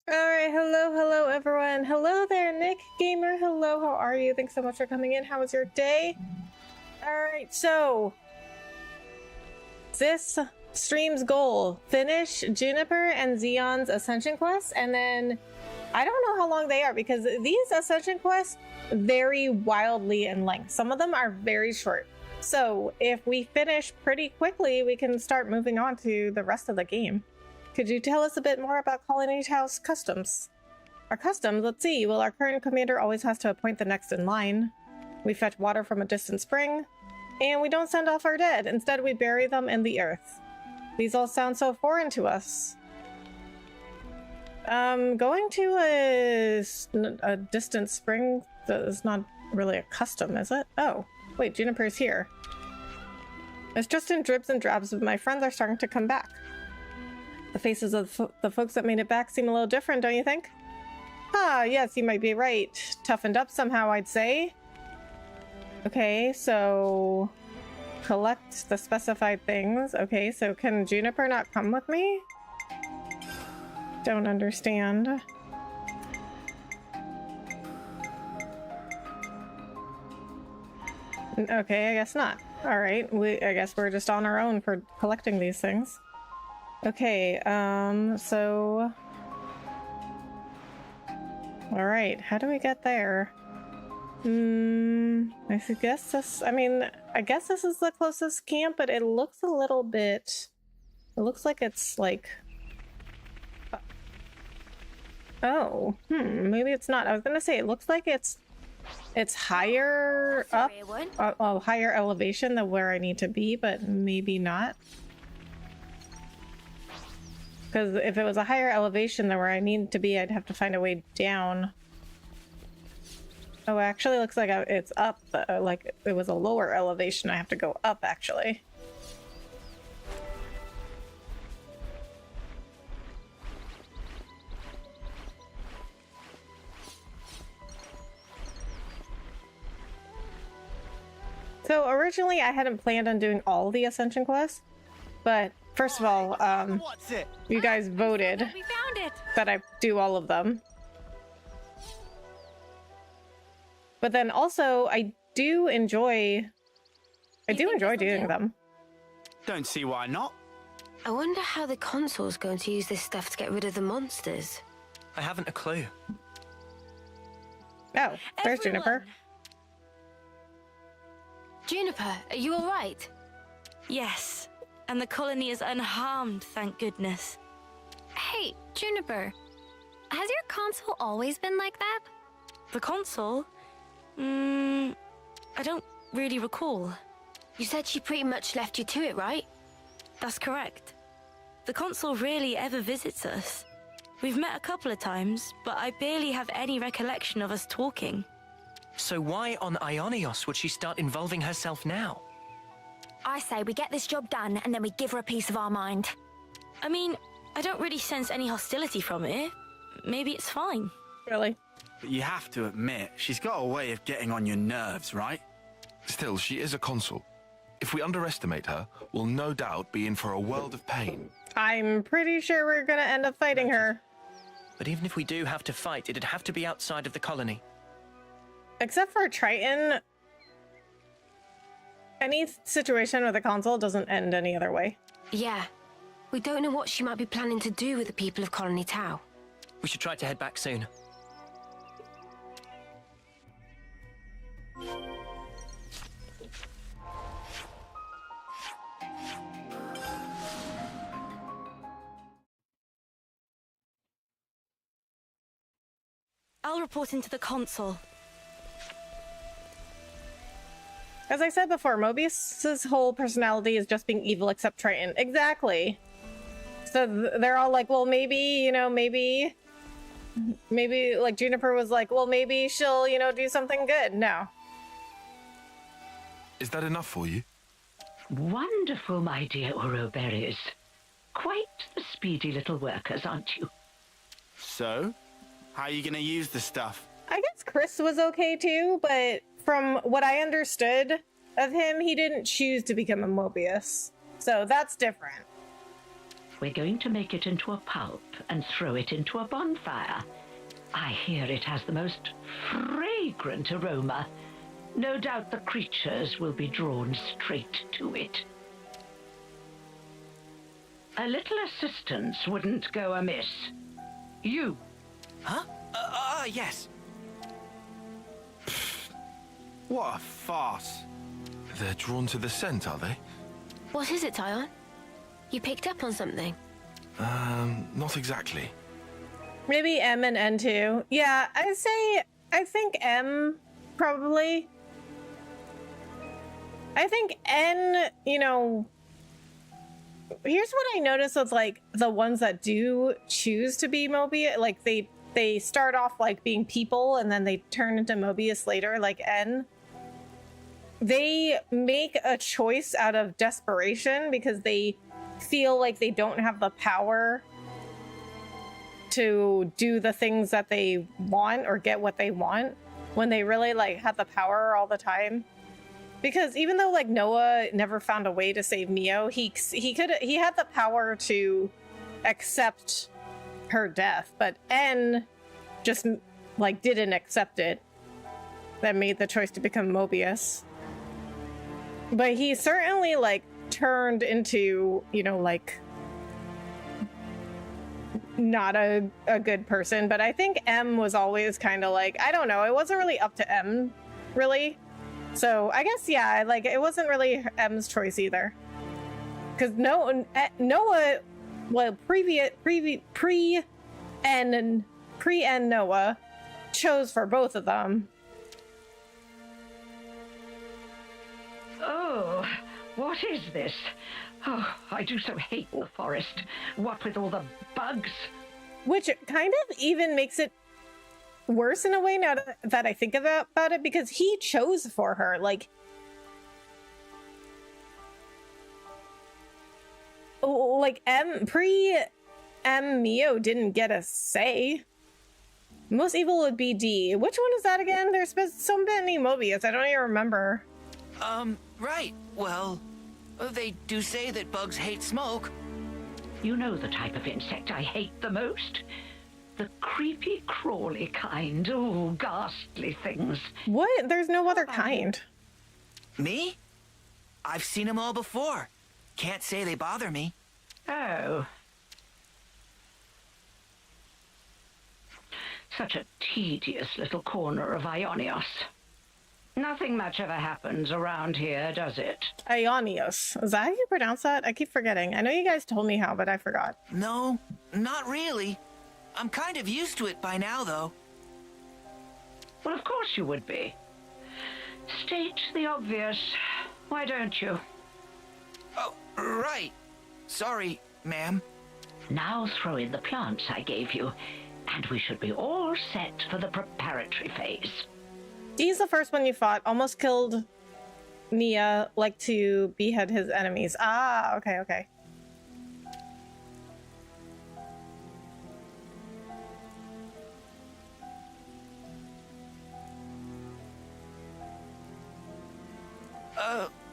Alright, hello everyone. Hello there, Nick Gamer. Hello, how are you? Thanks so much for coming in. How was your day? Alright, so this stream's goal, finish Juniper and Zeon's Ascension quests, and then I don't know how long they are because these Ascension quests vary wildly in length. Some of them are very short. So if we finish pretty quickly, we can start moving on to the rest of the game. Could you tell us a bit more about Colony House customs? Our customs, let's see. Well, our current commander always has to appoint the next in line. We fetch water from a distant spring, and we don't send off our dead. Instead, we bury them in the earth. These all sound so foreign to us. Going to a distant spring is not really a custom, is it? Oh, wait, Juniper's here. It's just in dribs and drabs, but my friends are starting to come back. The faces of the folks that made it back seem a little different, don't you think? Ah, yes, you might be right. Toughened up somehow, I'd say. Okay, so collect the specified things. Okay, so can Juniper not come with me? Don't understand. Okay, I guess not. All right, I guess we're just on our own for collecting these things. Okay, so... Alright, how do we get there? I guess this... I guess this is the closest camp, but it looks a little bit... It looks like it's, like... Oh, maybe it's not. I was gonna say, it looks like it's higher up... higher elevation than where I need to be, but maybe not. Because if it was a higher elevation than where I need to be, I'd have to find a way down. Oh, actually looks like it's up. Like it was a lower elevation. I have to go up, actually. So originally I hadn't planned on doing all the Ascension quests, but first of all, you guys voted that I do all of them. But then also, I do enjoy doing them. Don't see why not. I wonder how the console's going to use this stuff to get rid of the monsters. I haven't a clue. Oh, there's Juniper. Juniper, are you all right? Yes. And the colony is unharmed, thank goodness. Hey, Juniper. Has your console always been like that? The console? I don't really recall. You said she pretty much left you to it, right? That's correct. The console rarely ever visits us. We've met a couple of times, but I barely have any recollection of us talking. So why on Aionios would she start involving herself now? I say we get this job done and then we give her a piece of our mind. I mean, I don't really sense any hostility from it. Maybe it's fine. Really? But you have to admit, she's got a way of getting on your nerves, right? Still, she is a consul. If we underestimate her, we'll no doubt be in for a world of pain. I'm pretty sure we're gonna end up fighting her. But even if we do have to fight, it'd have to be outside of the colony. Except for Triton, any situation with a console doesn't end any other way. Yeah. We don't know what she might be planning to do with the people of Colony Tau. We should try to head back soon. I'll report into the console. As I said before, Mobius's whole personality is just being evil except Triton. Exactly. So they're all like, well, maybe, you know, maybe like Juniper was like, well, maybe she'll, you know, do something good. No. Is that enough for you? Wonderful, my dear Ouroberries. Quite the speedy little workers, aren't you? So, how are you going to use the stuff? I guess Chris was okay too, but from what I understood of him, he didn't choose to become a Mobius. So that's different. We're going to make it into a pulp and throw it into a bonfire. I hear it has the most fragrant aroma. No doubt the creatures will be drawn straight to it. A little assistance wouldn't go amiss. You. Huh? Yes. What a farce. They're drawn to the scent, are they? What is it, Tyon? You picked up on something? Not exactly. Maybe M and N too. Yeah, I think M probably. I think N, you know, here's what I noticed with like the ones that do choose to be Mobius, like they start off like being people and then they turn into Mobius later, like N. They make a choice out of desperation because they feel like they don't have the power to do the things that they want or get what they want when they really like have the power all the time. Because even though like Noah never found a way to save Mio, he had the power to accept her death, but N just like didn't accept it. That made the choice to become Mobius. But he certainly like turned into, you know, like not a good person. But I think M was always kind of like, I don't know, it wasn't really up to M, really. So I guess, yeah, like it wasn't really M's choice either. Because Noah, well, pre-N Noah chose for both of them. Oh, what is this? Oh, I do so hate the forest. What with all the bugs? Which kind of even makes it worse in a way now that I think about it, because he chose for her. Like, pre-M Mio didn't get a say. Most evil would be D. Which one is that again? There's been so many Mobius, I don't even remember. Right. Well, they do say that bugs hate smoke. You know the type of insect I hate the most? The creepy, crawly kind. Oh, ghastly things. What? There's no other kind. Me? I've seen them all before. Can't say they bother me. Oh. Such a tedious little corner of Aionios. Nothing much ever happens around here, does it? Aionios. Is that how you pronounce that? I keep forgetting. I know you guys told me how, but I forgot. No, not really. I'm kind of used to it by now, though. Well, of course you would be. State the obvious. Why don't you? Oh, right. Sorry, ma'am. Now throw in the plants I gave you, and we should be all set for the preparatory phase. He's the first one you fought. Almost killed Nia, like to behead his enemies. Ah, okay.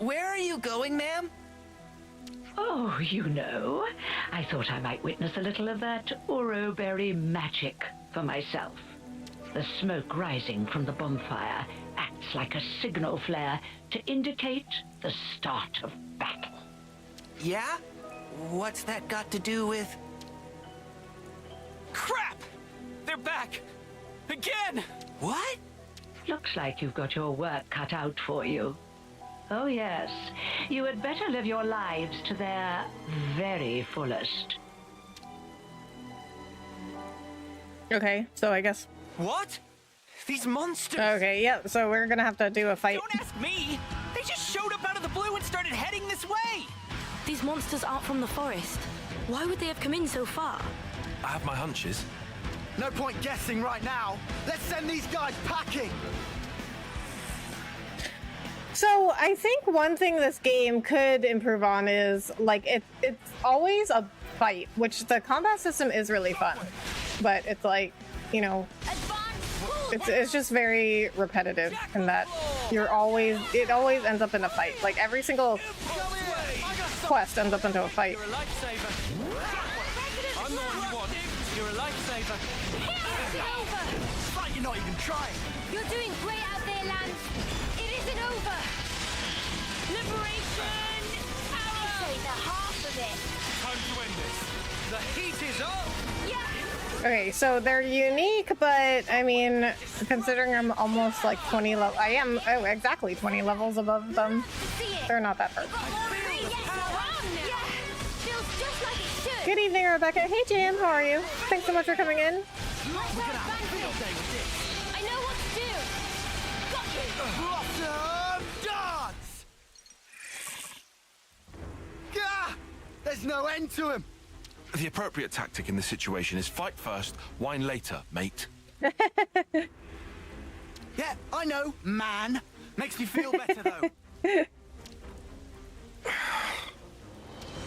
Where are you going, ma'am? Oh, you know, I thought I might witness a little of that Ouroberry magic for myself. The smoke rising from the bonfire acts like a signal flare to indicate the start of battle. Yeah? What's that got to do with... Crap! They're back! Again! What? Looks like you've got your work cut out for you. Oh yes, you had better live your lives to their very fullest. Okay, so I guess... What? These monsters... Okay, yeah, so we're gonna have to do a fight. Don't ask me! They just showed up out of the blue and started heading this way! These monsters aren't from the forest. Why would they have come in so far? I have my hunches. No point guessing right now. Let's send these guys packing. So I think one thing this game could improve on is, like, it's always a fight, which the combat system is really fun. But it's like, you know, it's just very repetitive in that it always ends up in a fight. Like every single quest ends up into a fight. You're a lifesaver. lifesaver. It's over! It's like you're not even trying. You're doing great out there, Lance. It isn't over. Liberation! This ain't the half of it. Time to end this. The heat is up. Yeah. Okay, so they're unique, but I mean, considering I'm almost like 20 level, I am exactly 20 levels above them. See it. They're not that hard. Got more free. Yes, we're on now. Yeah. Feels just like it should. Good evening, Rebecca. Hey, Jan, how are you? Thanks so much for coming in. Let's have fun here. I know what to do. Got you. Blossom dance. Gah! There's no end to him. The appropriate tactic in this situation is fight first, whine later, mate. Yeah, I know, man. Makes me feel better though.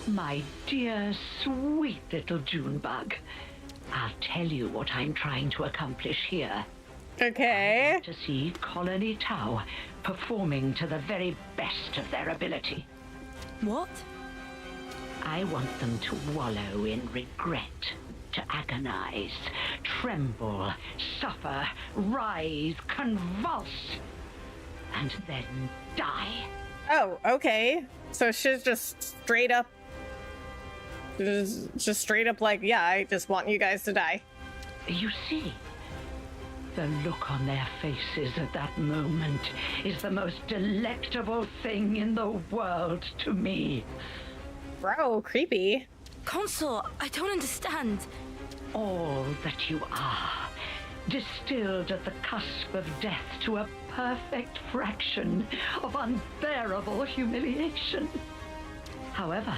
My dear, sweet little Junebug. I'll tell you what I'm trying to accomplish here. Okay. To see Colony Tau performing to the very best of their ability. What? I want them to wallow in regret, to agonize, tremble, suffer, rise, convulse, and then die. Oh, okay. So she's just straight up, just straight up like, yeah, I just want you guys to die. You see, the look on their faces at that moment is the most delectable thing in the world to me. Bro, creepy. Consort, I don't understand. All that you are, distilled at the cusp of death to a perfect fraction of unbearable humiliation. However,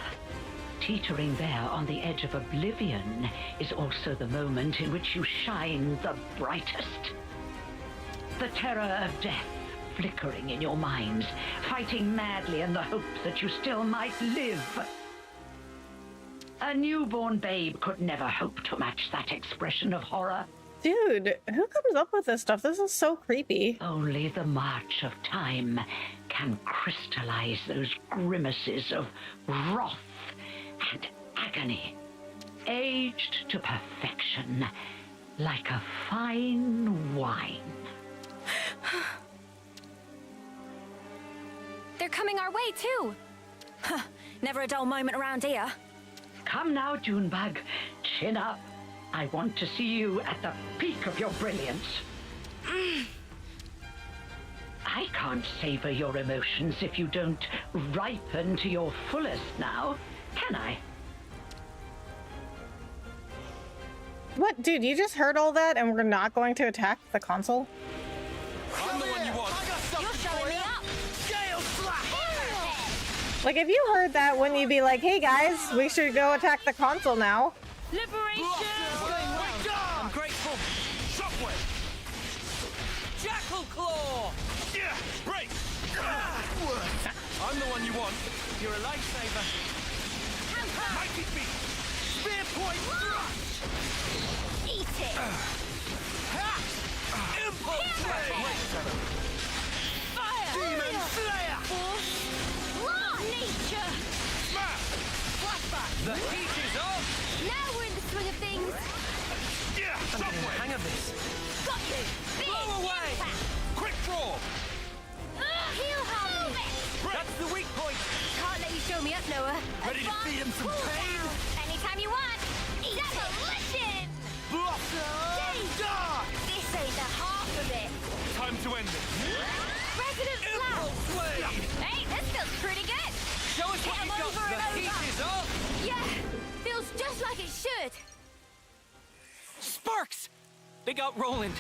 teetering there on the edge of oblivion is also the moment in which you shine the brightest. The terror of death flickering in your minds, fighting madly in the hope that you still might live. A newborn babe could never hope to match that expression of horror. Dude, who comes up with this stuff? This is so creepy. Only the march of time can crystallize those grimaces of wrath and agony, aged to perfection like a fine wine. They're coming our way, too. Never a dull moment around here. Come now, Junebug. Chin up. I want to see you at the peak of your brilliance. I can't savor your emotions if you don't ripen to your fullest now, can I? What, dude, you just heard all that and we're not going to attack the console? I'm the one you want. I got something You're showing for me you. up. Gale slash. Like, if you heard that, wouldn't you be like, hey guys, we should go attack the console now? Liberation! I'm grateful. Shockwave. Jackal claw. Yeah, break. I'm the one you want. You're a lifesaver. Mighty beat. Spear point thrust. Eat it. Impulse blade. Fire. Demon slayer. Law. Nature. Smash. Flashback. The heat is on. Now we're in the swing of things. Yeah, shockwave. Hang of this. Got you. Big Blow away. impact. Quick draw. Heal harmony. That's the weak point. Can't let you show me up, Noah. Ready to feed him some pain? Anytime you want. Eat Demolition. Blossom dark. This ain't the half of it. Time to end it. Resident Impulse Blast. blade. Hey, this feels pretty good. Show us what Hit 'em you got. over and The heat over. is on. Yeah, feels just like it should. Sparks! They got Roland.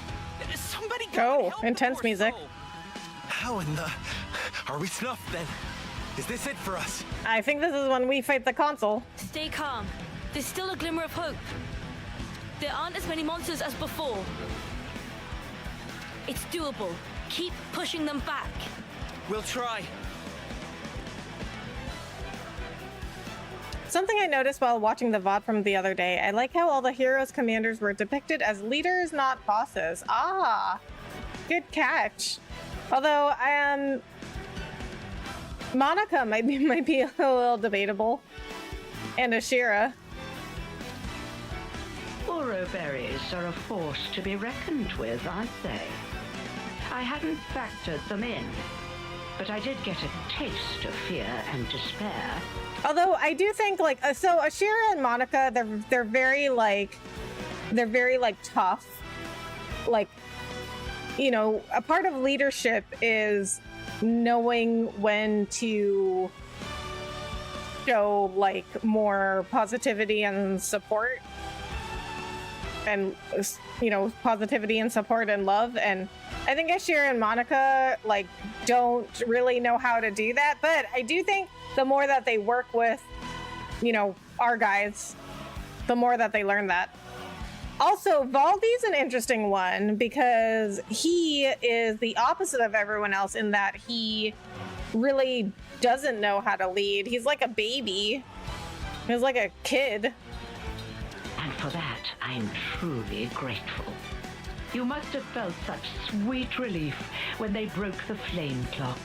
Somebody go Oh, and help the intense poor music. soul. How in the... Are we snuffed then? Is this it for us? I think this is when we fight the console. Stay calm. There's still a glimmer of hope. There aren't as many monsters as before. It's doable. Keep pushing them back. We'll try. Something I noticed while watching the VOD from the other day, I like how all the heroes' commanders were depicted as leaders, not bosses. Ah, good catch. Although, Monica might be a little debatable. And Ashira. Oro berries are a force to be reckoned with, aren't they? I hadn't factored them in, but I did get a taste of fear and despair. Although I do think, like, so Ashira and Monica, they're very tough. Like, you know, a part of leadership is knowing when to show, like, more positivity and support. And, you know, positivity and support and love. And I think Ashira and Monica, like, don't really know how to do that. But I do think the more that they work with, you know, our guys, the more that they learn that. Also, Valdi's an interesting one because he is the opposite of everyone else in that he really doesn't know how to lead. He's like a baby. He's like a kid. And for that, I'm truly grateful. You must have felt such sweet relief when they broke the flame clock.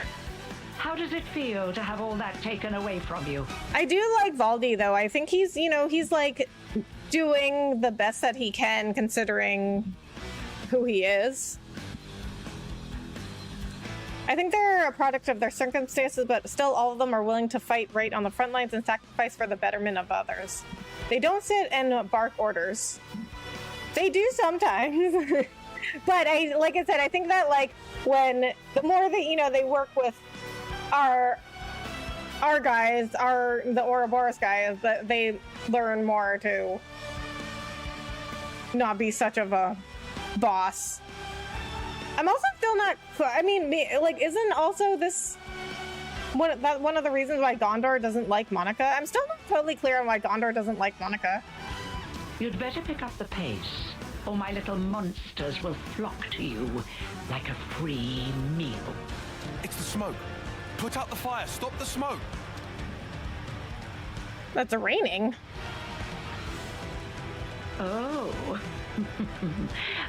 How does it feel to have all that taken away from you? I do like Valdi, though. I think he's, you know, he's like doing the best that he can considering who he is. I think they're a product of their circumstances, but still all of them are willing to fight right on the front lines and sacrifice for the betterment of others. They don't sit and bark orders. They do sometimes. But like I said, I think that, like, when the more that, you know, they work with our guys, the Ouroboros guys, that they learn more to not be such of a boss. I'm also still not, I mean, like, isn't also this one of the reasons why Gondor doesn't like Monica? I'm still not totally clear on why Gondor doesn't like Monica. You'd better pick up the pace, or my little monsters will flock to you like a free meal. It's the smoke. Put out the fire. Stop the smoke. That's raining. Oh.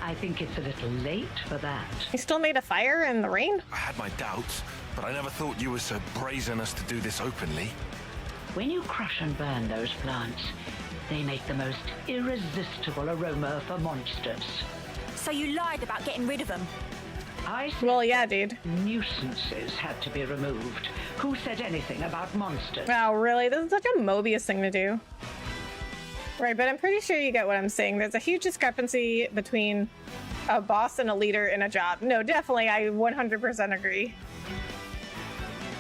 I think it's a little late for that. You still made a fire in the rain? I had my doubts, but I never thought you were so brazen as to do this openly. When you crush and burn those plants, they make the most irresistible aroma for monsters. So you lied about getting rid of them? I said, well, yeah, dude. Nuisances had to be removed. Who said anything about monsters? Wow, really? This is such a Mobius thing to do. Right, but I'm pretty sure you get what I'm saying. There's a huge discrepancy between a boss and a leader in a job. No, definitely, I 100% agree.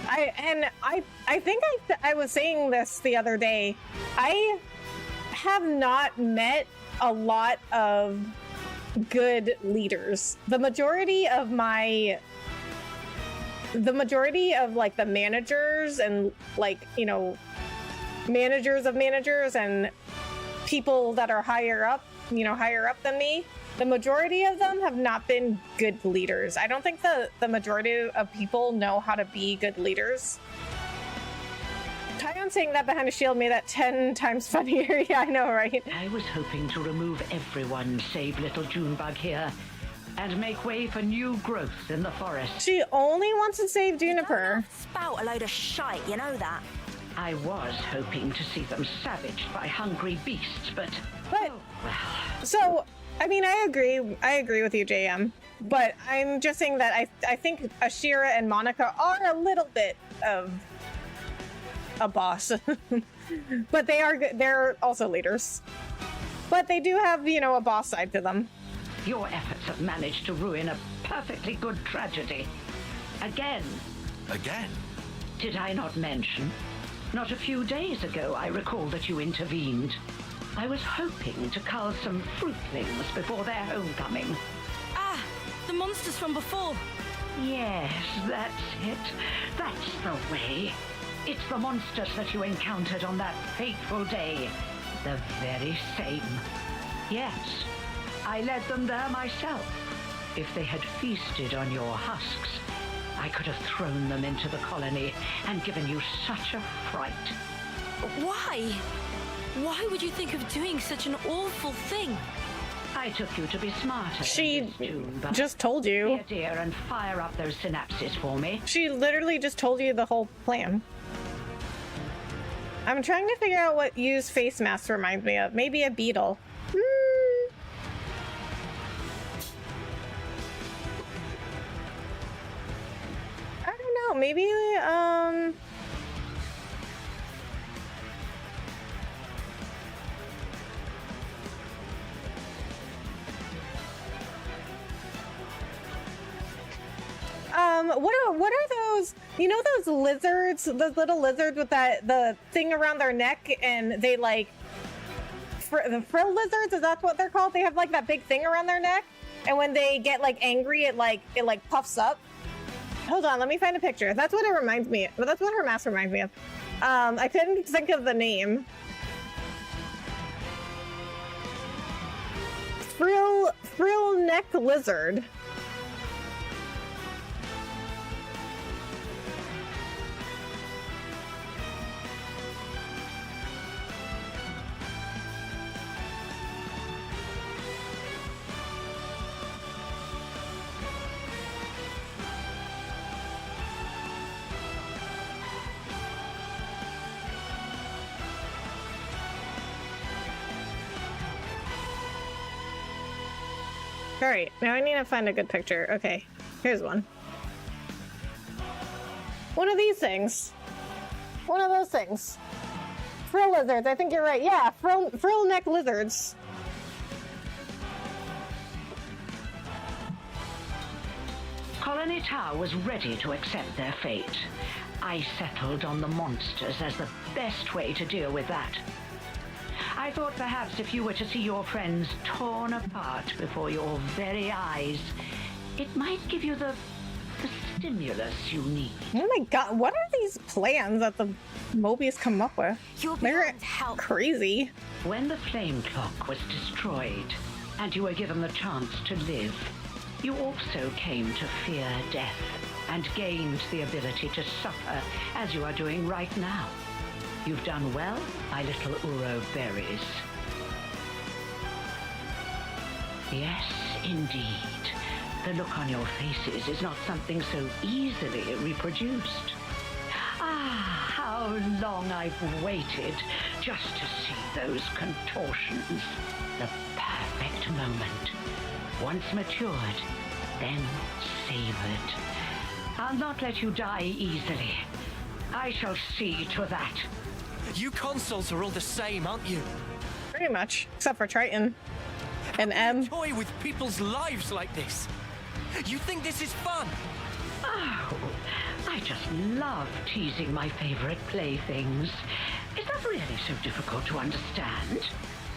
I think I was saying this the other day. I have not met a lot of good leaders. The majority of like the managers and, like, you know, managers of managers and people that are higher up than me, the majority of them have not been good leaders. I don't think the majority of people know how to be good leaders. Tyon saying that behind a shield made that 10 times funnier. Yeah, I know, right? I was hoping to remove everyone save little Junebug here and make way for new growth in the forest. She only wants to save Juniper. Spout a load of shite, you know that. I was hoping to see them savaged by hungry beasts, but oh, well. So, I mean, I agree with you, JM. But I'm just saying that I think Ashira and Monica are a little bit of a boss. But they're also leaders. But they do have, you know, a boss side to them. Your efforts have managed to ruin a perfectly good tragedy. Again. Again? Did I not mention? Not a few days ago, I recall that you intervened. I was hoping to cull some fruitlings before their homecoming. Ah, the monsters from before. Yes, that's it. That's the way. It's the monsters that you encountered on that fateful day. The very same. Yes, I led them there myself. If they had feasted on your husks, I could have thrown them into the colony and given you such a fright. Why? Why would you think of doing such an awful thing? I took you to be smarter. She just told you. Dear, and fire up those synapses for me. She literally just told you the whole plan. I'm trying to figure out what used face mask reminds me of. Maybe a beetle. know. Maybe what are those? You know those lizards, those little lizards with the thing around their neck, and they like the frill lizards? Is that what they're called? They have like that big thing around their neck, and when they get like angry, it puffs up. Hold on, let me find a picture. That's what it reminds me of. That's what her mask reminds me of. I couldn't think of the name. Frill neck lizard. Alright, now I need to find a good picture. Okay, here's one. One of these things. One of those things. Frill lizards, I think you're right. Yeah, frill neck lizards. Colony Tau was ready to accept their fate. I settled on the monsters as the best way to deal with that. I thought perhaps if you were to see your friends torn apart before your very eyes, it might give you the stimulus you need. Oh my god, what are these plans that the Mobius come up with? They're crazy. When the flame clock was destroyed, and you were given the chance to live, you also came to fear death, and gained the ability to suffer, as you are doing right now. You've done well, my little Uro berries. Yes, indeed. The look on your faces is not something so easily reproduced. Ah, how long I've waited just to see those contortions. The perfect moment. Once matured, then savored. I'll not let you die easily. I shall see to that. You consoles are all the same, aren't you? Pretty much, except for Triton and M. Toy with people's lives like this. You think this is fun? Oh, I just love teasing my favorite playthings. Is that really so difficult to understand?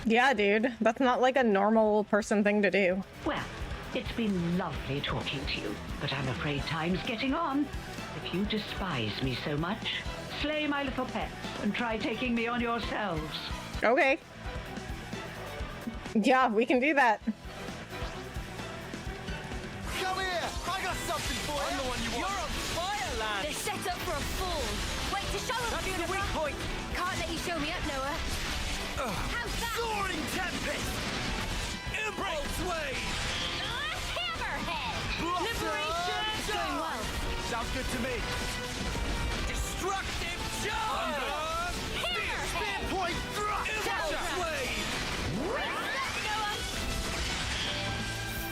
Yeah, dude. That's not like a normal person thing to do. Well, it's been lovely talking to you, but I'm afraid time's getting on. If you despise me so much, slay my little pets and try taking me on yourselves. Okay. Yeah, we can do that. Come here! I got something for you! I'm the one you want. You're on fire, lad! They're set up for a fall. Wait to show them, That's the Juniper. weak point. Can't let you show me up, Noah. How's that? Soaring Tempest! Impulse Wave! Hammerhead! Liberation! Going well. Sounds good to me. Destructive charge! Spear point thrust! Impulse Wave! Noah!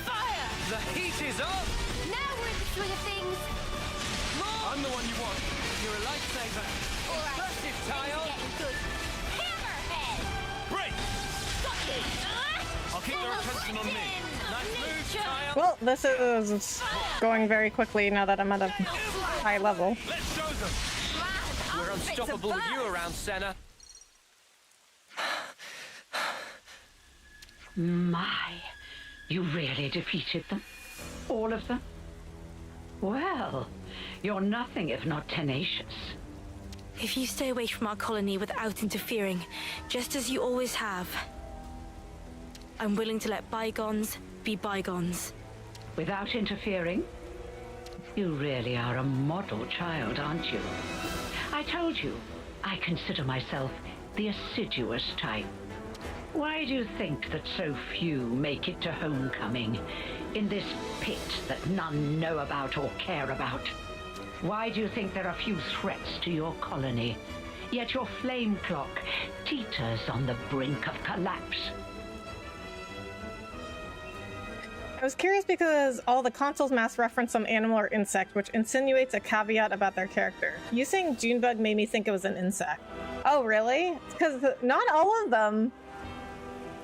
Fire! The heat is up! Now we're in the swing of things. I'm the one you want. You're a lifesaver. All right. Impressive, Tile. Getting good. Hammerhead! Break! Got you! I'll keep their attention on me. Nice move, Tile. Well, this is going very quickly now that I'm at a high level. Let's show them! We're unstoppable with you around, Senna. My, you really defeated them? All of them? Well, you're nothing if not tenacious. If you stay away from our colony without interfering, just as you always have, I'm willing to let bygones be bygones. Without interfering? You really are a model child, aren't you? I told you, I consider myself the assiduous type. Why do you think that so few make it to homecoming, in this pit that none know about or care about? Why do you think there are few threats to your colony, yet your flame clock teeters on the brink of collapse? was curious because all the consoles mass reference some animal or insect, which insinuates a caveat about their character. You saying Junebug made me think it was an insect. Oh, really? Because not all of them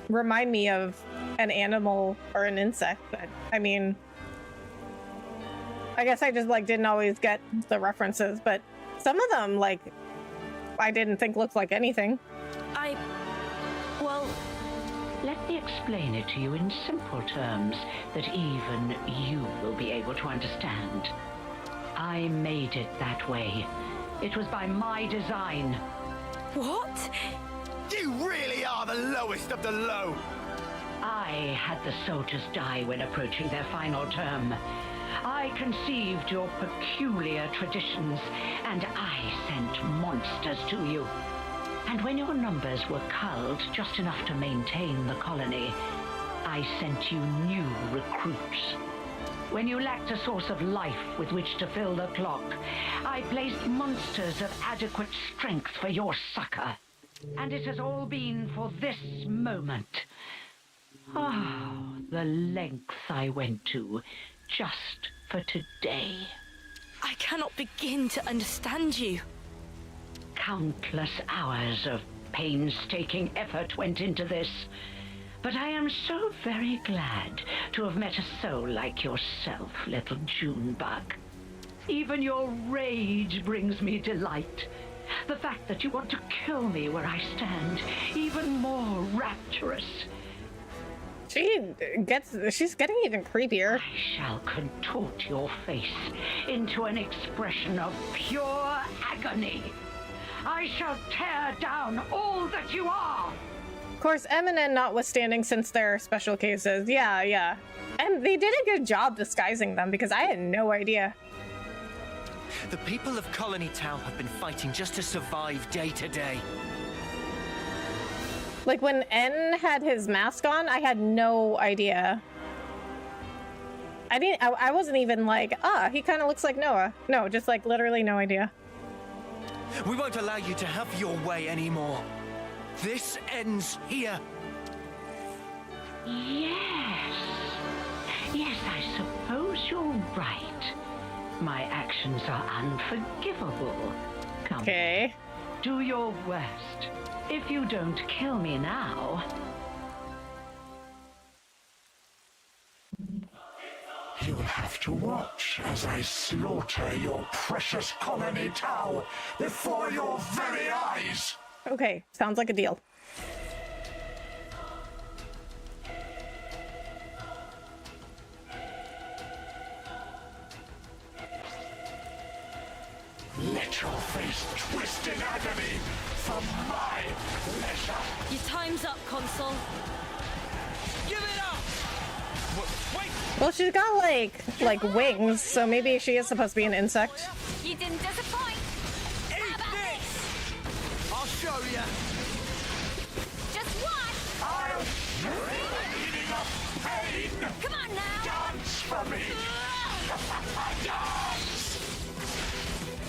remind me of an animal or an insect, but I mean, I guess I just like didn't always get the references, but some of them like I didn't think looked like anything. Well, let me explain it to you in simple terms that even you will be able to understand. I made it that way. It was by my design. what? You really are the lowest of the low. I had the soldiers die when approaching their final term. I conceived your peculiar traditions, and I sent monsters to you. And when your numbers were culled just enough to maintain the colony, I sent you new recruits. When you lacked a source of life with which to fill the clock, I placed monsters of adequate strength for your succor. And it has all been for this moment. Oh, the lengths I went to just for today. I cannot begin to understand you. Countless hours of painstaking effort went into this. But I am so very glad to have met a soul like yourself, little Junebug. Even your rage brings me delight. The fact that you want to kill me where I stand, even more rapturous. She's getting even creepier. I shall contort your face into an expression of pure agony. I shall tear down all that you are. Of course, Eminem notwithstanding, since they're special cases. Yeah. And they did a good job disguising them because I had no idea. The people of Colony Town have been fighting just to survive day to day. Like when N had his mask on, I had no idea. I wasn't even like, he kind of looks like Noah. No, just like literally no idea. We won't allow you to have your way anymore. This ends here. Yes, I suppose you're right. My actions are unforgivable. Come, okay. Do your worst. If you don't kill me now... You'll have to watch as I slaughter your precious colony Tau before your very eyes. Okay, sounds like a deal. Let your face twist in agony for my pleasure. Your time's up, Consul. Give it up! Wait! Well, she's got like wings, so maybe she is supposed to be an insect. You didn't disappoint. Eat this! I'll show you. Just watch. I'll show you the meaning of pain. Come on now. Dance for me. Dance.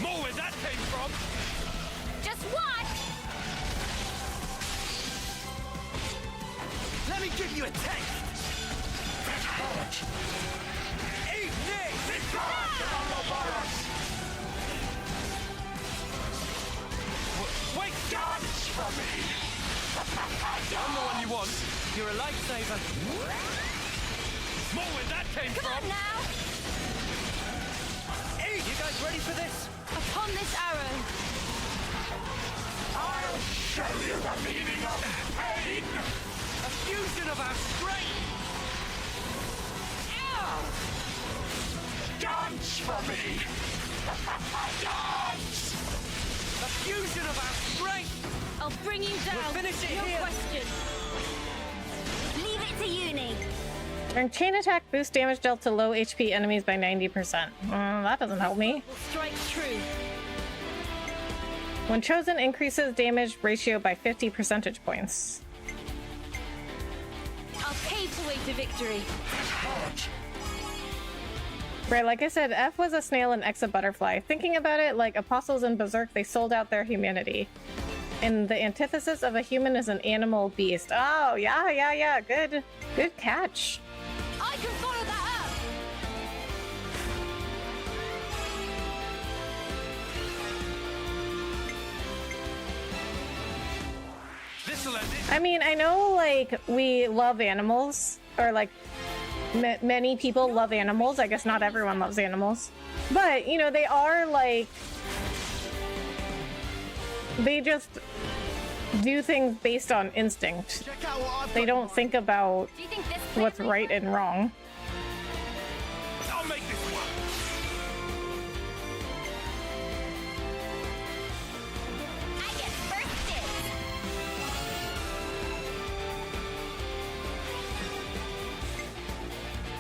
More where that came from. Just watch. Let me give you a taste. It hurt. Eat this! Wait! Dance for me. I'm the one you want. You're a lifesaver. More where that came Come from. on now. Eat! You guys ready for this? Upon this arrow. I'll show you the meaning of pain. A fusion of our strength. Dance for me. Dance. A fusion of our strength. I'll bring you down. We'll finish it no here. question. Leave it to Uni. During chain attack, boost damage dealt to low HP enemies by 90%. That doesn't help me. Will strike true. When chosen, increases damage ratio by 50 percentage points. I'll pave the way to victory. Right, like I said, F was a snail and X a butterfly. Thinking about it, like apostles in Berserk, they sold out their humanity. And the antithesis of a human is an animal beast. Oh, yeah. Good catch. I can follow I mean, I know, like, we love animals, or, like, many people love animals. I guess not everyone loves animals. But, you know, they are, like, they just do things based on instinct. They don't think about what's right and wrong. I'll make this work. I get first dibs.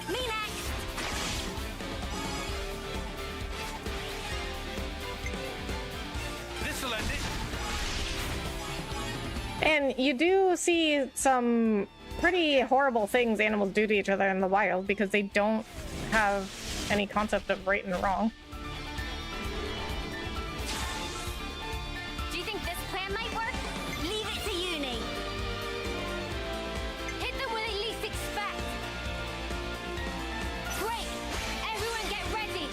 Me next. This'll end it. And you do see some pretty horrible things animals do to each other in the wild because they don't have any concept of right and wrong. Do you think this plan might work? Leave it to Uni. Hit them where they least expect. Great! Everyone get ready!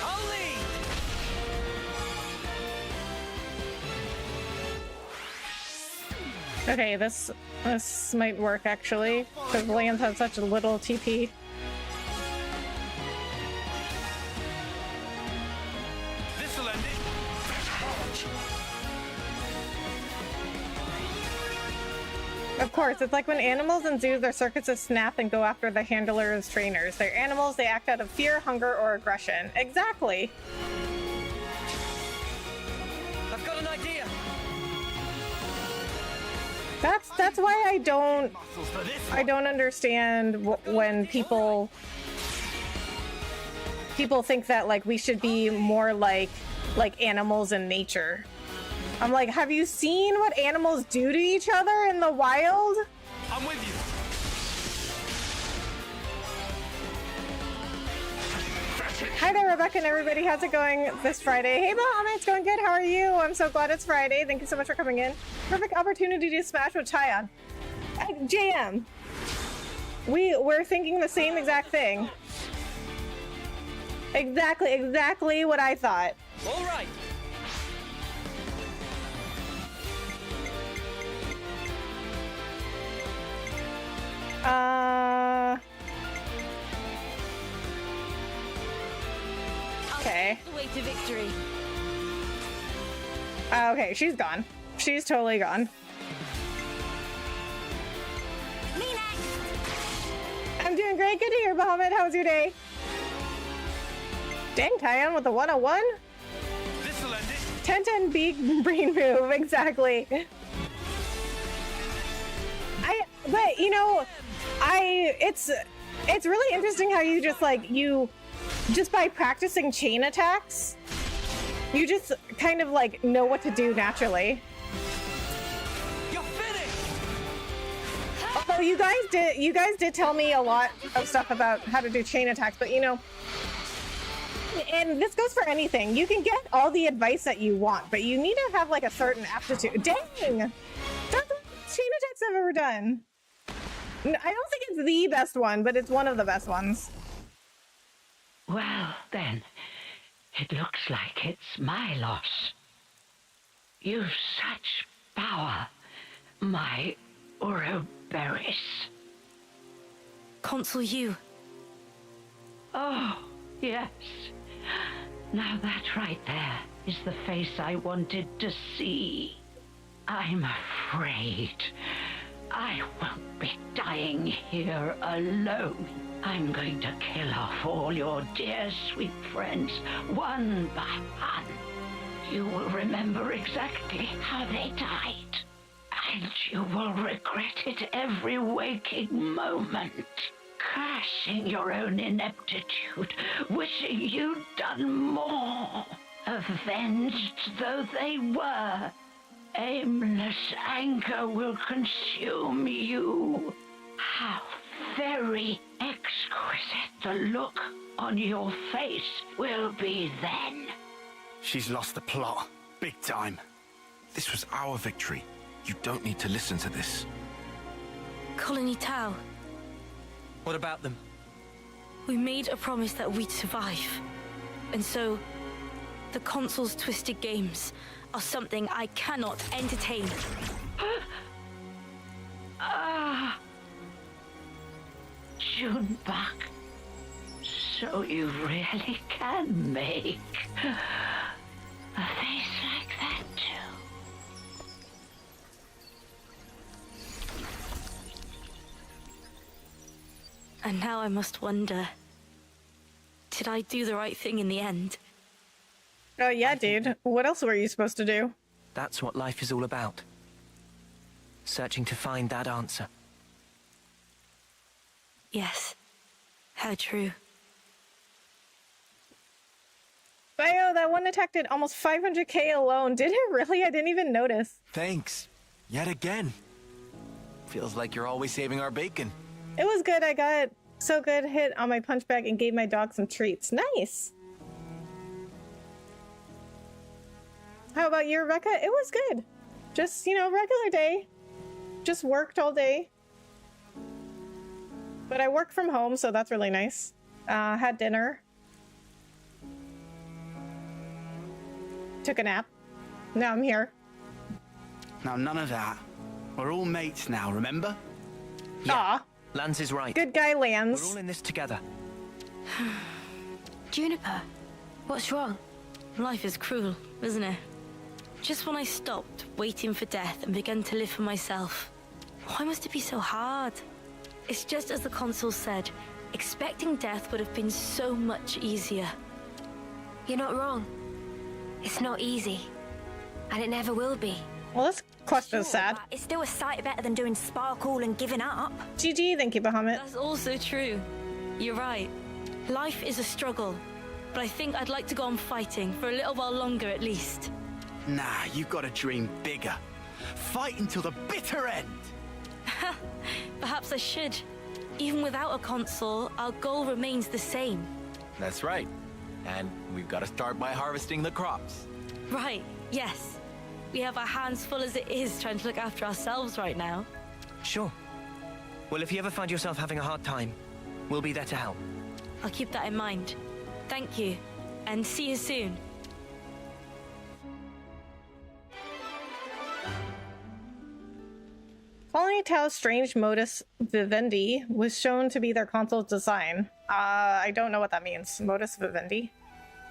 I'll lead. Okay, this might work actually, because Lance has such a little TP. This'll end it. Of course, it's like when animals in zoos, their circuits of snap and go after the handlers, trainers. They're animals, they act out of fear, hunger, or aggression. Exactly. I've got an idea. That's why I don't understand when people think that like we should be more like animals in nature. I'm like, have you seen what animals do to each other in the wild? I'm with you. Hi there, Rebecca and everybody. How's it going this Friday? Hey, Mohammed, it's going good. How are you? I'm so glad it's Friday. Thank you so much for coming in. Perfect opportunity to smash with Tyon. JM, we're thinking the same exact thing. Exactly what I thought. All right. Okay. The way to victory. Okay, she's gone. She's totally gone. Me next! I'm doing great. Good to hear, Mohammed. How was your day? Dang, Tyon with the 101? This'll end it. 10-10 big brain move, exactly. But you know, it's really interesting how you just by practicing chain attacks, you just kind of like know what to do naturally. You're finished. Although you guys did tell me a lot of stuff about how to do chain attacks, but you know, and this goes for anything. You can get all the advice that you want, but you need to have like a certain aptitude. Dang! That's the best chain attacks I've ever done. I don't think it's the best one, but it's one of the best ones. Well, then, it looks like it's my loss. You've such power, my Ouroboros. Consul you. Oh, yes. Now that right there is the face I wanted to see. I'm afraid I won't be dying here alone. I'm going to kill off all your dear sweet friends, one by one. You will remember exactly how they died, and you will regret it every waking moment. Cursing your own ineptitude, wishing you'd done more. Avenged though they were, aimless anger will consume you. How very exquisite the look on your face will be then. She's lost the plot. Big time. This was our victory. You don't need to listen to this. Colony Tau. What about them? We made a promise that we'd survive. And so, the Consul's twisted games are something I cannot entertain. Juniper. So you really can make a face like that, too. And now I must wonder, did I do the right thing in the end? Oh yeah, dude. What else were you supposed to do? That's what life is all about. Searching to find that answer. Yes. How true. Bio, that one attack did almost 500k alone. Did it really? I didn't even notice. Thanks. Yet again. Feels like you're always saving our bacon. It was good. I got so good hit on my punch bag and gave my dog some treats. Nice. How about you, Rebecca? It was good. Just, you know, regular day. Just worked all day. But I work from home, so that's really nice. Had dinner. Took a nap. Now I'm here. Now, none of that. We're all mates now, remember? Aw. Lance is right. Good guy, Lance. We're all in this together. Juniper, what's wrong? Life is cruel, isn't it? Just when I stopped waiting for death and began to live for myself, why must it be so hard? It's just as the consul said, expecting death would have been so much easier. You're not wrong. It's not easy. And it never will be. Well, this quest is sad. It's still a sight better than doing sparkle and giving up. GG, thank you, Bahamut. That's also true. You're right. Life is a struggle. But I think I'd like to go on fighting for a little while longer at least. Nah, you've got to dream bigger. Fight until the bitter end. Perhaps I should. Even without a consul, our goal remains the same. That's right. And we've got to start by harvesting the crops. Right, yes. We have our hands full as it is trying to look after ourselves right now. Sure. Well, if you ever find yourself having a hard time, we'll be there to help. I'll keep that in mind. Thank you, and see you soon. Colony Tao's strange modus vivendi was shown to be their consul's design. I don't know what that means. Modus vivendi?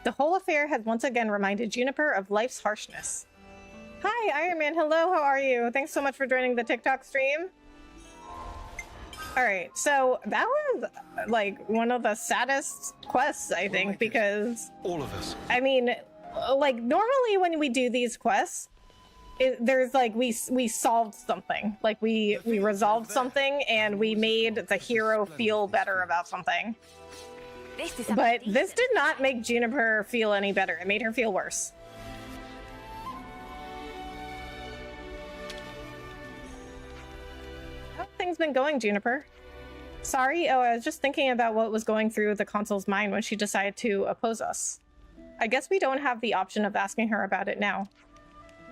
The whole affair has once again reminded Juniper of life's harshness. Hi, Iron Man. Hello, how are you? Thanks so much for joining the TikTok stream. Alright, so that was like one of the saddest quests, I think, because... All of us. I mean, like, normally when we do these quests, there's like we solved something, like we resolved something and we made the hero feel better about something. But this did not make Juniper feel any better. It made her feel worse. How have things been going, Juniper? Sorry? Oh, I was just thinking about what was going through the consul's mind when she decided to oppose us. I guess we don't have the option of asking her about it now.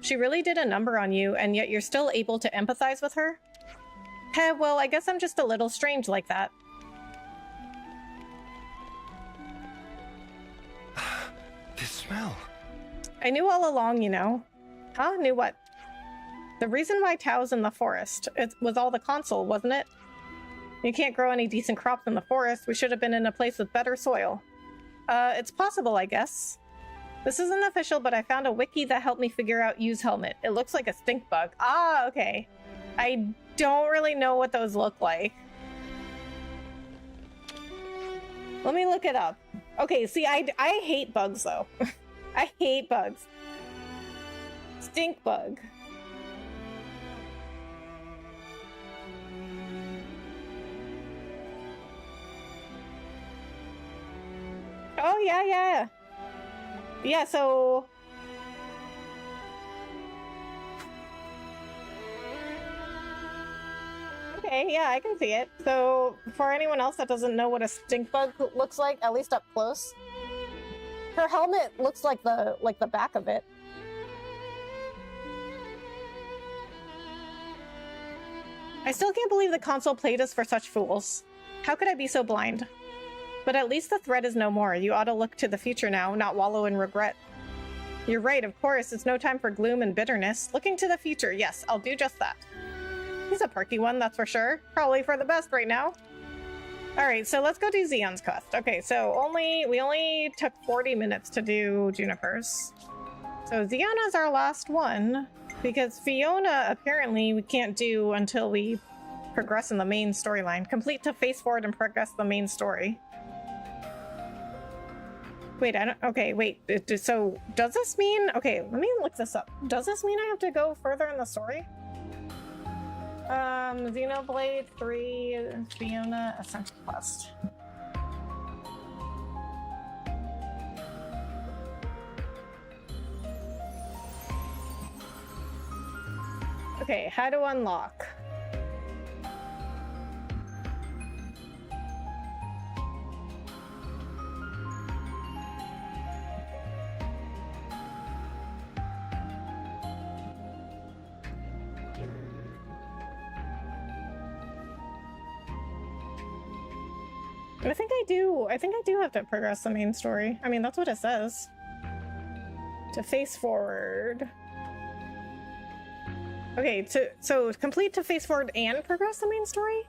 She really did a number on you, and yet you're still able to empathize with her? Heh, well, I guess I'm just a little strange like that. This smell. I knew all along, you know. Huh? Knew what? The reason why Tao's in the forest, it was all the consul, wasn't it? You can't grow any decent crops in the forest. We should have been in a place with better soil. It's possible, I guess. This isn't official, but I found a wiki that helped me figure out use helmet. It looks like a stink bug. Ah, okay. I don't really know what those look like. Let me look it up. Okay, see, I hate bugs, though. I hate bugs. Stink bug. Oh, yeah. Yeah, so... Okay, yeah, I can see it. So, for anyone else that doesn't know what a stink bug looks like, at least up close, her helmet looks like the back of it. I still can't believe the console played us for such fools. How could I be so blind? But at least the threat is no more. You ought to look to the future now, not wallow in regret. You're right, of course. It's no time for gloom and bitterness. Looking to the future, yes, I'll do just that. He's a perky one, that's for sure. Probably for the best right now. All right, so let's go do Zeon's quest. Okay, so we only took 40 minutes to do Juniper's. So Zeon is our last one, because Fiona apparently we can't do until we progress in the main storyline. Complete to face forward and progress the main story. Wait, okay, wait. So does this mean, okay, let me look this up. Does this mean I have to go further in the story? Xenoblade 3 Fiona Ascension quest. Okay, how to unlock? I think I do have to progress the main story. I mean, that's what it says. To face forward. Okay, so complete to face forward and progress the main story?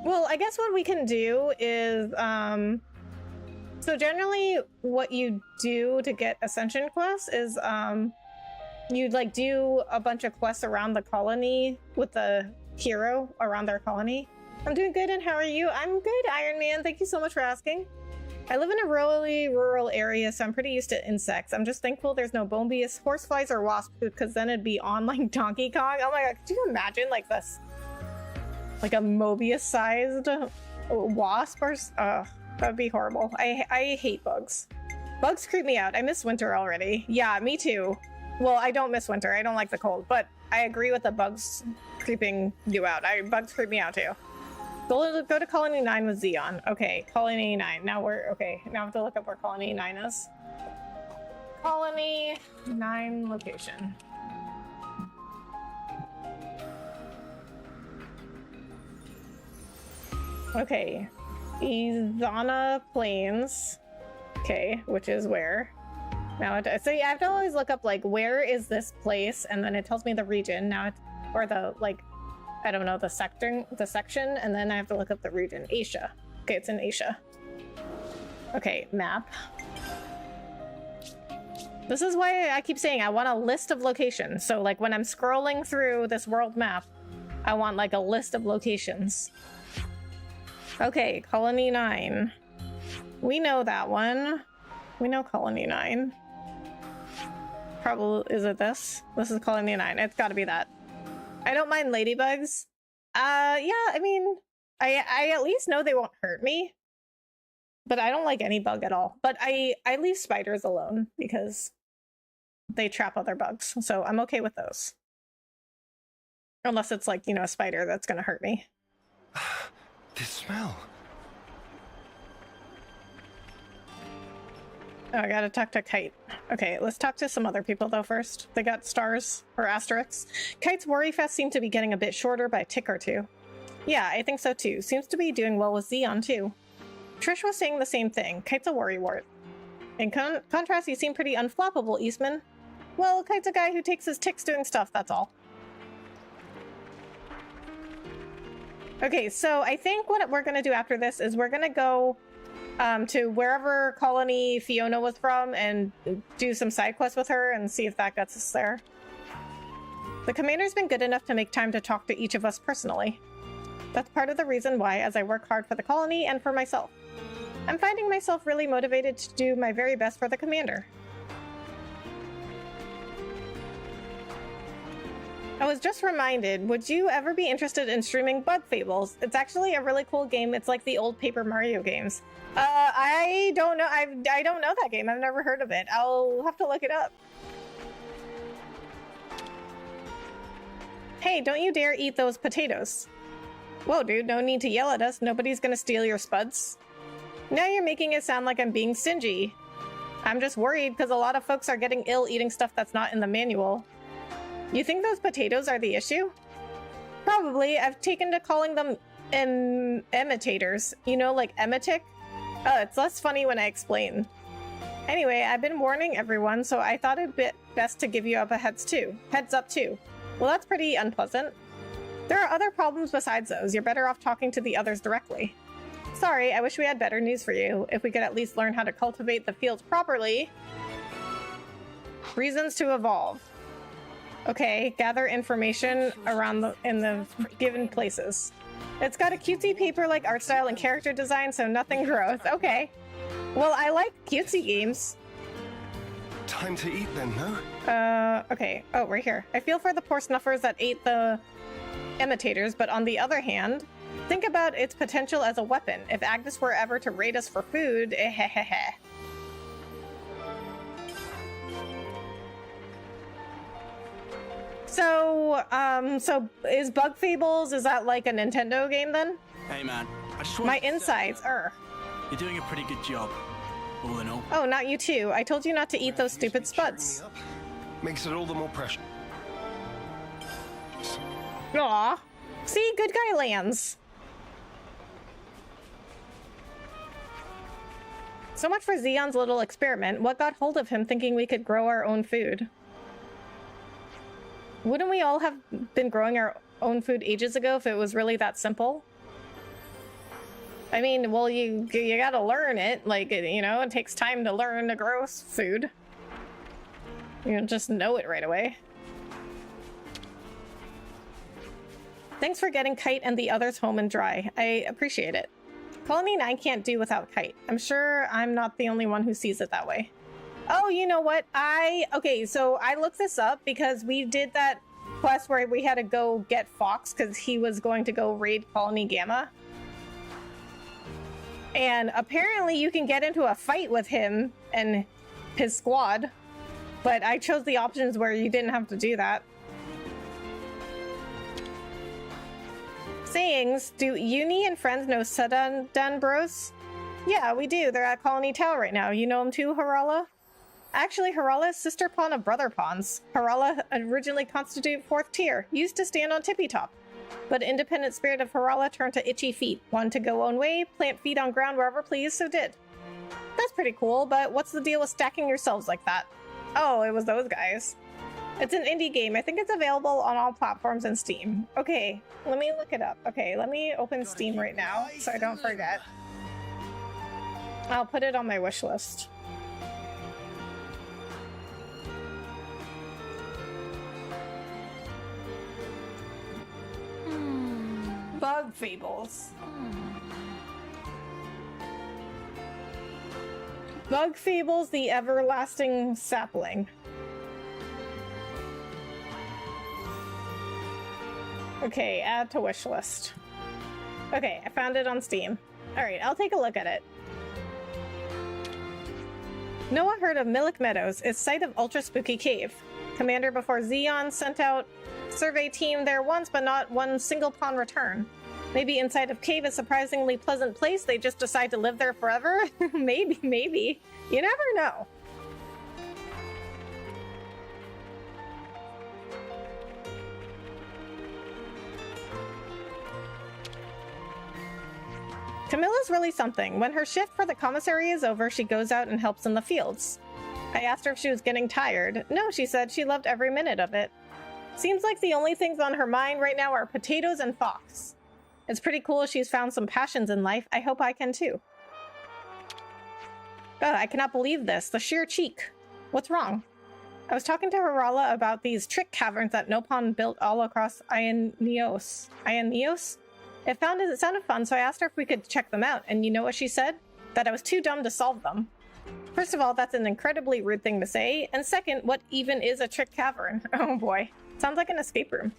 Well, I guess what we can do is, so generally what you do to get Ascension quests is, you'd like do a bunch of quests around the colony with the hero around their colony. I'm doing good, and how are you? I'm good, Iron Man. Thank you so much for asking. I live in a really rural area, so I'm pretty used to insects. I'm just thankful there's no Bonebeast, horseflies, or wasps, because then it'd be on like Donkey Kong. Oh my god, could you imagine like this? Like a Mobius-sized wasp or... that'd be horrible. I hate bugs. Bugs creep me out. I miss winter already. Yeah, me too. Well, I don't miss winter. I don't like the cold, but I agree with the bugs creeping you out. Bugs creep me out too. Go to Colony 9 with Zeon. Okay, Colony 9. Now okay. Now I have to look up where Colony 9 is. Colony 9 location. Okay. Izana Plains. Okay, which is where? Now, so yeah, I have to always look up, like, where is this place? And then it tells me the region. Now it's, or the, like, I don't know, the section, and then I have to look up the region. Asia. Okay, it's in Asia. Okay, map. This is why I keep saying I want a list of locations. So, like, when I'm scrolling through this world map, I want, like, a list of locations. Okay, Colony 9. We know that one. We know Colony 9. Probably, is it this? This is Colony 9. It's gotta be that. I don't mind ladybugs. Yeah, I mean, I at least know they won't hurt me. But I don't like any bug at all. But I leave spiders alone because they trap other bugs. So I'm okay with those. Unless it's like, you know, a spider that's gonna hurt me. This smell. Oh, I gotta talk to Kite. Okay, let's talk to some other people though first. They got stars or asterisks. Kite's worry fest seemed to be getting a bit shorter by a tick or two. Yeah, I think so too. Seems to be doing well with Zeon too. Trish was saying the same thing. Kite's a worrywart. In contrast, you seem pretty unflappable, Eastman. Well, Kite's a guy who takes his ticks doing stuff, that's all. Okay, so I think what we're gonna do after this is we're gonna go to wherever colony Fiona was from and do some side quests with her and see if that gets us there. The commander's been good enough to make time to talk to each of us personally. That's part of the reason why, as I work hard for the colony and for myself, I'm finding myself really motivated to do my very best for the commander. I was just reminded, would you ever be interested in streaming Bug Fables? It's actually a really cool game. It's like the old Paper Mario games. I don't know. I don't know that game. I've never heard of it. I'll have to look it up. Hey, don't you dare eat those potatoes. Whoa, dude, no need to yell at us. Nobody's gonna steal your spuds. Now you're making it sound like I'm being stingy. I'm just worried because a lot of folks are getting ill eating stuff that's not in the manual. You think those potatoes are the issue? Probably. I've taken to calling them imitators. You know, like emetic? It's less funny when I explain. Anyway, I've been warning everyone, so I thought it'd be best to give you up a heads up too. Well, that's pretty unpleasant. There are other problems besides those. You're better off talking to the others directly. Sorry, I wish we had better news for you. If we could at least learn how to cultivate the fields properly. Reasons to evolve. Okay, gather information around in the given places. It's got a cutesy paper-like art style and character design, so nothing growth. Okay. Well, I like cutesy games. Time to eat then, no? Okay. Oh, right here. I feel for the poor snuffers that ate the imitators, but on the other hand, think about its potential as a weapon. If Agnes were ever to raid us for food, ehehehe. So is Bug Fables, is that like a Nintendo game then? Hey man, I just My insides, You're doing a pretty good job, all in all. Oh, not you too. I told you not to eat those stupid spuds. Makes it all the more precious. Aw. See, good guy lands. So much for Zeon's little experiment. What got hold of him thinking we could grow our own food? Wouldn't we all have been growing our own food ages ago if it was really that simple? I mean, well, you gotta learn it. Like, you know, it takes time to learn to grow food. You don't just know it right away. Thanks for getting Kite and the others home and dry. I appreciate it. Colony 9 can't do without Kite. I'm sure I'm not the only one who sees it that way. Oh, you know what? Okay, so I looked this up because we did that quest where we had to go get Fox because he was going to go raid Colony Gamma. And apparently you can get into a fight with him and his squad, but I chose the options where you didn't have to do that. Sayings, do Uni and friends know Sudan Bros? Yeah, we do. They're at Colony Tau right now. You know them too, Harala? Actually, Harala is sister pawn of brother pawns. Harala originally constituted 4th tier, used to stand on Tippy Top. But independent spirit of Harala turned to itchy feet. Wanted to go own way, plant feet on ground wherever pleased, so did. That's pretty cool, but what's the deal with stacking yourselves like that? Oh, it was those guys. It's an indie game. I think it's available on all platforms and Steam. Okay, let me look it up. Okay, let me open Steam right now so I don't forget. I'll put it on my wish list. Bug Fables. Bug Fables, the Everlasting Sapling. Okay, add to wish list. Okay, I found it on Steam. Alright, I'll take a look at it. Noah heard of Millick Meadows, its site of Ultra Spooky Cave. Commander before Zeon sent out survey team there once, but not one single pawn return. Maybe inside of cave, a surprisingly pleasant place, they just decide to live there forever? maybe. You never know. Camilla's really something. When her shift for the commissary is over, she goes out and helps in the fields. I asked her if she was getting tired. No, she said she loved every minute of it. Seems like the only things on her mind right now are potatoes and Fox. It's pretty cool she's found some passions in life. I hope I can too. God, I cannot believe this. The sheer cheek. What's wrong? I was talking to Harala about these trick caverns that Nopon built all across Aionios. Aionios? It sounded fun, so I asked her if we could check them out, and you know what she said? That I was too dumb to solve them. First of all, that's an incredibly rude thing to say, and second, what even is a trick cavern? Oh boy. Sounds like an escape room.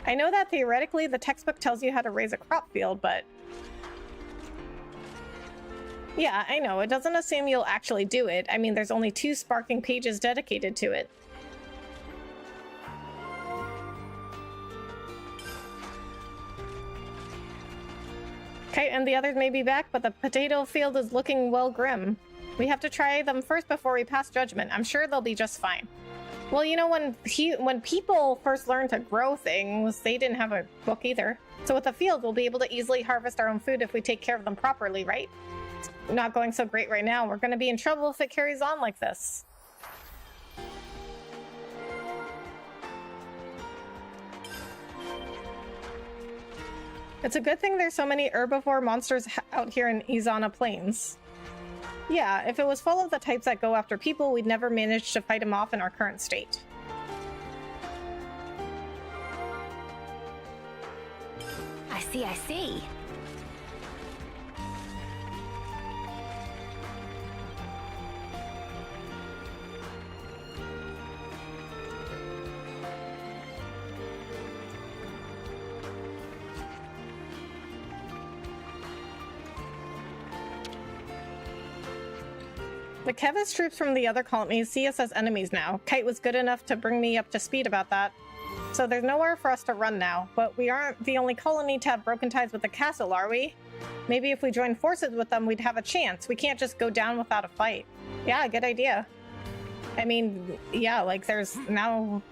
I know that theoretically the textbook tells you how to raise a crop field, but... Yeah, I know, it doesn't assume you'll actually do it. I mean, there's only 2 sparking pages dedicated to it. Kite and the others may be back, but the potato field is looking well grim. We have to try them first before we pass judgment. I'm sure they'll be just fine. Well, you know, when people first learned to grow things, they didn't have a book either. So with the field, we'll be able to easily harvest our own food if we take care of them properly, right? not going so great right now. We're gonna be in trouble if it carries on like this. It's a good thing there's so many herbivore monsters out here in Izana Plains. Yeah, if it was full of the types that go after people, we'd never manage to fight them off in our current state. I see, I see. The Kevis troops from the other colonies see us as enemies now. Kite was good enough to bring me up to speed about that. So there's nowhere for us to run now, but we aren't the only colony to have broken ties with the castle, are we? Maybe if we join forces with them, we'd have a chance. We can't just go down without a fight. Yeah, good idea. I mean, yeah, like there's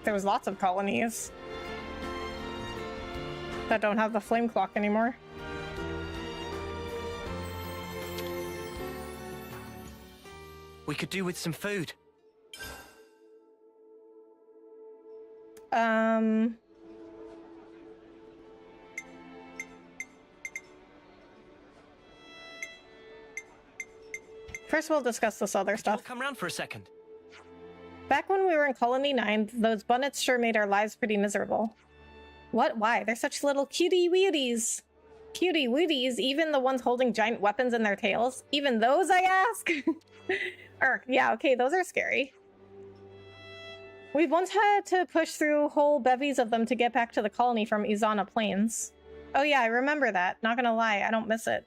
lots of colonies that don't have the flame clock anymore. We could do with some food. First we'll discuss this other stuff. Come round for a second. Back when we were in Colony 9, those bunnets sure made our lives pretty miserable. What? Why? They're such little cutie weeties. Cutie weeties, even the ones holding giant weapons in their tails? Even those, I ask? Yeah, okay, those are scary. We've once had to push through whole bevies of them to get back to the colony from Izana Plains. Oh yeah, I remember that. Not gonna lie, I don't miss it.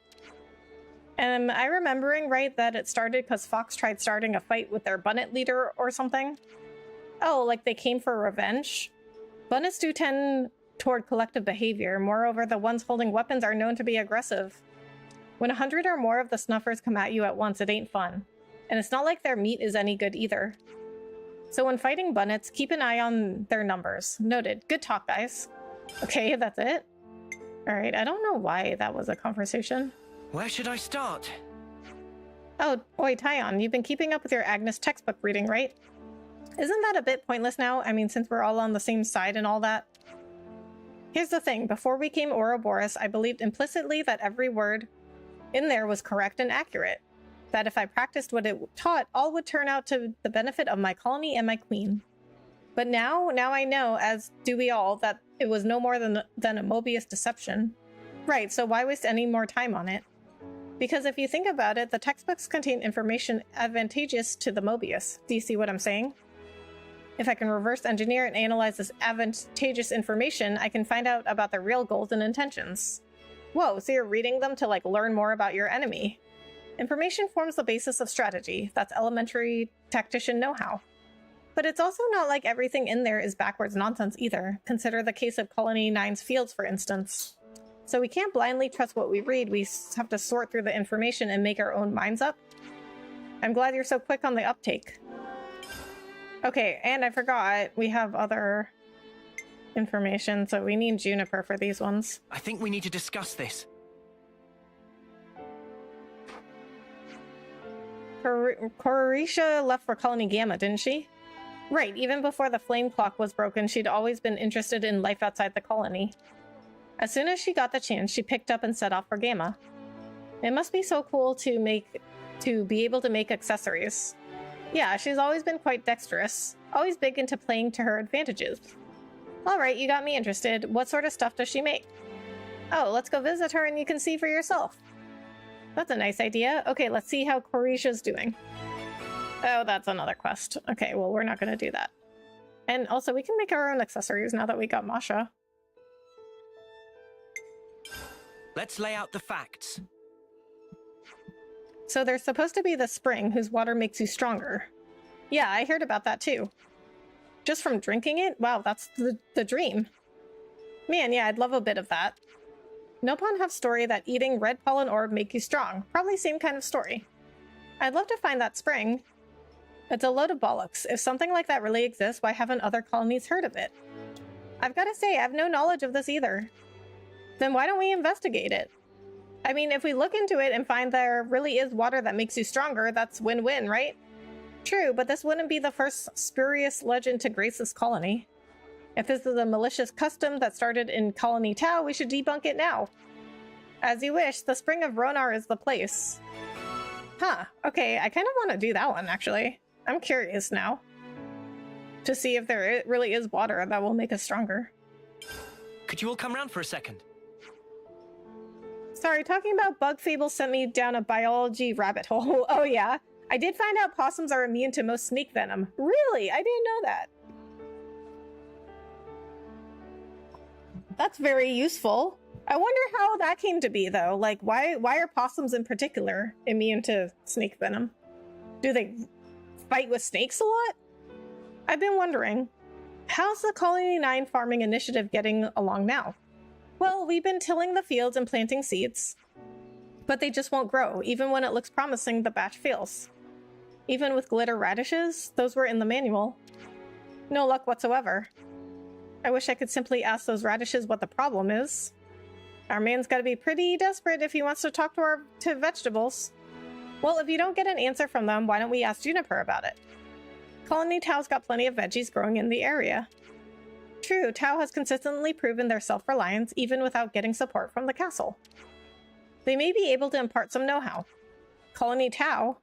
Am I remembering right that it started because Fox tried starting a fight with their bunnet leader or something? Oh, like they came for revenge? Bunnets do tend toward collective behavior. Moreover, the ones holding weapons are known to be aggressive. When 100 or more of the snuffers come at you at once, it ain't fun. And it's not like their meat is any good either. So when fighting bunnets, keep an eye on their numbers. Noted. Good talk, guys. Okay, that's it. Alright, I don't know why that was a conversation. Where should I start? Oh, oi, Tyon, you've been keeping up with your Agnes textbook reading, right? Isn't that a bit pointless now? I mean, since we're all on the same side and all that. Here's the thing. Before we came Ouroboros, I believed implicitly that every word in there was correct and accurate. That if I practiced what it taught, all would turn out to the benefit of my colony and my queen. But now I know, as do we all, that it was no more than a Mobius deception. Right, so why waste any more time on it? Because if you think about it, the textbooks contain information advantageous to the Mobius. Do you see what I'm saying? If I can reverse engineer and analyze this advantageous information, I can find out about their real goals and intentions. Whoa, so you're reading them to, like, learn more about your enemy. Information forms the basis of strategy. That's elementary tactician know-how. But it's also not like everything in there is backwards nonsense either. Consider the case of Colony 9's fields, for instance. So we can't blindly trust what we read. We have to sort through the information and make our own minds up. I'm glad you're so quick on the uptake. Okay, and I forgot, we have other information, so we need Juniper for these ones. I think we need to discuss this. Korisha left for Colony Gamma, didn't she? Right, even before the flame clock was broken, she'd always been interested in life outside the colony. As soon as she got the chance, she picked up and set off for Gamma. It must be so cool to be able to make accessories. Yeah, she's always been quite dexterous, always big into playing to her advantages. Alright, you got me interested. What sort of stuff does she make? Oh, let's go visit her and you can see for yourself. That's a nice idea. Okay, let's see how Korisha's doing. Oh, that's another quest. Okay, well, we're not going to do that. And also, we can make our own accessories now that we got Masha. Let's lay out the facts. So there's supposed to be the spring whose water makes you stronger. Yeah, I heard about that too. Just from drinking it? Wow, that's the dream. Man, yeah, I'd love a bit of that. Nopon have story that eating red pollen orb make you strong. Probably same kind of story. I'd love to find that spring. It's a load of bollocks. If something like that really exists, why haven't other colonies heard of it? I've got to say, I have no knowledge of this either. Then why don't we investigate it? I mean, if we look into it and find there really is water that makes you stronger, that's win-win, right? True, but this wouldn't be the first spurious legend to grace this colony. If this is a malicious custom that started in Colony Tau, we should debunk it now. As you wish, the Spring of Ronar is the place. Huh, okay, I kind of want to do that one, actually. I'm curious now. To see if there really is water that will make us stronger. Could you all come round for a second? Sorry, talking about bug fables sent me down a biology rabbit hole. Oh yeah, I did find out possums are immune to most snake venom. Really? I didn't know that. That's very useful. I wonder how that came to be, though. Like, why are possums in particular immune to snake venom? Do they fight with snakes a lot? I've been wondering. How's the Colony 9 farming initiative getting along now? Well, we've been tilling the fields and planting seeds. But they just won't grow. Even when it looks promising, the batch fails. Even with glitter radishes, those were in the manual. No luck whatsoever. I wish I could simply ask those radishes what the problem is. Our man's gotta be pretty desperate if he wants to talk to vegetables. Well, if you don't get an answer from them, why don't we ask Juniper about it? Colony Tau's got plenty of veggies growing in the area. True, Tau has consistently proven their self-reliance even without getting support from the castle. They may be able to impart some know-how. Colony Tau?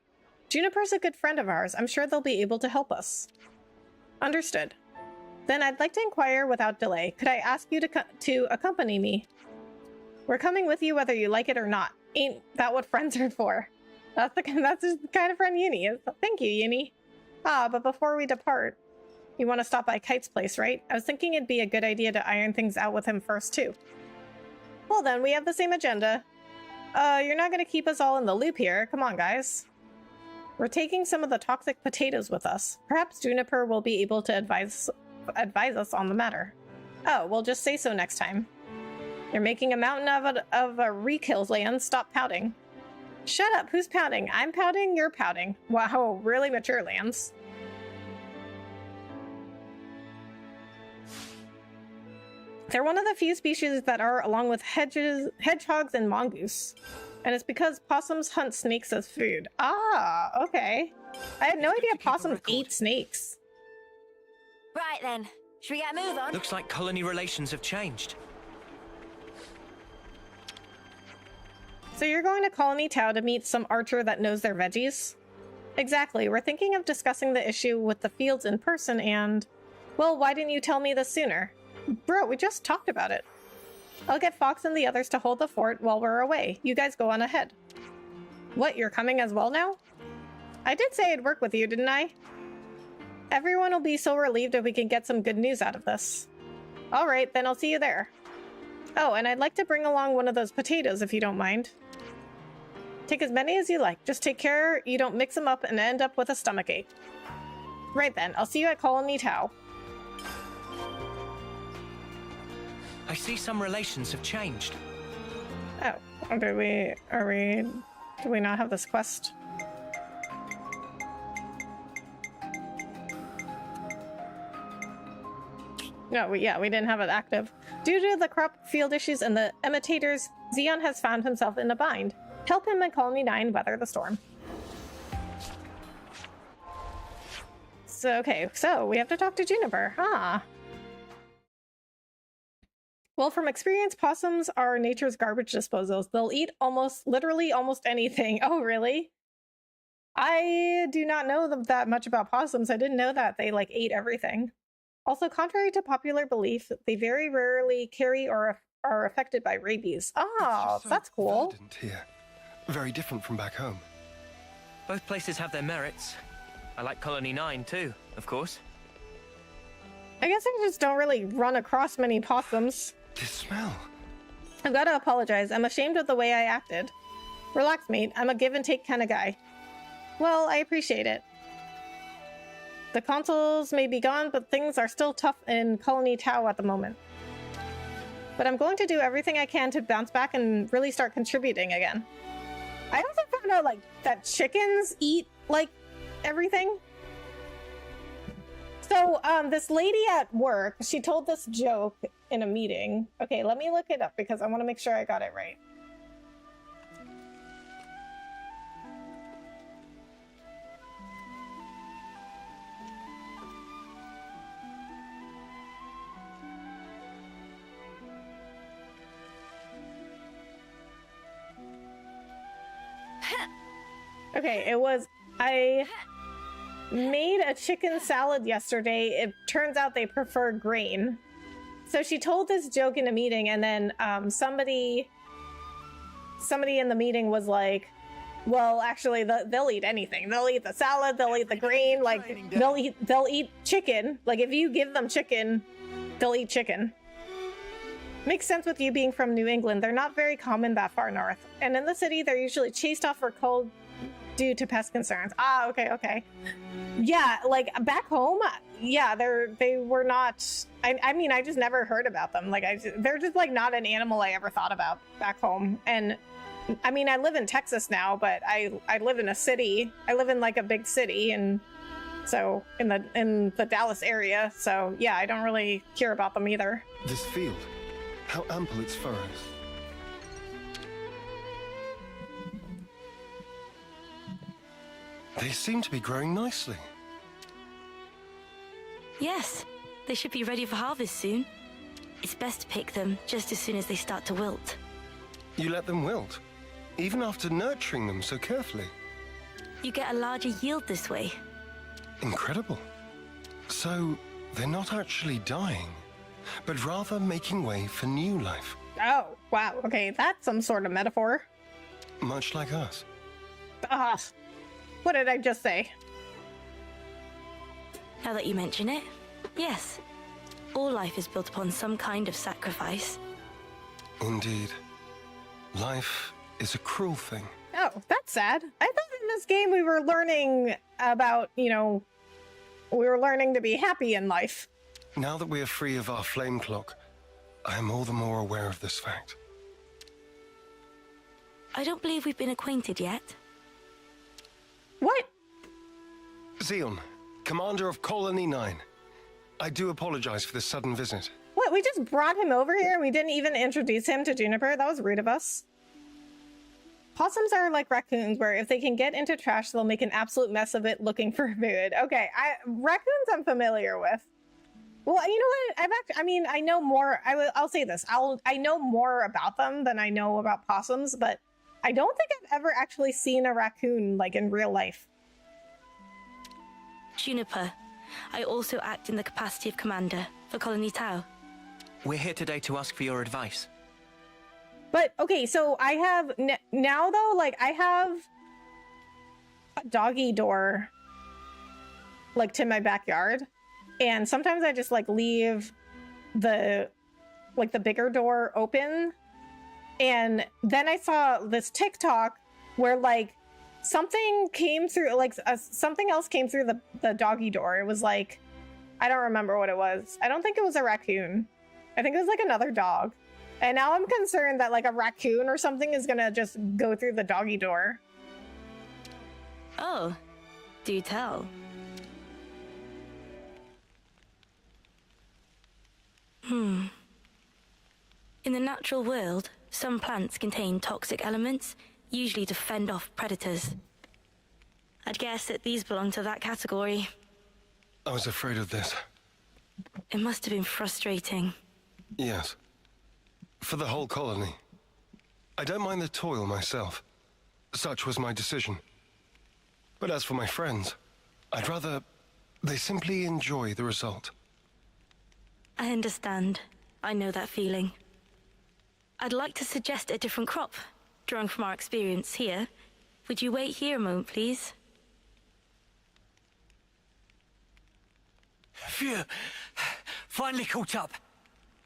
Juniper's a good friend of ours. I'm sure they'll be able to help us. Understood. Then I'd like to inquire without delay. Could I ask you to accompany me? We're coming with you whether you like it or not. Ain't that what friends are for? That's the kind of friend Uni is. Thank you, Uni. Ah, but before we depart, you want to stop by Kite's place, right? I was thinking it'd be a good idea to iron things out with him first, too. Well then, we have the same agenda. You're not going to keep us all in the loop here. Come on, guys. We're taking some of the toxic potatoes with us. Perhaps Juniper will be able to advise us on the matter. Oh, we'll just say so next time. You're making a mountain of a re-kills, Land. Stop pouting. Shut up, who's pouting? I'm pouting, you're pouting. Wow, really mature, Lambs. They're one of the few species that are, along with hedgehogs and mongoose. And it's because possums hunt snakes as food. Ah, okay. I had no idea possums ate snakes. Right then, should we get a move on? Looks like colony relations have changed. So you're going to Colony Tau to meet some archer that knows their veggies? Exactly, we're thinking of discussing the issue with the fields in person and... Well, why didn't you tell me this sooner? Bro, we just talked about it. I'll get Fox and the others to hold the fort while we're away. You guys go on ahead. What, you're coming as well now? I did say I'd work with you, didn't I? Everyone will be so relieved if we can get some good news out of this. Alright, then I'll see you there. Oh, and I'd like to bring along one of those potatoes if you don't mind. Take as many as you like. Just take care you don't mix them up and end up with a stomachache. Right then, I'll see you at Colony Tau. I see some relations have changed. Oh, do we not have this quest? No, we didn't have it active. Due to the crop field issues and the imitators, Zeon has found himself in a bind. Help him and Colony 9 weather the storm. So, okay, so we have to talk to Juniper. Ah. Well, from experience, possums are nature's garbage disposals. They'll eat literally almost anything. Oh, really? I do not know that much about possums. I didn't know that they, ate everything. Also, contrary to popular belief, they very rarely carry or are affected by rabies. Oh, so that's cool. Here. Very different from back home. Both places have their merits. I like Colony 9 too, of course. I guess I just don't really run across many possums. This smell. I've got to apologize. I'm ashamed of the way I acted. Relax, mate. I'm a give and take kind of guy. Well, I appreciate it. The consoles may be gone, but things are still tough in Colony Tau at the moment. But I'm going to do everything I can to bounce back and really start contributing again. I also found out, that chickens eat, everything. So, this lady at work, she told this joke in a meeting. Okay, let me look it up because I want to make sure I got it right. Okay, it was... I made a chicken salad yesterday. It turns out they prefer grain. So she told this joke in a meeting, and then somebody in the meeting was like, well, actually, they'll eat anything. They'll eat the salad, they'll eat the grain, like, they'll eat chicken. Like, if you give them chicken, they'll eat chicken. Makes sense with you being from New England. They're not very common that far north. And in the city, they're usually chased off or culled due to pest concerns. Ah, okay. Yeah, like, back home, yeah, they were not... I mean, I just never heard about them. Like, they're just, like, not an animal I ever thought about back home. And... I mean, I live in Texas now, but I live in a city. I live in like a big city, and so in the Dallas area. So yeah, I don't really hear about them either. This field, how ample its furrows. They seem to be growing nicely. Yes, they should be ready for harvest soon. It's best to pick them just as soon as they start to wilt. You let them wilt? Even after nurturing them so carefully? You get a larger yield this way. Incredible. So, they're not actually dying, but rather making way for new life. Oh, wow. Okay, that's some sort of metaphor. Much like us. Ah, what did I just say? Now that you mention it, yes. All life is built upon some kind of sacrifice. Indeed. Life is a cruel thing. Oh, that's sad. I thought in this game we were learning about, you know, we were learning to be happy in life. Now that we are free of our flame clock, I am all the more aware of this fact. I don't believe we've been acquainted yet. What? Zeon, commander of Colony 9. I do apologize for this sudden visit. What, we just brought him over here and we didn't even introduce him to Juniper? That was rude of us. Possums are like raccoons, where if they can get into trash, they'll make an absolute mess of it looking for food. Okay, raccoons I'm familiar with. Well, you know what? I know more. I'll say this. I know more about them than I know about possums, but I don't think I've ever actually seen a raccoon, like, in real life. Juniper, I also act in the capacity of commander for Colony Tau. We're here today to ask for your advice. But, okay, so I have... Now, though, like, I have a doggy door, like, to my backyard. And sometimes I just, like, leave the bigger door open. And then I saw this TikTok where, like, something came through, like, something else came through the doggy door. It was, like, I don't remember what it was. I don't think it was a raccoon. I think it was, like, another dog. And now I'm concerned that, like, a raccoon or something is gonna just go through the doggy door. Oh, do tell. In the natural world, some plants contain toxic elements, usually to fend off predators. I'd guess that these belong to that category. I was afraid of this. It must have been frustrating. Yes. For the whole colony. I don't mind the toil myself. Such was my decision. But as for my friends, I'd rather they simply enjoy the result. I understand. I know that feeling. I'd like to suggest a different crop, drawing from our experience here. Would you wait here a moment, please? Phew! Finally caught up.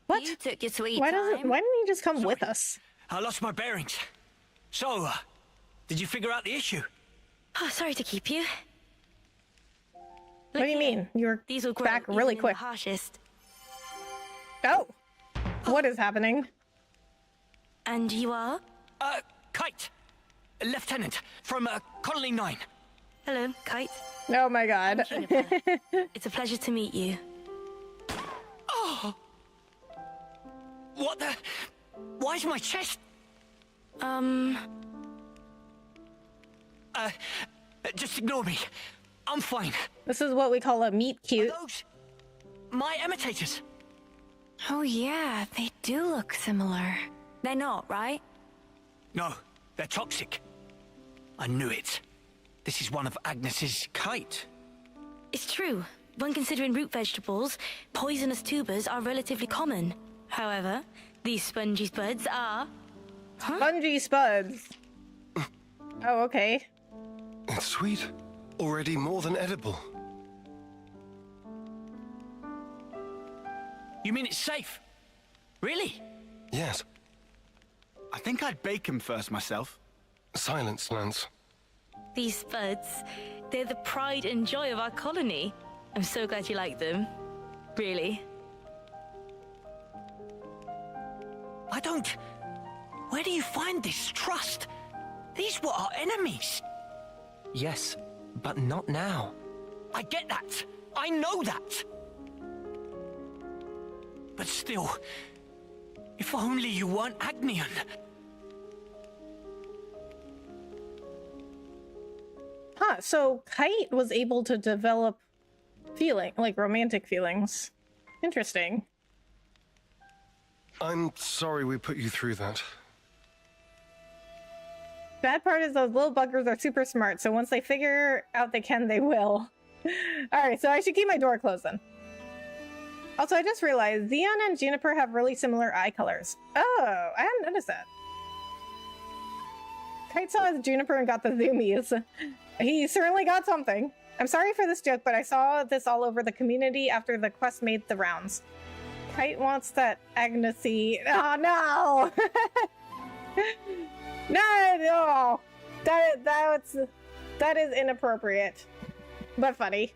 What? You took your sweet Why time. didn't he just come with us? I lost my bearings. So, did you figure out the issue? Oh, sorry to keep you. What do you mean? You're back really quick. Harshest. Oh! What is happening? And you are? Kite. Lieutenant from Colony 9. Hello, Kite. Oh my god. It's a pleasure to meet you. Oh! What the? Why is my chest? Just ignore me. I'm fine. This is what we call a meet cute. Are those my imitators? Oh yeah, they do look similar. They're not, right? No, they're toxic. I knew it. This is one of Agnes's... Kite? It's true. When considering root vegetables, poisonous tubers are relatively common. However, these spongy spuds are... Spongy spuds. Oh, okay. It's sweet. Already more than edible. You mean it's safe? Really? Yes. I think I'd bake him first myself. Silence, Lance. These spuds, they're the pride and joy of our colony. I'm so glad you like them. Really. I don't... Where do you find this trust? These were our enemies. Yes, but not now. I get that. I know that. But still, if only you weren't Agnian. Huh, so Kite was able to develop romantic feelings. Interesting. I'm sorry we put you through that. Bad part is those little buggers are super smart, so once they figure out they can, they will. Alright, so I should keep my door closed then. Also, I just realized Zeon and Juniper have really similar eye colors. Oh, I hadn't noticed that. Kite saw his Juniper and got the zoomies. He certainly got something. I'm sorry for this joke, but I saw this all over the community after the quest made the rounds. Kite wants that Agnesy. Oh no! No! That is inappropriate, but funny.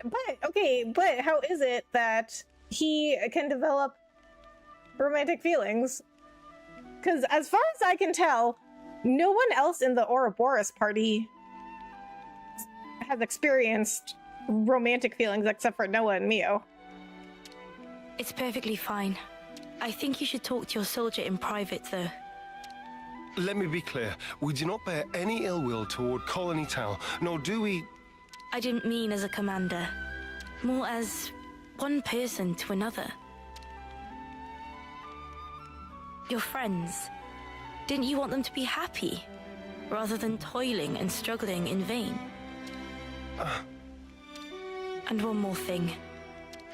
But how is it that he can develop romantic feelings? Because as far as I can tell, no one else in the Ouroboros party has experienced romantic feelings except for Noah and Mio. It's perfectly fine. I think you should talk to your soldier in private, though. Let me be clear. We do not bear any ill will toward Colony Tau, nor do we... I didn't mean as a commander. More as one person to another. Your friends. Didn't you want them to be happy, rather than toiling and struggling in vain? And one more thing.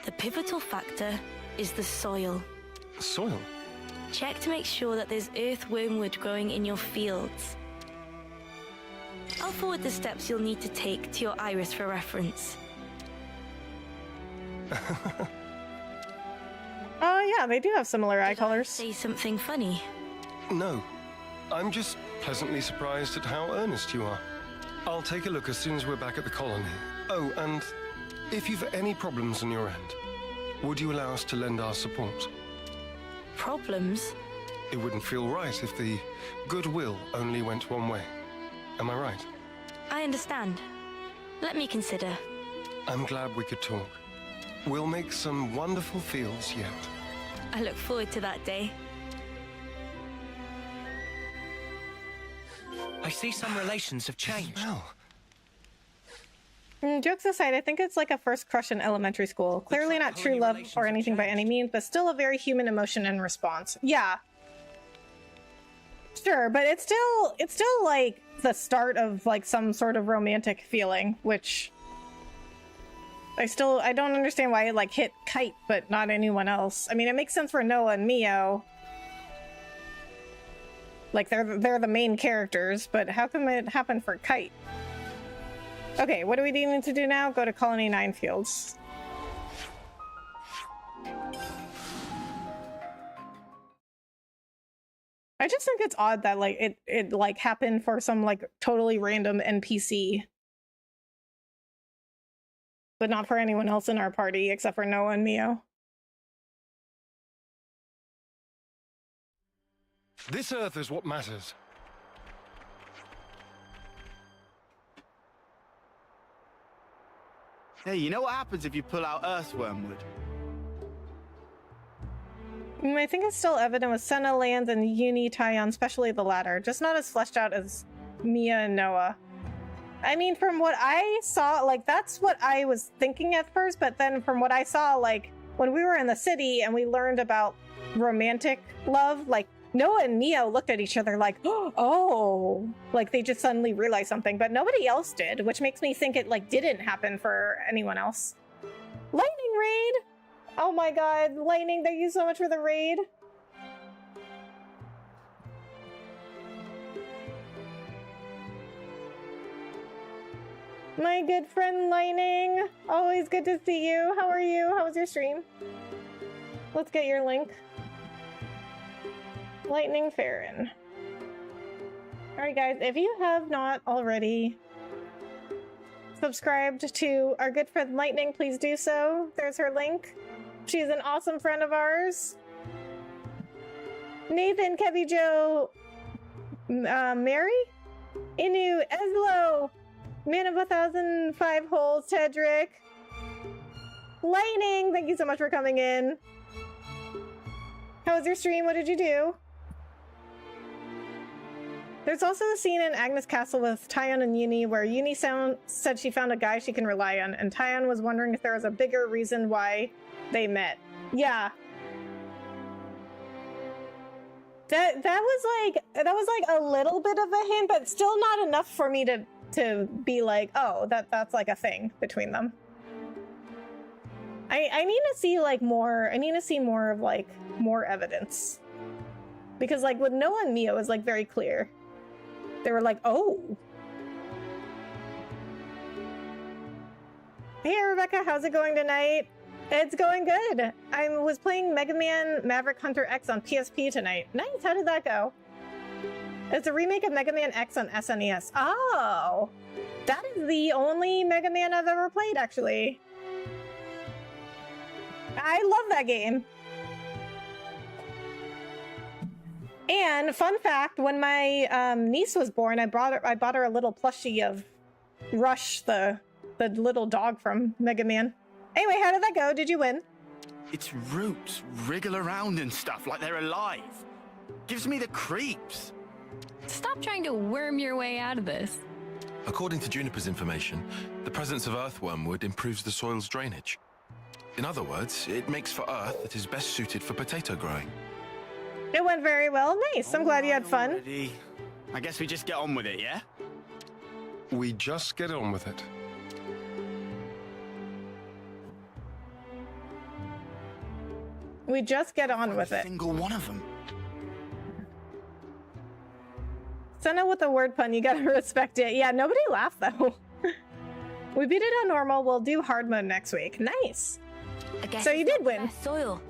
The pivotal factor is the soil. Soil? Check to make sure that there's earth wormwood growing in your fields. I'll forward the steps you'll need to take to your iris for reference. Oh yeah, they do have similar eye colors. Say something funny? No. I'm just pleasantly surprised at how earnest you are. I'll take a look as soon as we're back at the colony. Oh, and if you've any problems on your end, would you allow us to lend our support? Problems? It wouldn't feel right if the goodwill only went one way. Am I right? I understand. Let me consider. I'm glad we could talk. We'll make some wonderful fields yet. I look forward to that day. I see some relations have changed. Jokes aside, I think it's like a first crush in elementary school. Clearly not true love or anything by any means, but still a very human emotion and response. Yeah. Sure, but it's still like the start of like some sort of romantic feeling, which I don't understand why it like hit Kite, but not anyone else. I mean, it makes sense for Noah and Mio. Like they're the main characters, but how come it happened for Kite? Okay, what do we need to do now? Go to Colony 9 Fields. I just think it's odd that like it like happened for some like totally random NPC. But not for anyone else in our party except for Noah and Mio. This Earth is what matters. Hey, you know what happens if you pull out Earth wormwood? I think it's still evident with Senna Lands and Uni Taion, especially the latter, just not as fleshed out as Mia and Noah. I mean, from what I saw, like, that's what I was thinking at first, but then from what I saw, like, when we were in the city and we learned about romantic love, like, Noah and Mio looked at each other like, oh, like they just suddenly realized something, but nobody else did, which makes me think it like didn't happen for anyone else. Lightning raid! Oh my god, Lightning, thank you so much for the raid. My good friend Lightning, always good to see you. How are you? How was your stream? Let's get your link. Lightning Farron. Alright guys, if you have not already subscribed to our good friend Lightning, please do so. There's her link. She's an awesome friend of ours. Nathan, Kevy Joe, Mary, Inu, Eslo, Man of 1,005 Holes, Tedrick, Lightning, thank you so much for coming in. How was your stream? What did you do? There's also a scene in Agnes Castle with Tyon and Uni where Uni said she found a guy she can rely on, and Tyon was wondering if there was a bigger reason why they met. Yeah. That was like a little bit of a hint, but still not enough for me to be like, oh, that's like a thing between them. I need to see like more. I need to see more of like more evidence, because like with Noah and Mio is like very clear. They were like, oh. Hey Rebecca, how's it going tonight? It's going good. I was playing Mega Man Maverick Hunter X on PSP tonight. Nice, how did that go? It's a remake of Mega Man X on SNES. Oh, that is the only Mega Man I've ever played, actually. I love that game. And fun fact, when my niece was born, I bought her a little plushie of Rush, the little dog from Mega Man. Anyway, how did that go? Did you win? Its roots wriggle around and stuff like they're alive. Gives me the creeps. Stop trying to worm your way out of this. According to Juniper's information, the presence of earthwormwood improves the soil's drainage. In other words, it makes for earth that is best suited for potato growing. It went very well. Nice. I'm glad you had fun. Already. I guess we just get on with it, yeah? We just get on with it. We just get on with it. Single one of them. Senna with the word pun, you gotta respect it. Yeah, nobody laughed though. We beat it on normal. We'll do hard mode next week. Nice. So you did win. Soil.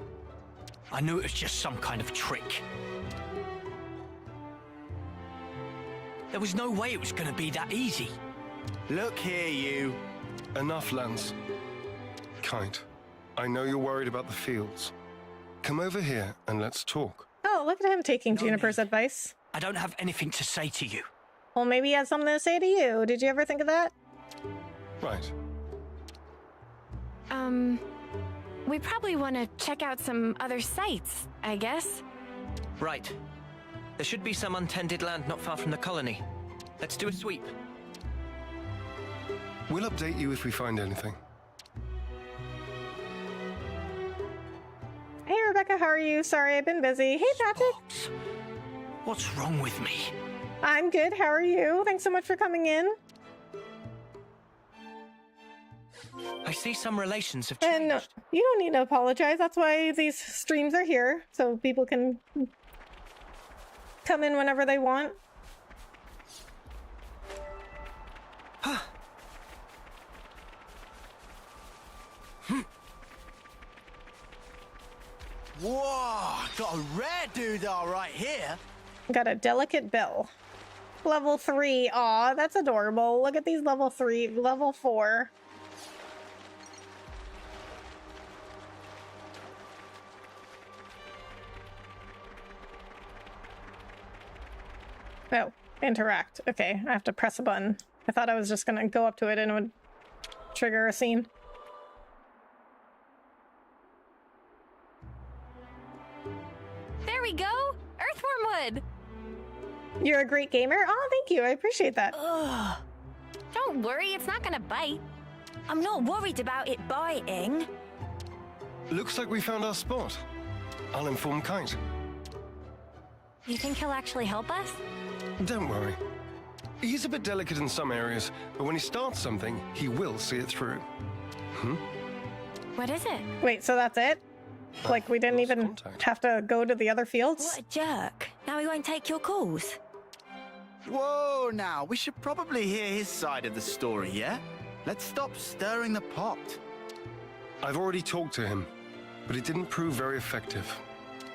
I knew it was just some kind of trick. There was no way it was going to be that easy. Look here, you. Enough, Lance. Kite, I know you're worried about the fields. Come over here and let's talk. Oh, look at him taking Juniper's advice. I don't have anything to say to you. Well, maybe he has something to say to you. Did you ever think of that? Right. We probably want to check out some other sites, I guess. Right. There should be some untended land not far from the colony. Let's do a sweep. We'll update you if we find anything. Hey, Rebecca, how are you? Sorry, I've been busy. Hey, Patrick. What's wrong with me? I'm good. How are you? Thanks so much for coming in. I see some relations have changed. And you don't need to apologize. That's why these streams are here, so people can come in whenever they want. Whoa, got a rare doodah right here. Got a delicate bill. Level 3. Aw, that's adorable. Look at these level 3, level 4. Oh, interact. Okay, I have to press a button. I thought I was just gonna go up to it and it would trigger a scene. There we go! Earthwormwood! You're a great gamer? Oh, thank you. I appreciate that. Ugh. Don't worry, it's not gonna bite. I'm not worried about it biting. Looks like we found our spot. I'll inform Kite. You think he'll actually help us? Don't worry. He's a bit delicate in some areas, but when he starts something, he will see it through. What is it? Wait, so that's it? Like, we didn't even have to go to the other fields? What a jerk. Now he won't take your calls. Whoa, now, we should probably hear his side of the story, yeah? Let's stop stirring the pot. I've already talked to him, but it didn't prove very effective.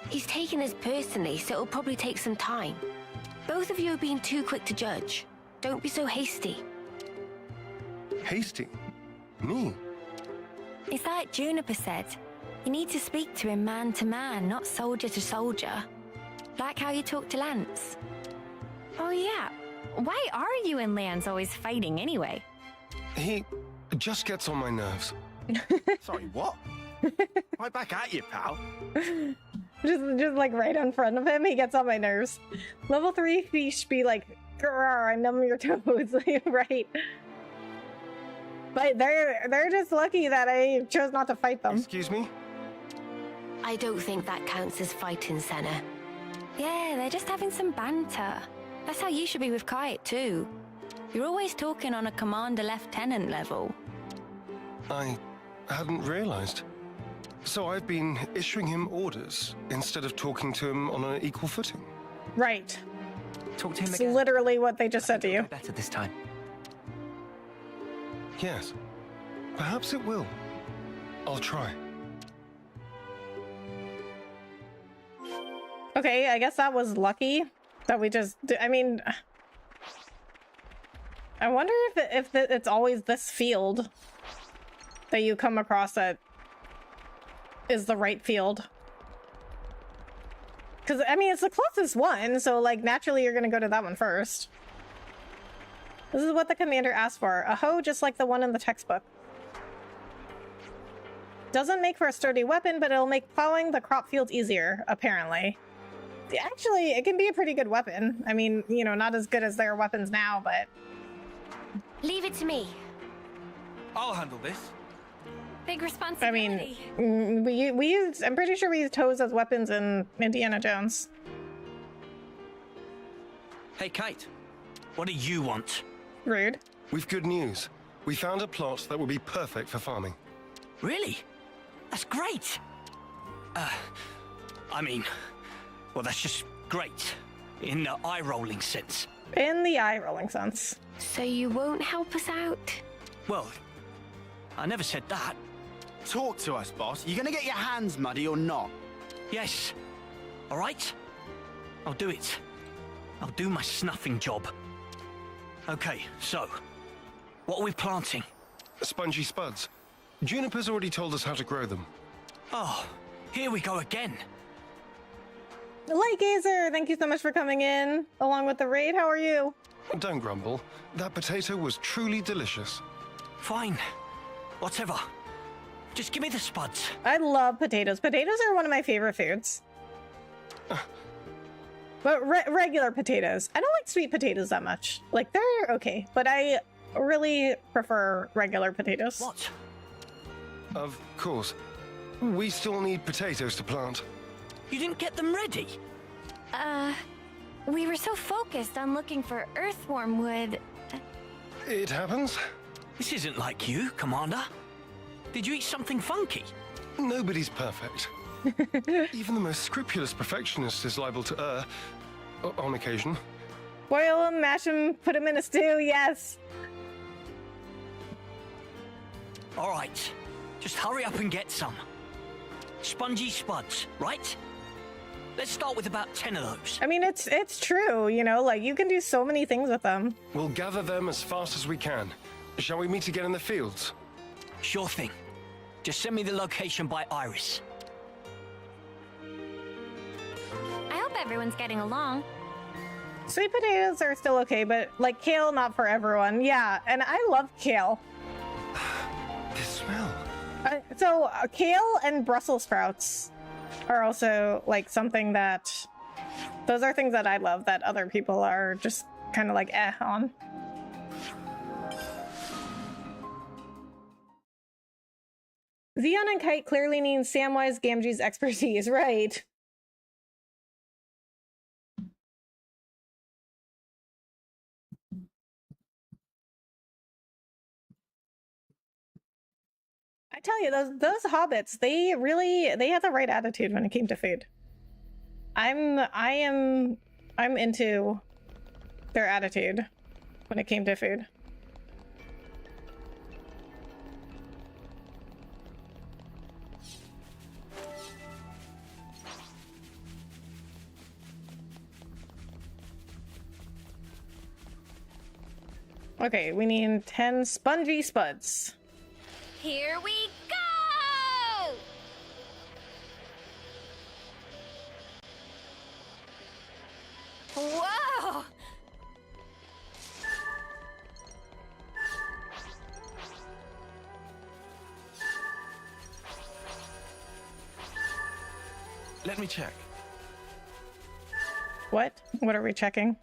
He's taken this personally, so it'll probably take some time. Both of you are being too quick to judge. Don't be so hasty. Hasty? Me? It's like Juniper said. You need to speak to him man to man, not soldier to soldier. Like how you talk to Lance. Oh yeah. Why are you and Lance always fighting anyway? He just gets on my nerves. Sorry, what? Right back at you, pal. Just like right in front of him, he gets on my nerves. Level 3, he should be like, grrr, I numb your toes, right? But they're just lucky that I chose not to fight them. Excuse me? I don't think that counts as fighting, Senna. Yeah, they're just having some banter. That's how you should be with Kite, too. You're always talking on a commander-lieutenant level. I hadn't realized. So I've been issuing him orders instead of talking to him on an equal footing. Right. Talk to him It's again. literally what they just said to you. Better this time. Yes. Perhaps it will. I'll try. Okay, I guess that was lucky that we just... I mean... I wonder if it's always this field that you come across that is the right field. Because, I mean, it's the closest one, so, like, naturally you're going to go to that one first. This is what the commander asked for. A hoe just like the one in the textbook. Doesn't make for a sturdy weapon, but it'll make plowing the crop fields easier, apparently. Actually, it can be a pretty good weapon. I mean, you know, not as good as their weapons now, but... Leave it to me. I'll handle this. Big I responsibility. mean, we used... I'm pretty sure we used hoes as weapons in Indiana Jones. Hey, Kate. What do you want? Rude. We've good news. We found a plot that would be perfect for farming. Really? That's great. I mean, well, that's just great. In the eye-rolling sense. In the eye-rolling sense. So you won't help us out? Well, I never said that. Talk to us, boss. You gonna get your hands muddy or not? Yes. All right? I'll do it. I'll do my snuffing job. Okay, so, what are we planting? Spongy spuds. Juniper's already told us how to grow them. Oh, here we go again. Light Gazer, thank you so much for coming in, along with the raid. How are you? Don't grumble. That potato was truly delicious. Fine. Whatever. Just give me the spuds. I love potatoes. Potatoes are one of my favorite foods. But regular potatoes. I don't like sweet potatoes that much. Like, they're okay, but I really prefer regular potatoes. What? Of course. We still need potatoes to plant. You didn't get them ready? We were so focused on looking for earthworm wood. It happens. This isn't like you, Commander. Did you eat something funky? Nobody's perfect. Even the most scrupulous perfectionist is liable to err, on occasion. Boil them, mash them, put them in a stew, yes. All right. Just hurry up and get some. Spongy spuds, right? Let's start with about 10 of those. I mean, it's true, you know, like, you can do so many things with them. We'll gather them as fast as we can. Shall we meet again in the fields? Sure thing. Just send me the location by Iris. I hope everyone's getting along. Sweet potatoes are still okay, but, like, kale, not for everyone. Yeah, and I love kale. The smell. Kale and Brussels sprouts are also, like, something that... Those are things that I love that other people are just kind of like, on. Zeon and Kite clearly need Samwise Gamgee's expertise, right? I tell you, those hobbits, they had the right attitude when it came to food. I'm into their attitude when it came to food. Okay, we need 10 spongy spuds. Here we go! Whoa! Let me check. What? What are we checking?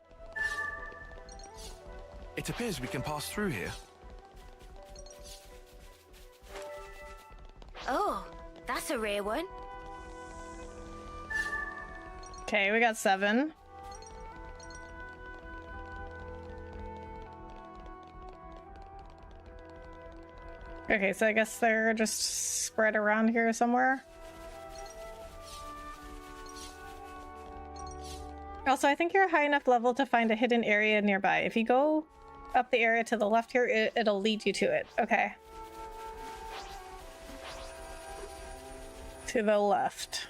It appears we can pass through here. Oh, that's a rare one. Okay, we got 7. Okay, so I guess they're just spread around here somewhere. Also, I think you're a high enough level to find a hidden area nearby. If you go up the area to the left here, it'll lead you to it. Okay. To the left.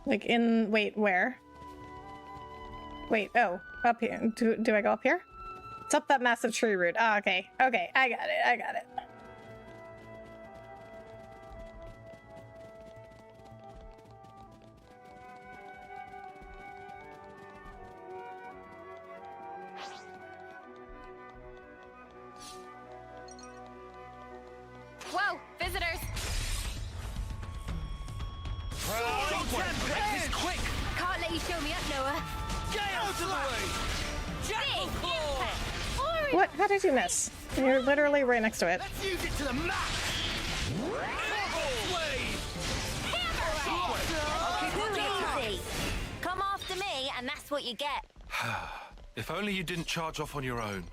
Like in, wait, where? Wait, oh, up here. Do I go up here? It's up that massive tree root. Ah, okay. Okay, I got it. I got it. Whoa, visitors! This quick! Can't let you show me up, Noah. Get out of the way! Jackal claw! What? How did you miss? You're literally right next to it. Let's use it to the max! Too easy. Come after me, and that's what you get. If only you didn't charge off on your own.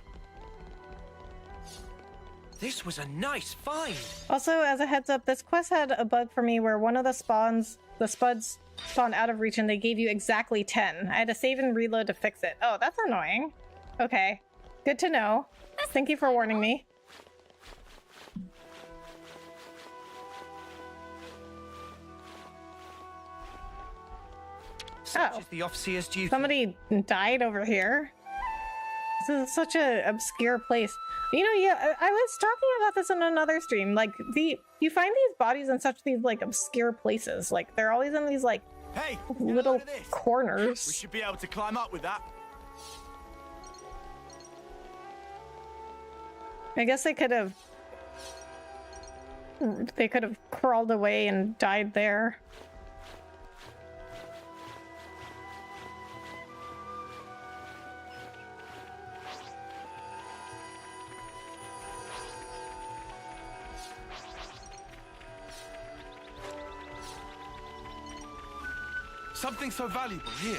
This was a nice find. Also, as a heads up, this quest had a bug for me where one of the spuds spawned out of reach and they gave you exactly 10. I had to save and reload to fix it. Oh, that's annoying. Okay. Good to know. Thank you for warning me. Such is the officer's duty. Somebody died over here. This is such an obscure place. You know, yeah, I was talking about this in another stream. Like, you find these bodies in such these, like, obscure places. Like, they're always in these, like, hey, little We corners. should be able to climb up with that. I guess they could have crawled away and died there. Something so valuable here.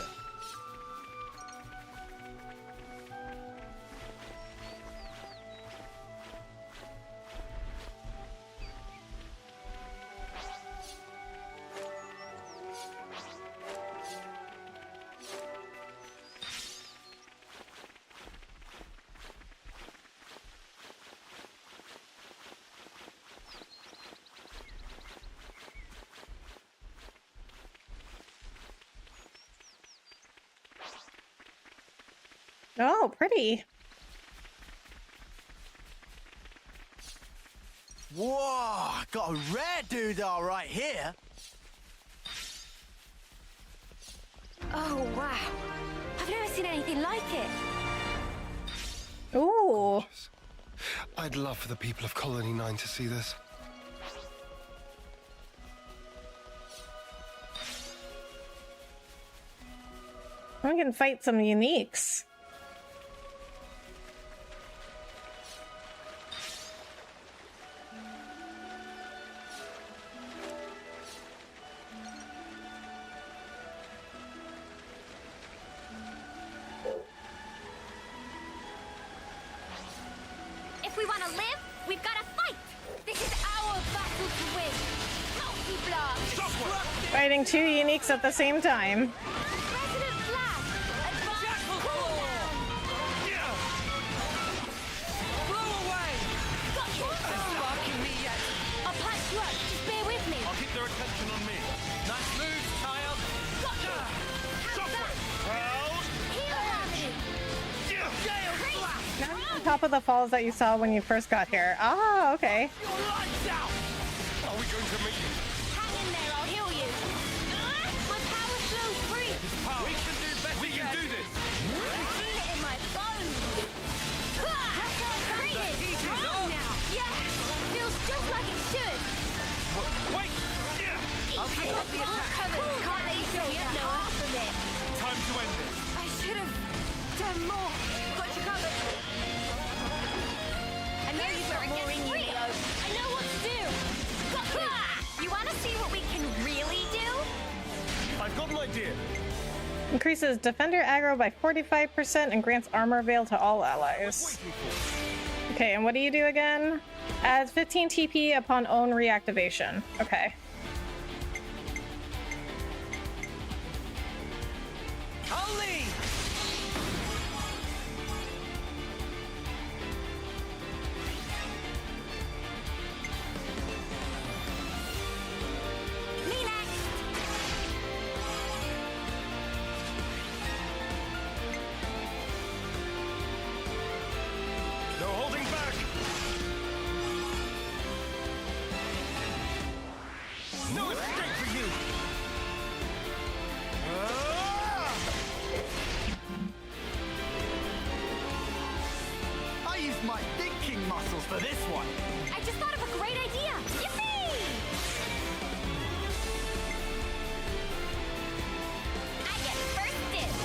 Oh, pretty. Whoa, got a rare doodah right here. Oh, wow. I've never seen anything like it. Ooh. I'd love for the people of Colony 9 to see this. We can fight some uniques. to live, we've got to fight. This is our battle to win. Multi-blast. Fighting two uniques at the same time. Resonant blast. Advanced cooldown. Blow away! Got you. Sparking me yet. I'll patch you up. Just bear with me. I'll keep their attention on me. Nice move, child. Got you. Shockwave! Healer avenue. Gale blast! Now you're on top of the falls that you saw when you first got here. Ah, okay. Your lights out! Are we going to meet you? Hang in there. I'll heal you. My power flows free. We can do better. We can do this. I feel it in my bones. Bring it. heat is Strong on. now. Yeah. Feels just like it should. Wait! I'll keep up the attack. Can't let you feel yet, Noah. Half of it. Time to end this. I should have done more. Got you covered. I know you've got more in you, Leo. I know what to do. Got you. You want to see what we can really do? I've got an idea. Increases defender aggro by 45% and grants armor veil to all allies. Okay, and what do you do again? Adds 15 TP upon own reactivation. Okay. I'll lead! Me next. No holding back. No escape for you! I used my thinking muscles for this one. I just thought of a great idea. Yippee! I get first dibs.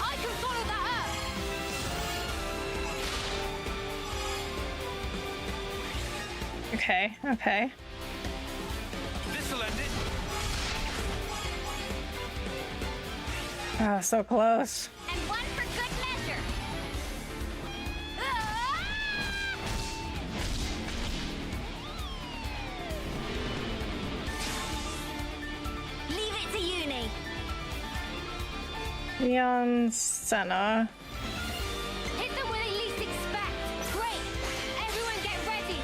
I can follow that up. Okay, okay. This'll end it. Oh, so close. And one for good measure. Ah! Leave it to Uni. Leon Senna. Hit them where they least expect. Great. Everyone get ready.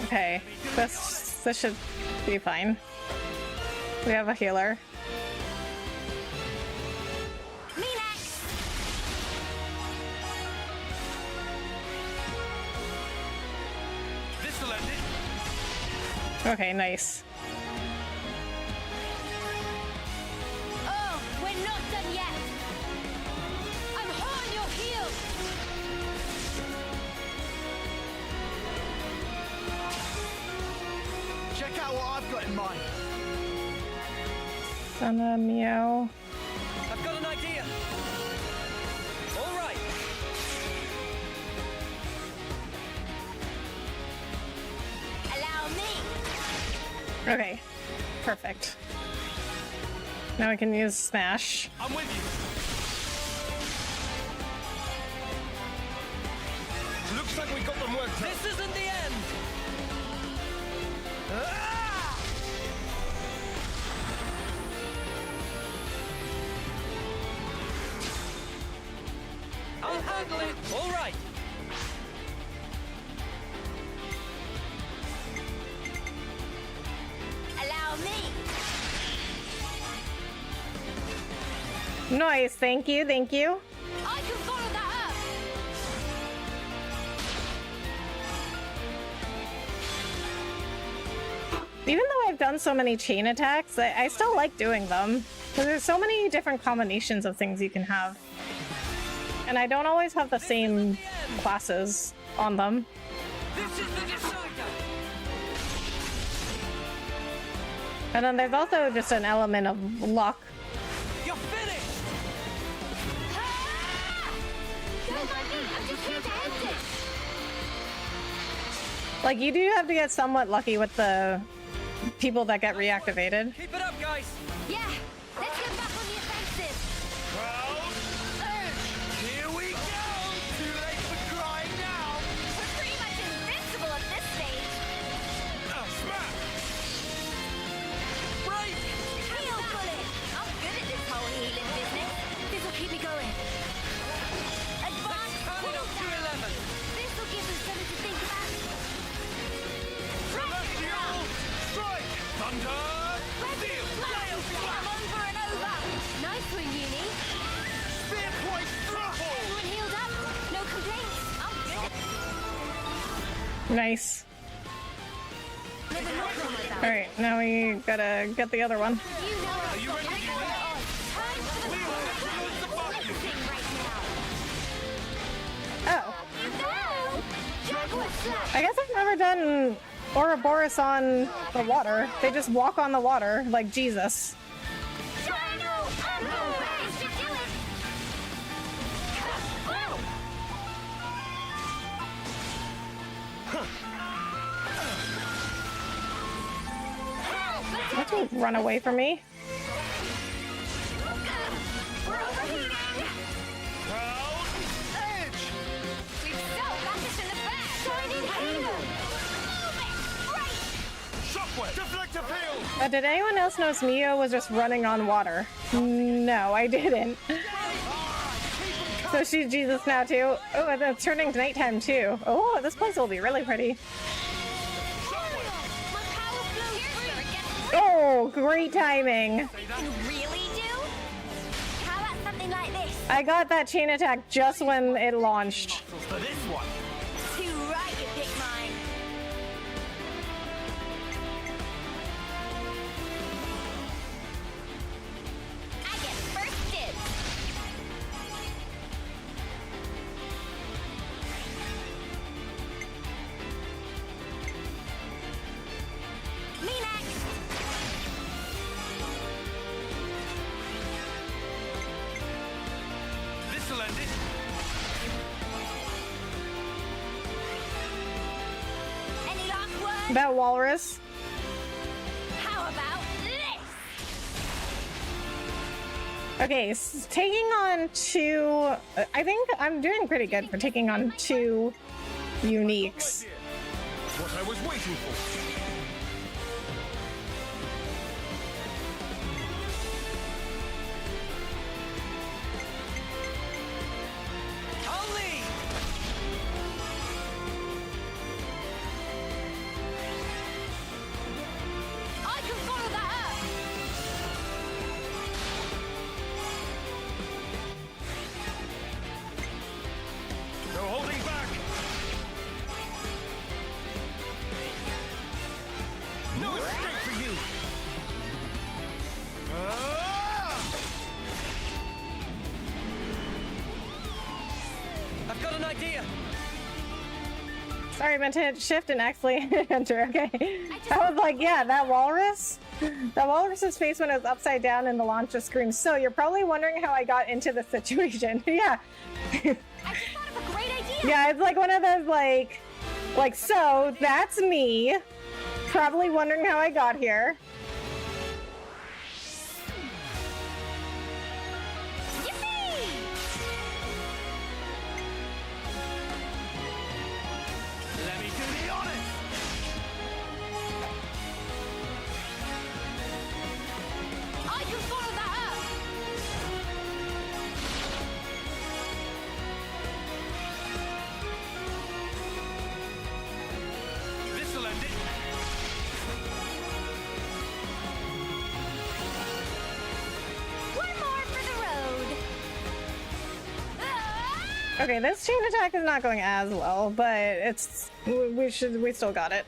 Okay, this should be fine. We have a healer. Me next. This'll end it. Okay, nice. Oh, we're not done yet. I'm hot on your heels. Check out what I've got in mind. Senna, meow. I've got an idea. All right. Allow me. Okay, perfect. Now we can use Smash. I'm with you. Looks like we got them worked out. This isn't the end. Ah! I'll handle it. All right. Allow me. Nice, thank you, thank you. I can follow that up. Even though I've done so many chain attacks, I still like doing them. Because there's so many different combinations of things you can have. And I don't always have the same classes on them. This is the decider. And then there's also just an element of luck. You're finished. Ah! Don't mind me. I'm just here to end this. Like, you do have to get somewhat lucky with the people that get reactivated. Keep it up, guys. Yeah, let's get back on the offensive. Here we go! Too late for crying now! We're pretty much invincible at this stage. Smack! Right! Heal bullet! I'm good at this whole healing business. This'll keep me going. Advanced Turn it up to 11. This'll give us something to think about. Celestial strike! Thunder! Steel! I'm over and over. Nice one, Uni. Spear point triple! Everyone healed up? No complaints. I'm good. Nice. Never not come with that. All right, now we gotta get the other one. You know Are you ready, Uni? Time for the Use the button! thing right now. Oh, No! Jaguar slash! I guess I've never done Ouroboros on the water. They just walk on the water like Jesus. Dino! Managed to do it! Whoa! Don't run away from me. We're overheating! Proud edge! We've still got this in the bag! Shining halo! Move it! Right! Shockwave! Deflector field! Did anyone else notice Mio was just running on water? No, I didn't. So she's Jesus now too. Oh, and it's turning to nighttime too. Oh, this place will be really pretty. My power flows through against Oh, great timing. you really do? How about something like this? I got that chain attack just when it launched. For this one! Too right, you pick mine. I get first dibs. Me next. This'll end it! Any last words? That walrus. How about this? Okay, taking on two. I think I'm doing pretty good for taking on two uniques. What I was waiting for! I'll lead. I can follow that up. No holding back! No escape for you! I've got an idea. Sorry, I meant to hit shift and accidentally enter. Okay. I was like, yeah, that walrus. That walrus's face when it was upside down in the launch just screams. So you're probably wondering how I got into this situation. Yeah. I just thought of a great idea. Yeah, it's like one of those like so that's me. Probably wondering how I got here. Yippee! Let me do the honors! I can follow that up. This'll end it! One more for the road. Ah! Okay, this chain attack is not going as well, but it's we still got it.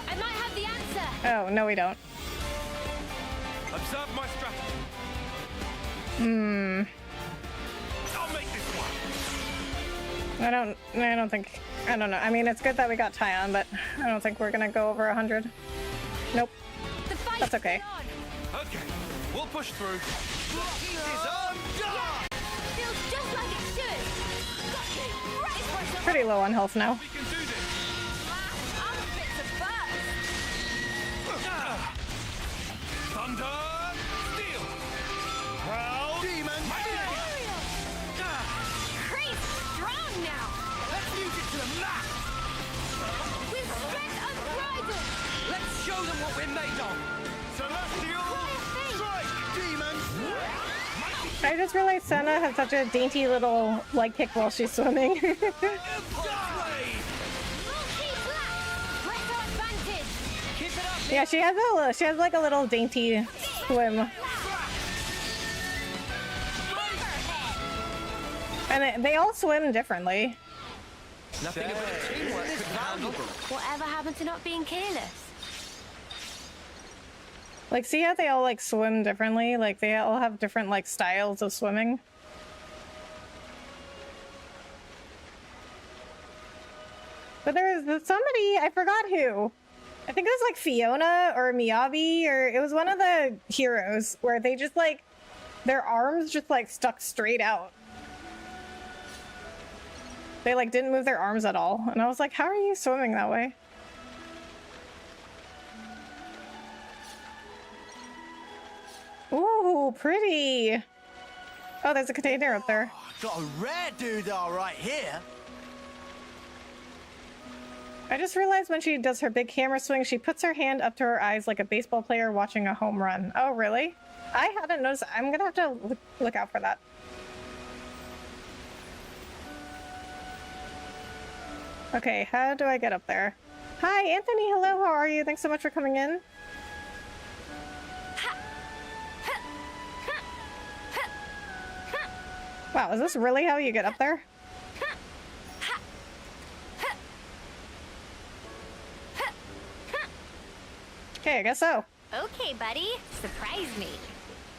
I might have the answer. Oh, no we don't. Observe my strategy! I'll make this one! I don't know. I mean, it's good that we got Tyon, but I don't think we're gonna go over 100. Nope. The fight That's okay. Okay, we'll push through. Block is undone! feels just like it should. Got you. Right. Pretty low on health now. We can do this! I'm fit to burst. Let's show them what we're made of! Celestial strike, demons! I just realized Senna has such a dainty little leg kick while she's swimming. Yeah, she has like a little dainty swim. And they all swim differently. Nothing about teamwork could handle. Whatever happened to not being careless? Like, see how they all like swim differently? Like they all have different like styles of swimming. But there was somebody, I forgot who. I think it was like Fiona or Miyabi, or it was one of the heroes where they just like, their arms just like stuck straight out. They like didn't move their arms at all. And I was like, how are you swimming that way? Ooh, pretty. Oh, there's a container up there. Got a rare doodah right here. I just realized when she does her big camera swing, she puts her hand up to her eyes like a baseball player watching a home run. Oh, really? I hadn't noticed. I'm gonna have to look out for that. Okay, how do I get up there? Hi, Anthony. Hello, how are you? Thanks so much for coming in. Wow, is this really how you get up there? Okay, I guess so. Okay, buddy. Surprise me.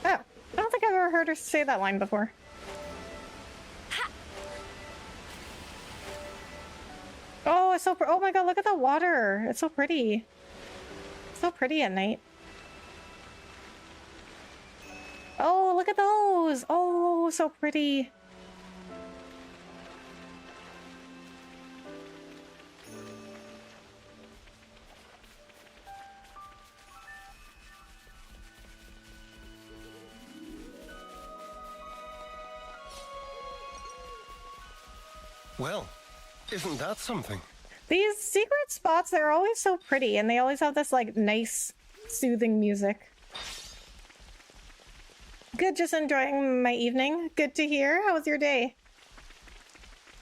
Oh, I don't think I've ever heard her say that line before. Oh, it's so oh my god, look at the water. It's so pretty. So pretty at night. Oh, look at those. Oh, so pretty. Well, isn't that something? These secret spots, they're always so pretty, and they always have this like nice, soothing music. Good, just enjoying my evening. Good to hear. How was your day?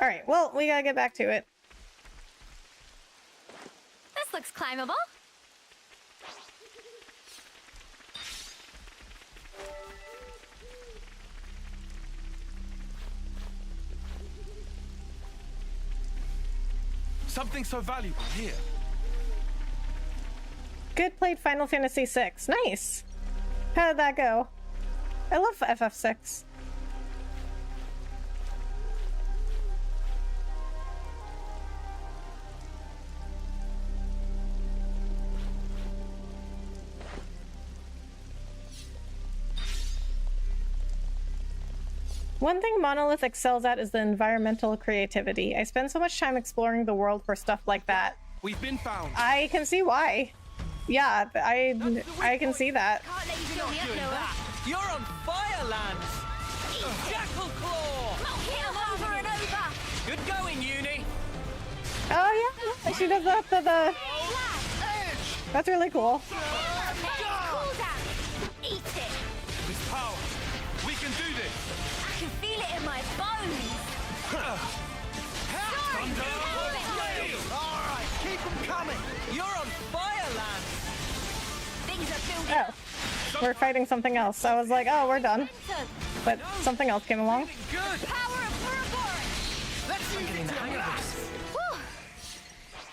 Alright, well, we gotta get back to it. This looks climbable. Something so valuable here. Good, played Final Fantasy VI. Nice! How did that go? I love FF6. One thing Monolith excels at is the environmental creativity. I spend so much time exploring the world for stuff like that. We've been found. I can see why. Yeah, I can see that. Can't let you fill me up, Noah. You're on fire, Lance! Jackal Claw! Heal over and over. Good going, Uni! Oh yeah, she does that to the... That's really cool. Cool down. Eat it. This power. We can do this. I can feel it in my bones. Alright, keep them coming! You're on fire, Lance! Things are building up. Oh, we're fighting something else. I was like, oh, we're done. But something else came along. Good! Power of Ouroboros. Let's get in the hang of this! Whew.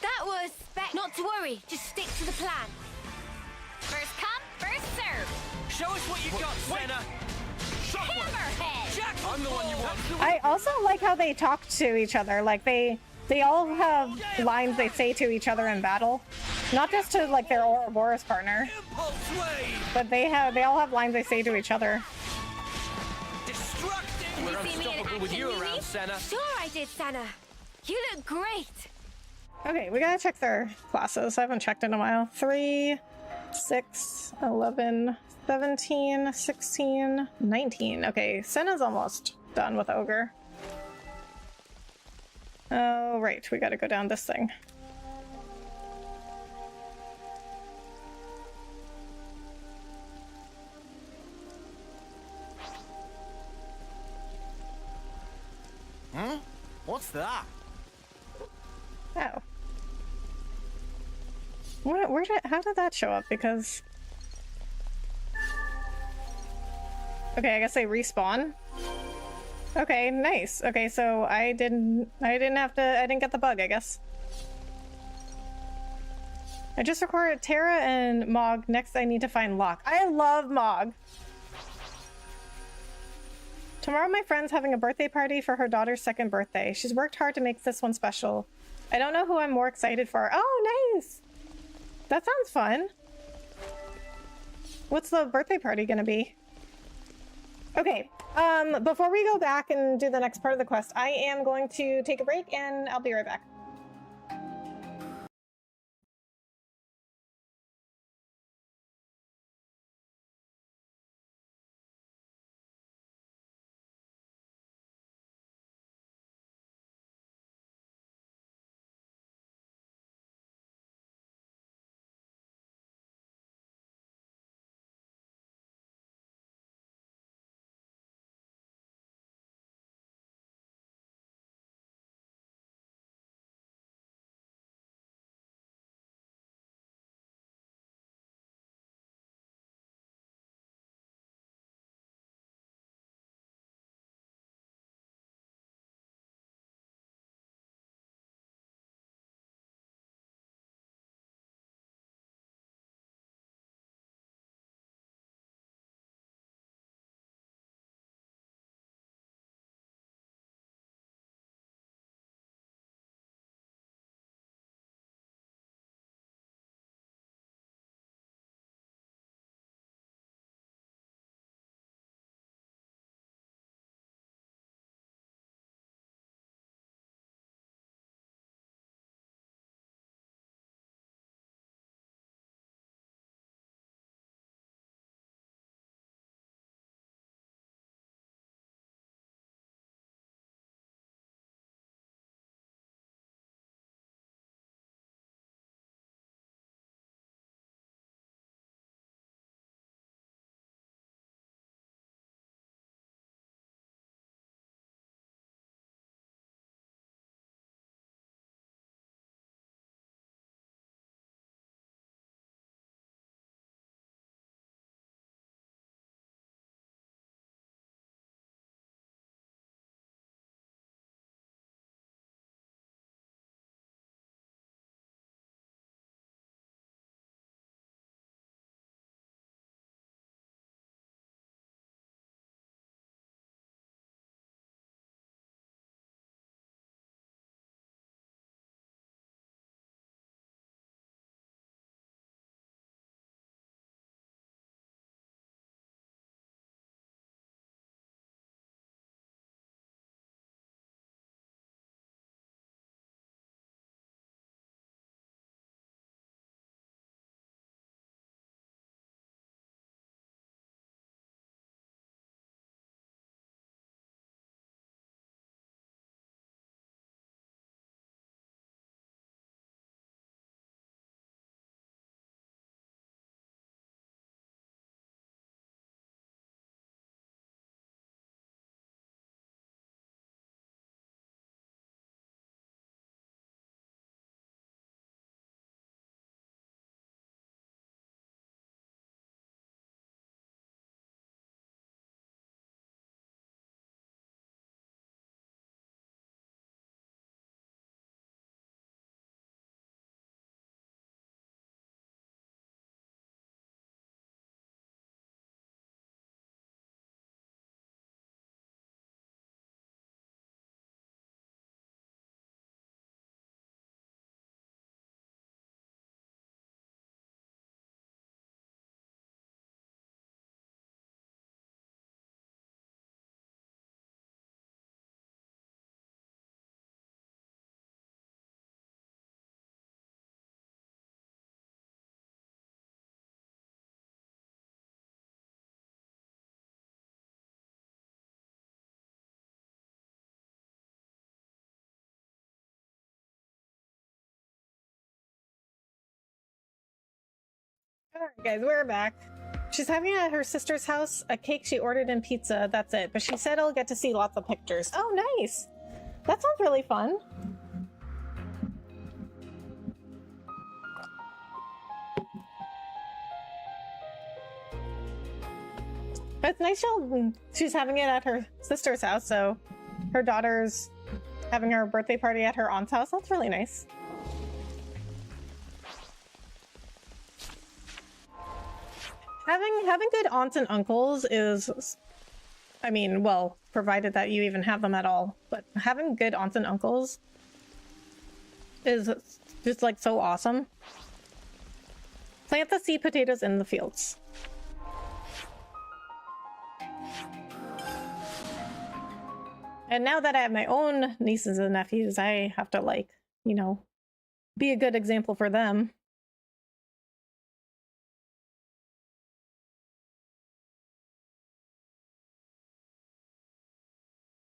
That was not to worry. Just stick to the plan. First come, first serve. Show us what you got, Senna! Hammerhead. Jackal I'm the one you want. I also like how they talk to each other. Like they all have lines they say to each other in battle, not just to like their Ouroboros partner, but they all have lines they say to each other. Destructive! We're unstoppable with you around, Senna. Sure I did, Senna. You look great. Okay, we gotta check their classes. I haven't checked in a while. 3, 6, 11, 17, 16, 19. Okay, Senna's almost done with Ogre. Oh, right, we gotta go down this thing. What's that? Oh. How did that show up? Because... Okay, I guess they respawn. Okay, nice. Okay, so I didn't get the bug, I guess. I just recorded Terra and Mog. Next I need to find Locke. I love Mog. Tomorrow my friend's having a birthday party for her daughter's 2nd birthday. She's worked hard to make this one special. I don't know who I'm more excited for. Oh, nice! That sounds fun. What's the birthday party gonna be? Okay, before we go back and do the next part of the quest, I am going to take a break and I'll be right back. Alright guys, we're back. She's having at her sister's house a cake she ordered and pizza, that's it. But she said I'll get to see lots of pictures. Oh, nice! That sounds really fun. But it's nice she's having it at her sister's house, so her daughter's having her birthday party at her aunt's house. That's really nice. Having good aunts and uncles is, I mean, well, provided that you even have them at all, but having good aunts and uncles is just like so awesome. Plant the seed potatoes in the fields. And now that I have my own nieces and nephews, I have to, like, you know, be a good example for them.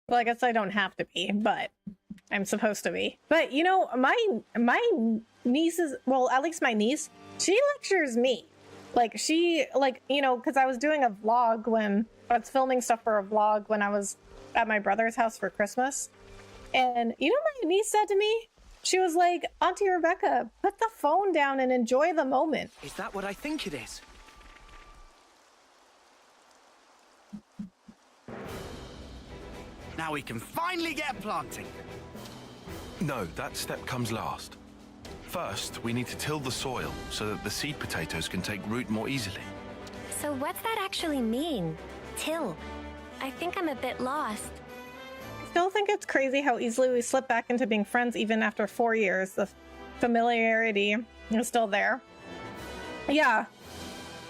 Well, I guess I don't have to be, but I'm supposed to be. But, you know, my nieces, well, at least my niece, she lectures me. Like, she, like, you know, because I was doing a vlog when I was filming stuff for a vlog when I was at my brother's house for Christmas. And you know what my niece said to me? She was like, Auntie Rebecca, put the phone down and enjoy the moment. Is that what I think it is? Now we can finally get planting. No, that step comes last. First, we need to till the soil so that the seed potatoes can take root more easily. So what's that actually mean? Till? I think I'm a bit lost. I still think it's crazy how easily we slip back into being friends even after 4 years. The familiarity is still there. Yeah.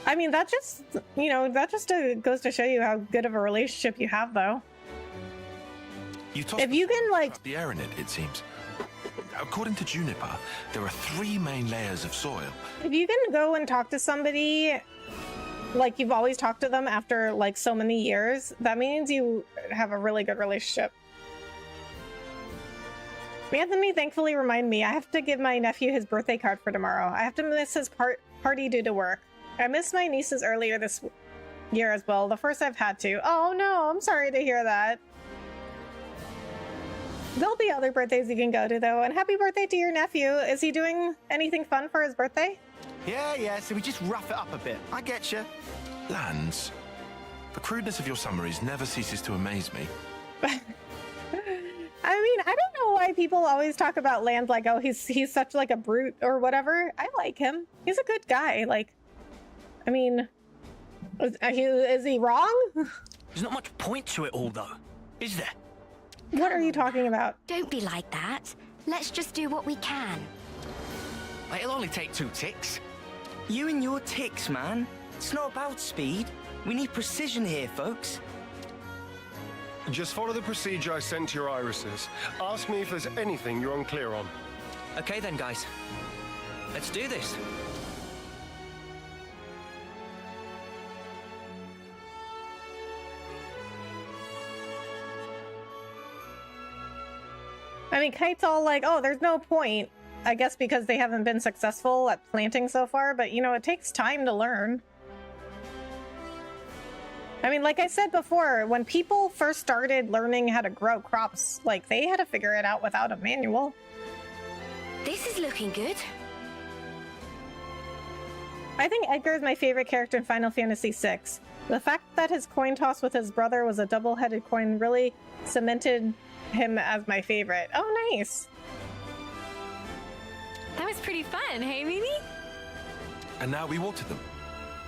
I mean, that just, you know, that just goes to show you how good of a relationship you have, though. If you can, like... the air in it, it seems. According to Juniper, there are 3 main layers of soil. If you can go and talk to somebody like you've always talked to them after like so many years, that means you have a really good relationship. Anthony thankfully reminded me I have to give my nephew his birthday card for tomorrow. I have to miss his party due to work. I missed my nieces earlier this year as well, the first I've had to. Oh no, I'm sorry to hear that. There'll be other birthdays you can go to, though, and happy birthday to your nephew. Is he doing anything fun for his birthday? Yeah, so we just rough it up a bit. I get you. Lands, the crudeness of your summaries never ceases to amaze me. I mean, I don't know why people always talk about Land like, oh, he's such like a brute or whatever. I like him. He's a good guy. Like, I mean, is he wrong? There's not much point to it all, though, is there? What are you talking about? Don't be like that. Let's just do what we can. It'll only take 2 ticks. You and your ticks, man. It's not about speed. We need precision here, folks. Just follow the procedure I sent to your irises. Ask me if there's anything you're unclear on. Okay then, guys. Let's do this. I mean, Kite's all like, oh, there's no point. I guess because they haven't been successful at planting so far, but you know, it takes time to learn. I mean, like I said before, when people first started learning how to grow crops, like they had to figure it out without a manual. This is looking good. I think Edgar is my favorite character in Final Fantasy VI. The fact that his coin toss with his brother was a double-headed coin really cemented him as my favorite. Oh, nice. That was pretty fun, hey, Mimi? And now we water them.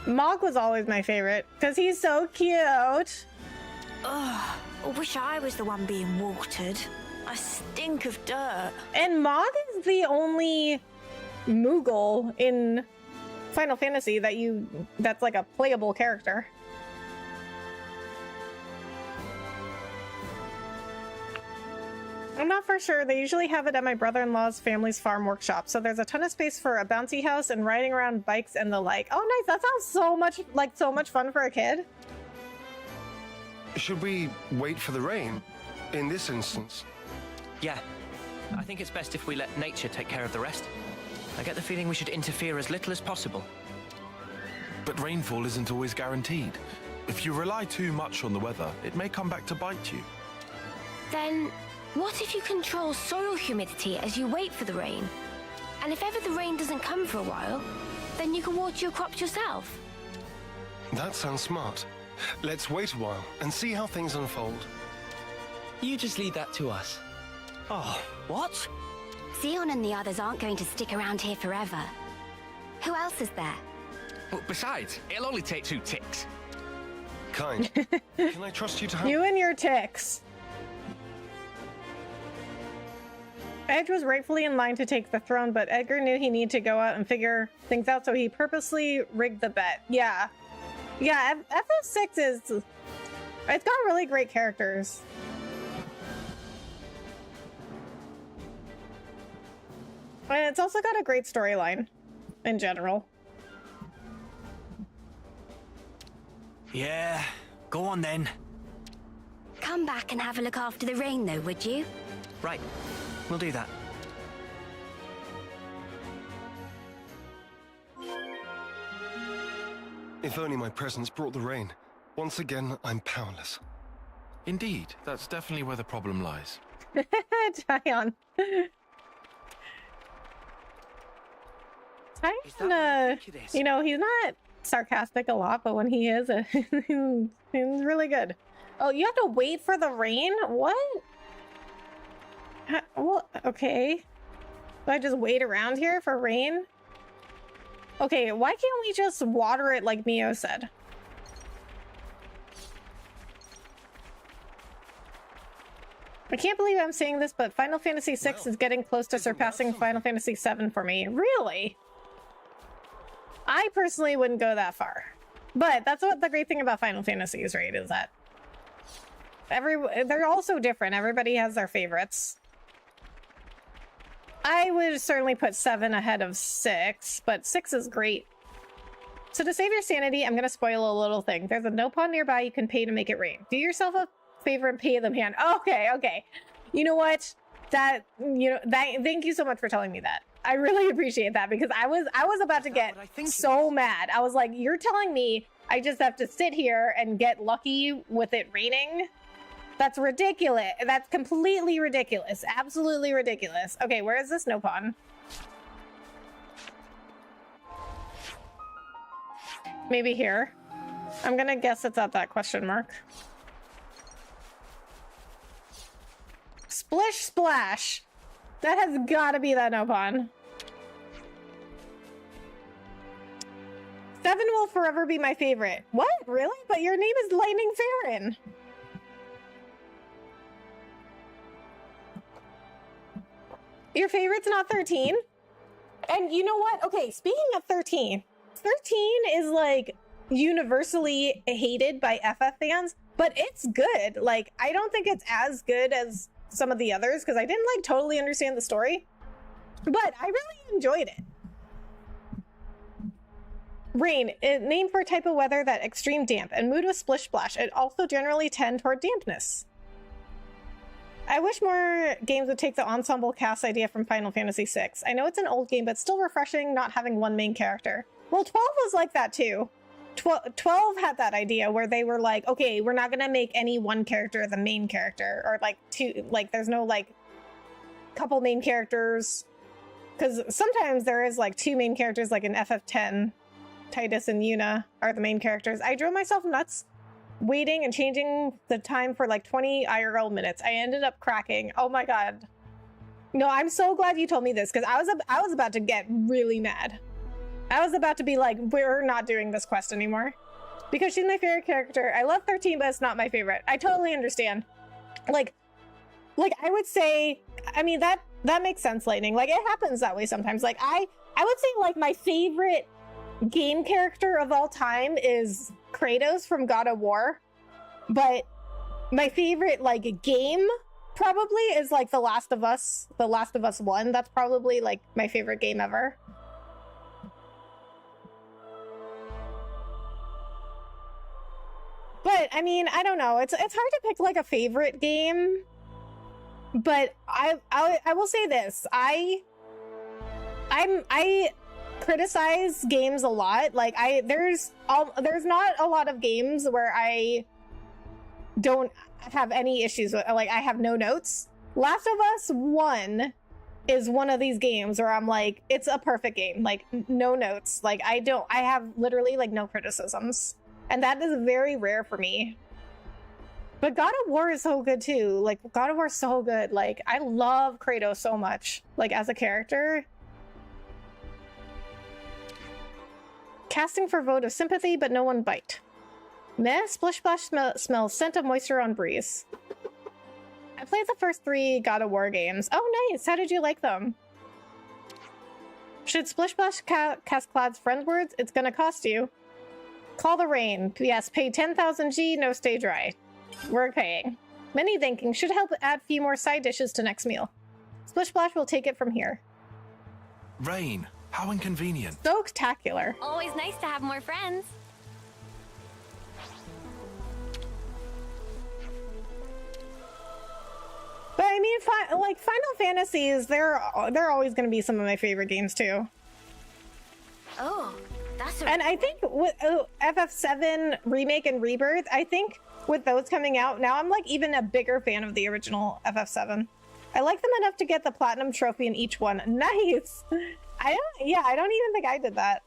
Mog was always my favorite because he's so cute. Ugh, I wish I was the one being watered. I stink of dirt. And Mog is the only Moogle in Final Fantasy that's like a playable character. I'm not for sure. They usually have it at my brother-in-law's family's farm workshop, so there's a ton of space for a bouncy house and riding around bikes and the like. Oh, nice. That sounds so much fun for a kid. Should we wait for the rain in this instance? Yeah. I think it's best if we let nature take care of the rest. I get the feeling we should interfere as little as possible. But rainfall isn't always guaranteed. If you rely too much on the weather, it may come back to bite you. Then What if you control soil humidity as you wait for the rain? And if ever the rain doesn't come for a while, then you can water your crops yourself. That sounds smart. Let's wait a while and see how things unfold. You just leave that to us. Oh, what? Zeon and the others aren't going to stick around here forever. Who else is there? Well, besides, it'll only take 2 ticks. Kind. Can I trust you to help? You and your ticks. Edge was rightfully in line to take the throne, but Edgar knew he needed to go out and figure things out, so he purposely rigged the bet. Yeah. Yeah, FF6 is... It's got really great characters. And it's also got a great storyline in general. Yeah, go on then. Come back and have a look after the rain, though, would you? Right, we'll do that. If only my presence brought the rain. Once again, I'm powerless. Indeed, that's definitely where the problem lies. Zion. Zion, you know, he's not sarcastic a lot, but when he is, he's really good. Oh, you have to wait for the rain? What? Well, okay. Do I just wait around here for rain? Okay, why can't we just water it like Mio said? I can't believe I'm saying this, but Final Fantasy VI is getting close to surpassing Final Fantasy VII for me. Really? I personally wouldn't go that far. But that's what the great thing about Final Fantasy is, right? Is that they're all so different. Everybody has their favorites. I would certainly put 7 ahead of 6, but 6 is great. So to save your sanity, I'm going to spoil a little thing. There's a no pawn nearby you can pay to make it rain. Do yourself a favor and pay them hand. Okay, okay. You know what? Thank you so much for telling me that. I really appreciate that, because I was about to get so mad. I was like, you're telling me I just have to sit here and get lucky with it raining? That's ridiculous. That's completely ridiculous. Absolutely ridiculous. Okay, where is this no pawn? Maybe here. I'm gonna guess it's at that question mark. Splish Splash. That has got to be that no pawn. 7 will forever be my favorite. What? Really? But your name is Lightning Farron. Your favorite's not 13? And you know what? Okay, speaking of 13, 13 is like universally hated by FF fans, but it's good. Like, I don't think it's as good as some of the others because I didn't like totally understand the story, but I really enjoyed it. Rain, named for a type of weather that extreme damp and mood with splish splash. It also generally tend toward dampness. I wish more games would take the ensemble cast idea from Final Fantasy VI. I know it's an old game, but still refreshing not having one main character. Well, 12 was like that too. 12 had that idea where they were like, okay, we're not gonna make any one character the main character, or like two, like there's no like couple main characters, because sometimes there is like 2 main characters, like in FF10, Titus and Yuna are the main characters. I drove myself nuts waiting and changing the time for like 20 IRL minutes. I ended up cracking. Oh my god. No, I'm so glad you told me this, because I was about to get really mad. I was about to be like, we're not doing this quest anymore. Because she's my favorite character. I love 13, but it's not my favorite. I totally understand. Like I would say, I mean, that makes sense, Lightning. Like, it happens that way sometimes. Like, I would say, like, my favorite game character of all time is Kratos from God of War. But my favorite, like, game probably is, like, The Last of Us 1. That's probably, like, my favorite game ever. But I mean, I don't know. It's hard to pick like a favorite game. But I will say this. I criticize games a lot. Like there's not a lot of games where I don't have any issues with, like I have no notes. Last of Us 1 is one of these games where I'm like, it's a perfect game. Like, no notes. Like, I have literally, like, no criticisms. And that is very rare for me. But God of War is so good, too. Like, God of War is so good. Like, I love Kratos so much. Like, as a character. Casting for vote of sympathy, but no one bite. Meh, Splish Splash smells scent of moisture on breeze. I played the first 3 God of War games. Oh, nice. How did you like them? Should Splish Splash cast Cloud's friend words? It's gonna cost you. Call the rain. Yes, pay 10,000 G, no stay dry. We're paying. Many thinking should help add a few more side dishes to next meal. Splish Splash will take it from here. Rain. How inconvenient. So spectacular. Always nice to have more friends. But I mean, like Final Fantasies, they're always going to be some of my favorite games too. Oh, that's And I think with FF7 Remake and Rebirth, I think with those coming out now, I'm like even a bigger fan of the original FF7. I like them enough to get the platinum trophy in each one. Nice. I don't even think I did that.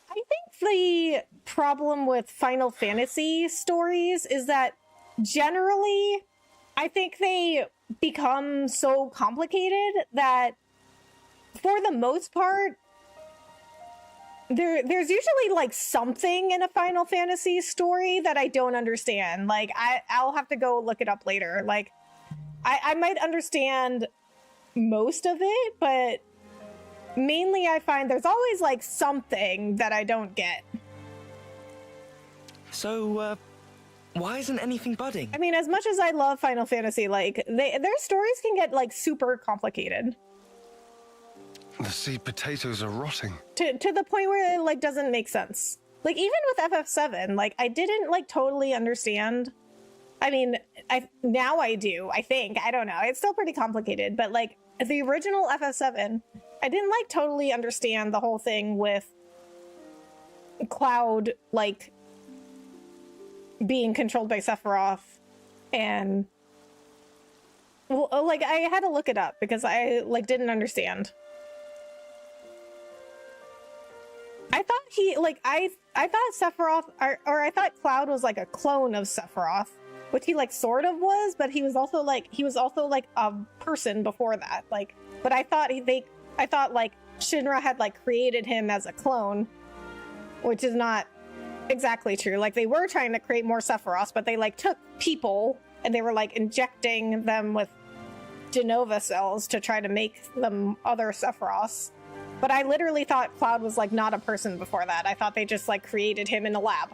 I think the problem with Final Fantasy stories is that generally, I think they become so complicated that for the most part, there's usually like something in a Final Fantasy story that I don't understand. Like I'll have to go look it up later. Like I might understand most of it, but mainly I find there's always like something that I don't get. So, why isn't anything budding? I mean, as much as I love Final Fantasy, like their stories can get like super complicated. The seed potatoes are rotting. To the point where it like doesn't make sense. Like even with FF7, like I didn't like totally understand. I mean, now I do, I think. I don't know. It's still pretty complicated, but like the original FF7, I didn't like totally understand the whole thing with Cloud like being controlled by Sephiroth and well, like I had to look it up because I like didn't understand. I thought I thought Sephiroth, or I thought Cloud was like a clone of Sephiroth, which he like sort of was, but he was also like a person before that. Like, but I thought like Shinra had like created him as a clone, which is not exactly true. Like they were trying to create more Sephiroths, but they like took people and they were like injecting them with Genova cells to try to make them other Sephiroths. But I literally thought Cloud was like not a person before that. I thought they just like created him in a lab.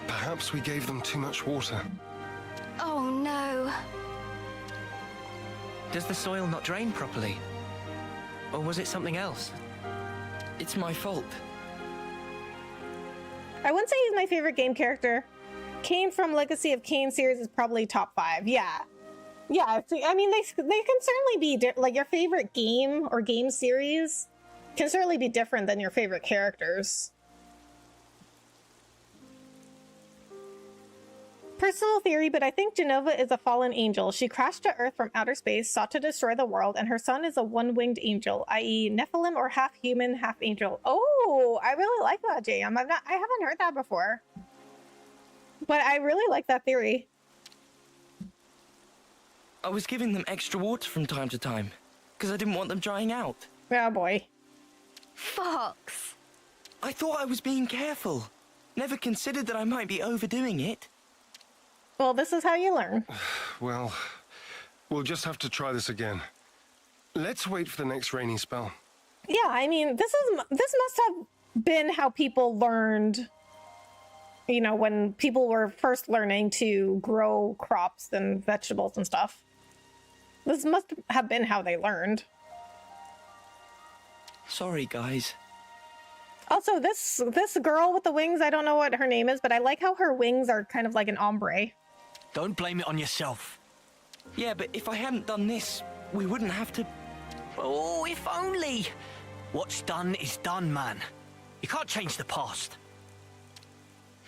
Perhaps we gave them too much water. Oh no. Does the soil not drain properly? Or was it something else? It's my fault. I wouldn't say he's my favorite game character. Kain from Legacy of Kain series is probably top 5. Yeah. Yeah, I mean, they can certainly be, like, your favorite game or game series can certainly be different than your favorite characters. Personal theory, but I think Genova is a fallen angel. She crashed to Earth from outer space, sought to destroy the world, and her son is a one-winged angel, i.e. Nephilim or half human, half angel. Oh, I really like that, JM. I haven't heard that before. But I really like that theory. I was giving them extra water from time to time, because I didn't want them drying out. Oh boy. Fox. I thought I was being careful. Never considered that I might be overdoing it. Well, this is how you learn. Well, we'll just have to try this again. Let's wait for the next rainy spell. Yeah, I mean, this must have been how people learned, you know, when people were first learning to grow crops and vegetables and stuff. This must have been how they learned. Sorry, guys. Also, this girl with the wings, I don't know what her name is, but I like how her wings are kind of like an ombre. Don't blame it on yourself. Yeah, but if I hadn't done this, we wouldn't have to... Oh, if only. What's done is done, man. You can't change the past.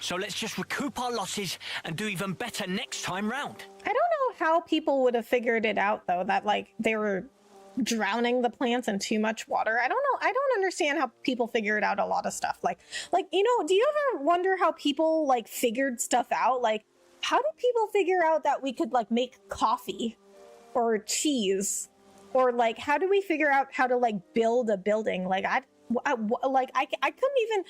So let's just recoup our losses and do even better next time round. I don't know how people would have figured it out, though, that, like, they were drowning the plants in too much water. I don't know. I don't understand how people figured out a lot of stuff. Like, you know, do you ever wonder how people, like, figured stuff out? Like, how did people figure out that we could, like, make coffee or cheese? Or, like, how do we figure out how to, like, build a building? Like, I couldn't even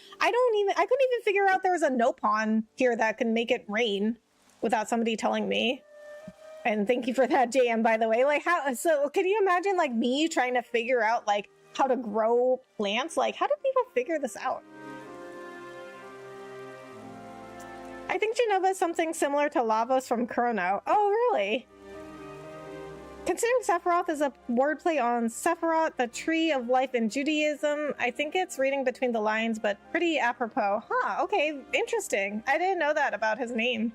figure out there was a nopon here that can make it rain without somebody telling me. And thank you for that, JM, by the way. Like, so can you imagine, like, me trying to figure out, like, how to grow plants? Like, how do people figure this out? I think Genova is something similar to Lavos from Chrono. Oh, really? Considering Sephiroth is a wordplay on Sephiroth, the tree of life in Judaism, I think it's reading between the lines, but pretty apropos. Huh, okay, interesting. I didn't know that about his name.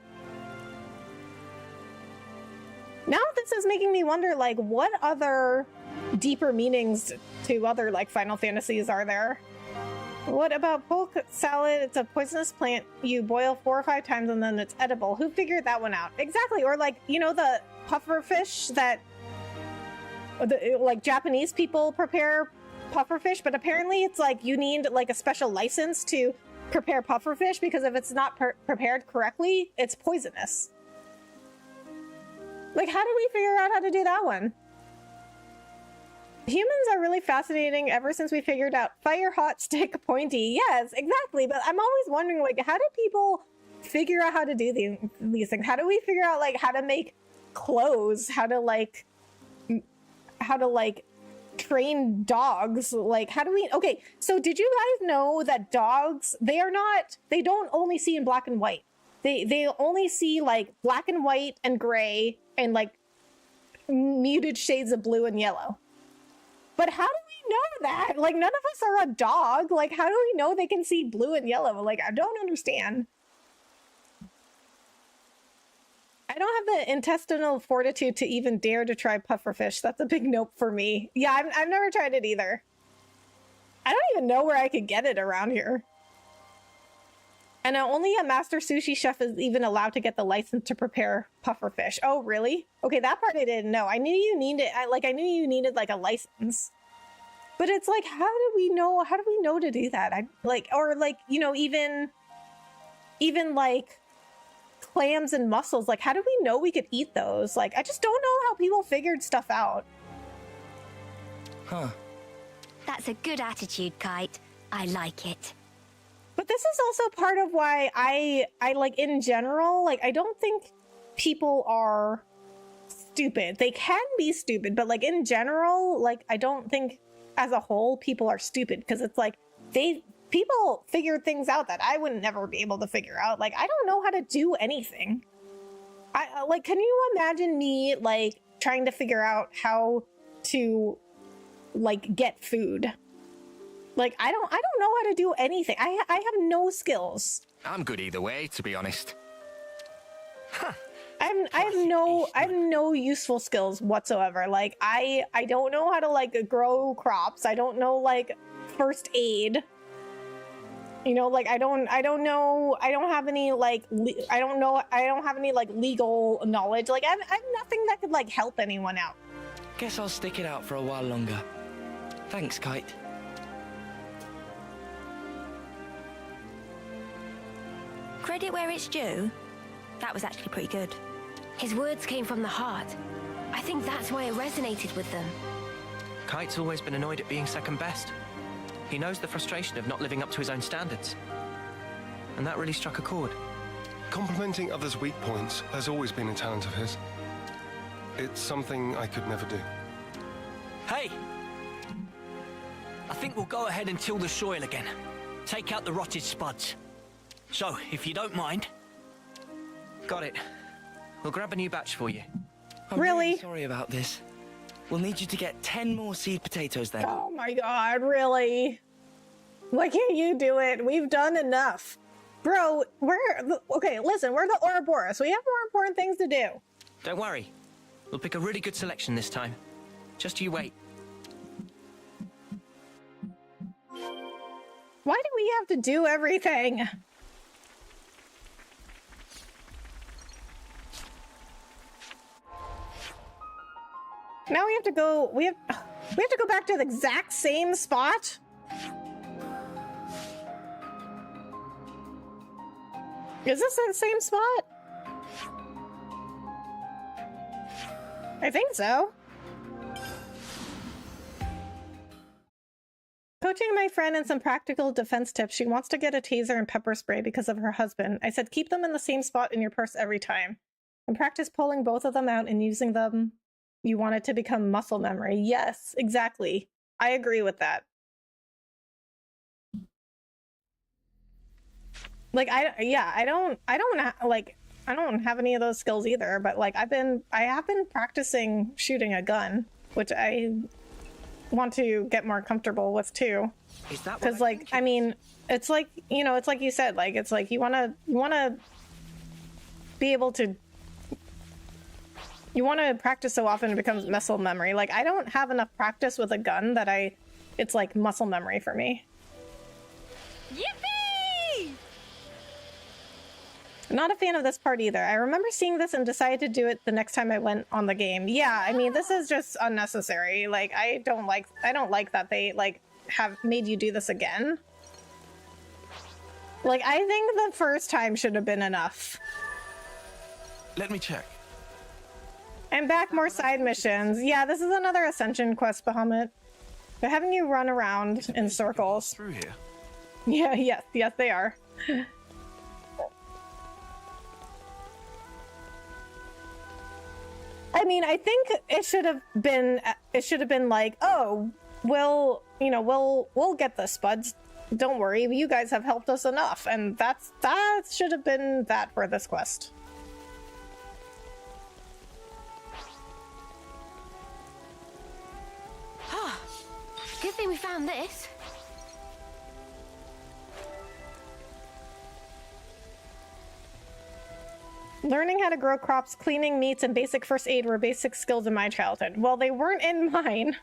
Now this is making me wonder, like, what other deeper meanings to other, like, Final Fantasies are there? What about polk salad? It's a poisonous plant you boil 4 or 5 times and then it's edible. Who figured that one out? Exactly. Or, like, you know, the pufferfish that like Japanese people prepare pufferfish, but apparently it's like you need like a special license to prepare pufferfish because if it's not prepared correctly, it's poisonous. Like, how do we figure out how to do that one? Humans are really fascinating ever since we figured out fire, hot, stick, pointy. Yes, exactly. But I'm always wondering, like, how do people figure out how to do these things? How do we figure out, like, how to make clothes? How to train dogs? Like, how do we... Okay, so did you guys know that dogs, they don't only see in black and white. They only see, like, black and white and gray and, like, muted shades of blue and yellow. But how do we know that? Like, none of us are a dog. Like, how do we know they can see blue and yellow? Like, I don't understand. I don't have the intestinal fortitude to even dare to try pufferfish. That's a big nope for me. Yeah, I've never tried it either. I don't even know where I could get it around here. And only a master sushi chef is even allowed to get the license to prepare pufferfish. Oh, really? Okay, that part I didn't know. I knew you needed, I knew you needed like a license. But it's like, how do we know to do that? Even like clams and mussels, like how do we know we could eat those? Like, I just don't know how people figured stuff out. Huh. That's a good attitude, Kite. I like it. But this is also part of why I like, in general, like, I don't think people are stupid. They can be stupid, but like in general, like, I don't think as a whole people are stupid, because it's like people figured things out that I would never be able to figure out. Like, I don't know how to do anything. Like, can you imagine me like trying to figure out how to like get food? Like, I don't know how to do anything. I have no skills. I'm good either way, to be honest. Huh. I have no useful skills whatsoever. Like, I don't know how to like grow crops. I don't know like first aid. You know, like I don't know. I don't have any like I don't have any like legal knowledge. Like, I have nothing that could like help anyone out. Guess I'll stick it out for a while longer. Thanks, Kite. Credit where it's due. That was actually pretty good. His words came from the heart. I think that's why it resonated with them. Kite's always been annoyed at being second best. He knows the frustration of not living up to his own standards. And that really struck a chord. Complimenting others' weak points has always been a talent of his. It's something I could never do. Hey! I think we'll go ahead and till the soil again. Take out the rotted spuds. So, if you don't mind... Got it. We'll grab a new batch for you. I'm really sorry about this. We'll need you to get 10 more seed potatoes then. Oh my god, really? Why can't you do it? We've done enough. Bro, okay, listen, we're the Ouroboros. We have more important things to do. Don't worry. We'll pick a really good selection this time. Just you wait. Why do we have to do everything? Now we have to go. We have to go back to the exact same spot. Is this the same spot? I think so. Coaching my friend in some practical defense tips. She wants to get a taser and pepper spray because of her husband. I said, keep them in the same spot in your purse every time. And practice pulling both of them out and using them. You want it to become muscle memory. Yes, exactly. I agree with that. Like, I don't have any of those skills either, but like I have been practicing shooting a gun, which I want to get more comfortable with too. Is that because like I mean, it's like, you know, it's like you said, like it's like you want to be able to, you want to practice so often it becomes muscle memory. Like I don't have enough practice with a gun that it's like muscle memory for me. Yippee! Not a fan of this part either. I remember seeing this and decided to do it the next time I went on the game. Yeah, I mean, this is just unnecessary. Like, I don't like that they, like, have made you do this again. Like, I think the first time should have been enough. Let me check. And back more side missions. Yeah, this is another Ascension quest, Bahamut. They're having you run around in circles. Through here. Yeah, yes, they are. I mean, I think it should have been like, oh, we'll get the spuds. Don't worry, you guys have helped us enough, and that should have been that for this quest. Good thing we found this. Learning how to grow crops, cleaning meats, and basic first aid were basic skills in my childhood. Well, they weren't in mine.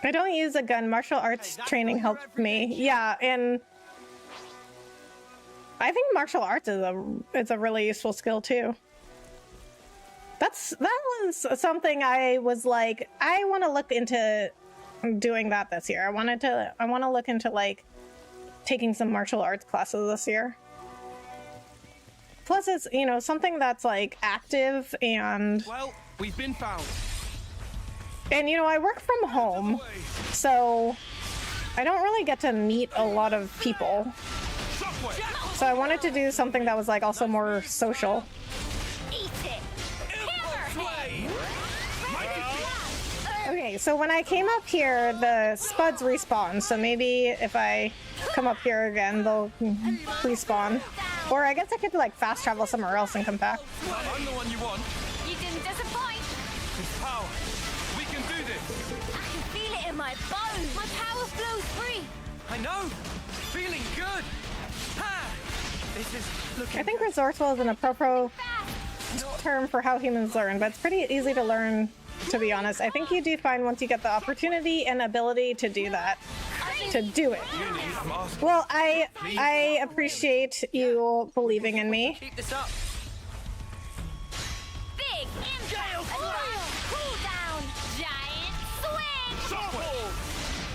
I don't use a gun. Martial arts training helped me. Yeah, and I think martial arts is a really useful skill too. That was something I was like, I want to look into doing that this year. I want to look into like taking some martial arts classes this year. Plus, it's, you know, something that's like active and. Well, we've been found. And, you know, I work from home, so I don't really get to meet a lot of people. So I wanted to do something that was, like, also more social. Okay, so when I came up here, the spuds respawn, so maybe if I come up here again, they'll respawn. Or I guess I could, like, fast travel somewhere else and come back. I'm the one you want. You didn't disappoint. It's power. We can do this. I can feel it in my bones. My power flows free. I know. Feeling good. Ha! This is looking. I think resourceful is an appropriate term for how humans learn, but it's pretty easy to learn, to be honest. I think you do find once you get the opportunity and ability to do that, to do it. Well, I appreciate you believing in me. Keep this up. Big impact. Cool down. Giant swing.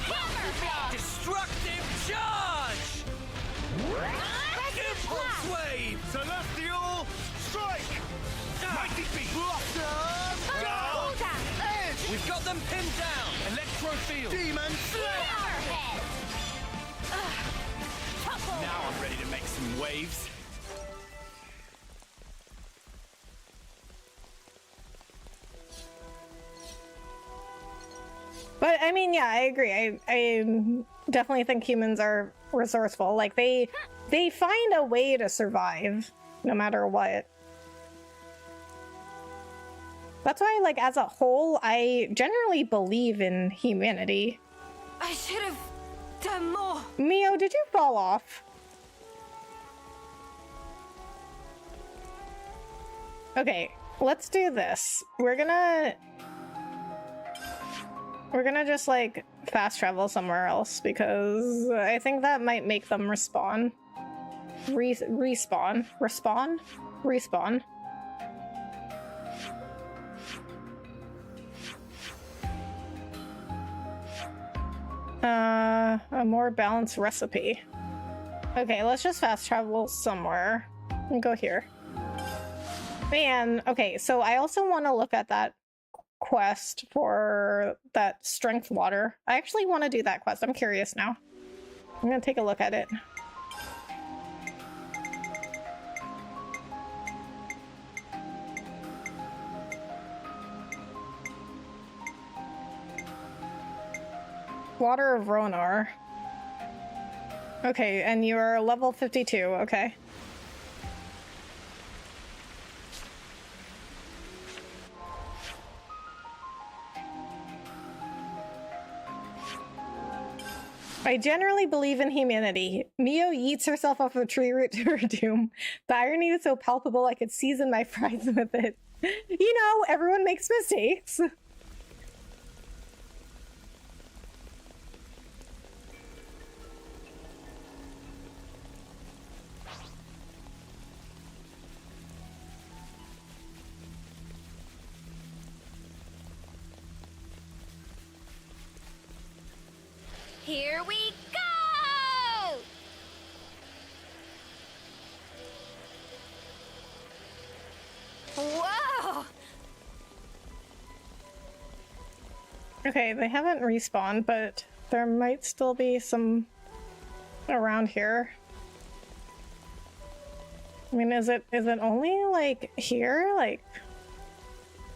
Hammer blast. Destructive charge. Impulse wave. Celestial strike. Mighty beast. Blossom. Cool down. Edge. We've got them pinned down. Electro field. Demon slayer. Hammerhead. Now I'm ready to make some waves. But I mean, yeah, I agree. I definitely think humans are resourceful. Like they find a way to survive no matter what. That's why, like, as a whole, I generally believe in humanity. I should have done more. Mio, did you fall off? Okay, let's do this. We're gonna just, like, fast travel somewhere else because I think that might make them respawn. Respawn? Respawn. A more balanced recipe. Okay, let's just fast travel somewhere. And go here. Man, okay, so I also want to look at that quest for that strength water. I actually want to do that quest. I'm curious now. I'm gonna take a look at it. Water of Ronar. Okay, and you're level 52, okay. I generally believe in humanity. Mio yeets herself off a tree root to her doom. The irony was so palpable I could season my fries with it. You know, everyone makes mistakes. Here we go! Whoa! Okay, they haven't respawned, but there might still be some around here. I mean, is it only, like, here? Like,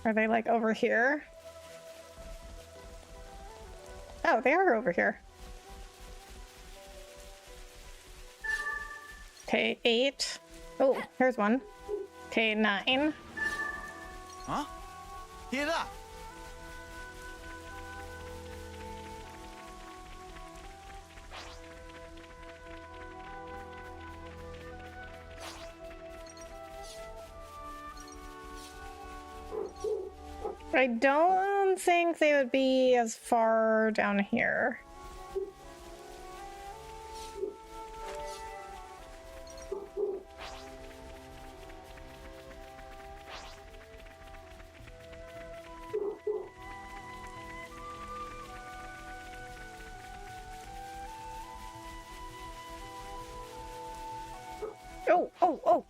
are they, like, over here? Oh, they are over here. Okay, 8. Oh, here's one. Okay, 9. Huh? Hear that? I don't think they would be as far down here.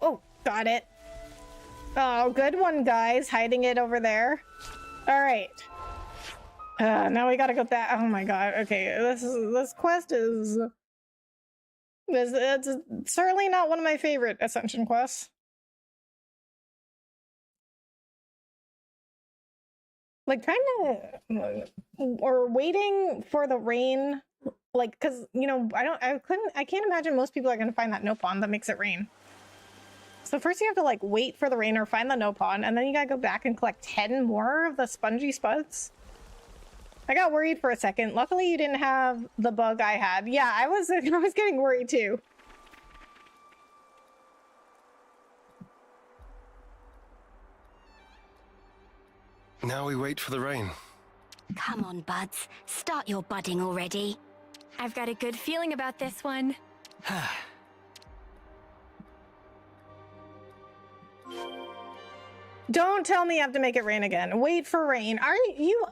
Oh, got it. Oh, good one, guys. Hiding it over there. All right. Now we gotta go back. Oh my god. Okay, this quest is... It's certainly not one of my favorite Ascension quests. Like, trying to... Or waiting for the rain... Like, because, you know, I can't imagine most people are going to find that Nopon that makes it rain. So first you have to, like, wait for the rain or find the Nopon, and then you gotta go back and collect 10 more of the spongy spuds. I got worried for a second. Luckily you didn't have the bug I had. Yeah, I was getting worried too. Now we wait for the rain. Come on, buds. Start your budding already. I've got a good feeling about this one. Don't tell me you have to make it rain again. Wait for rain. Are you...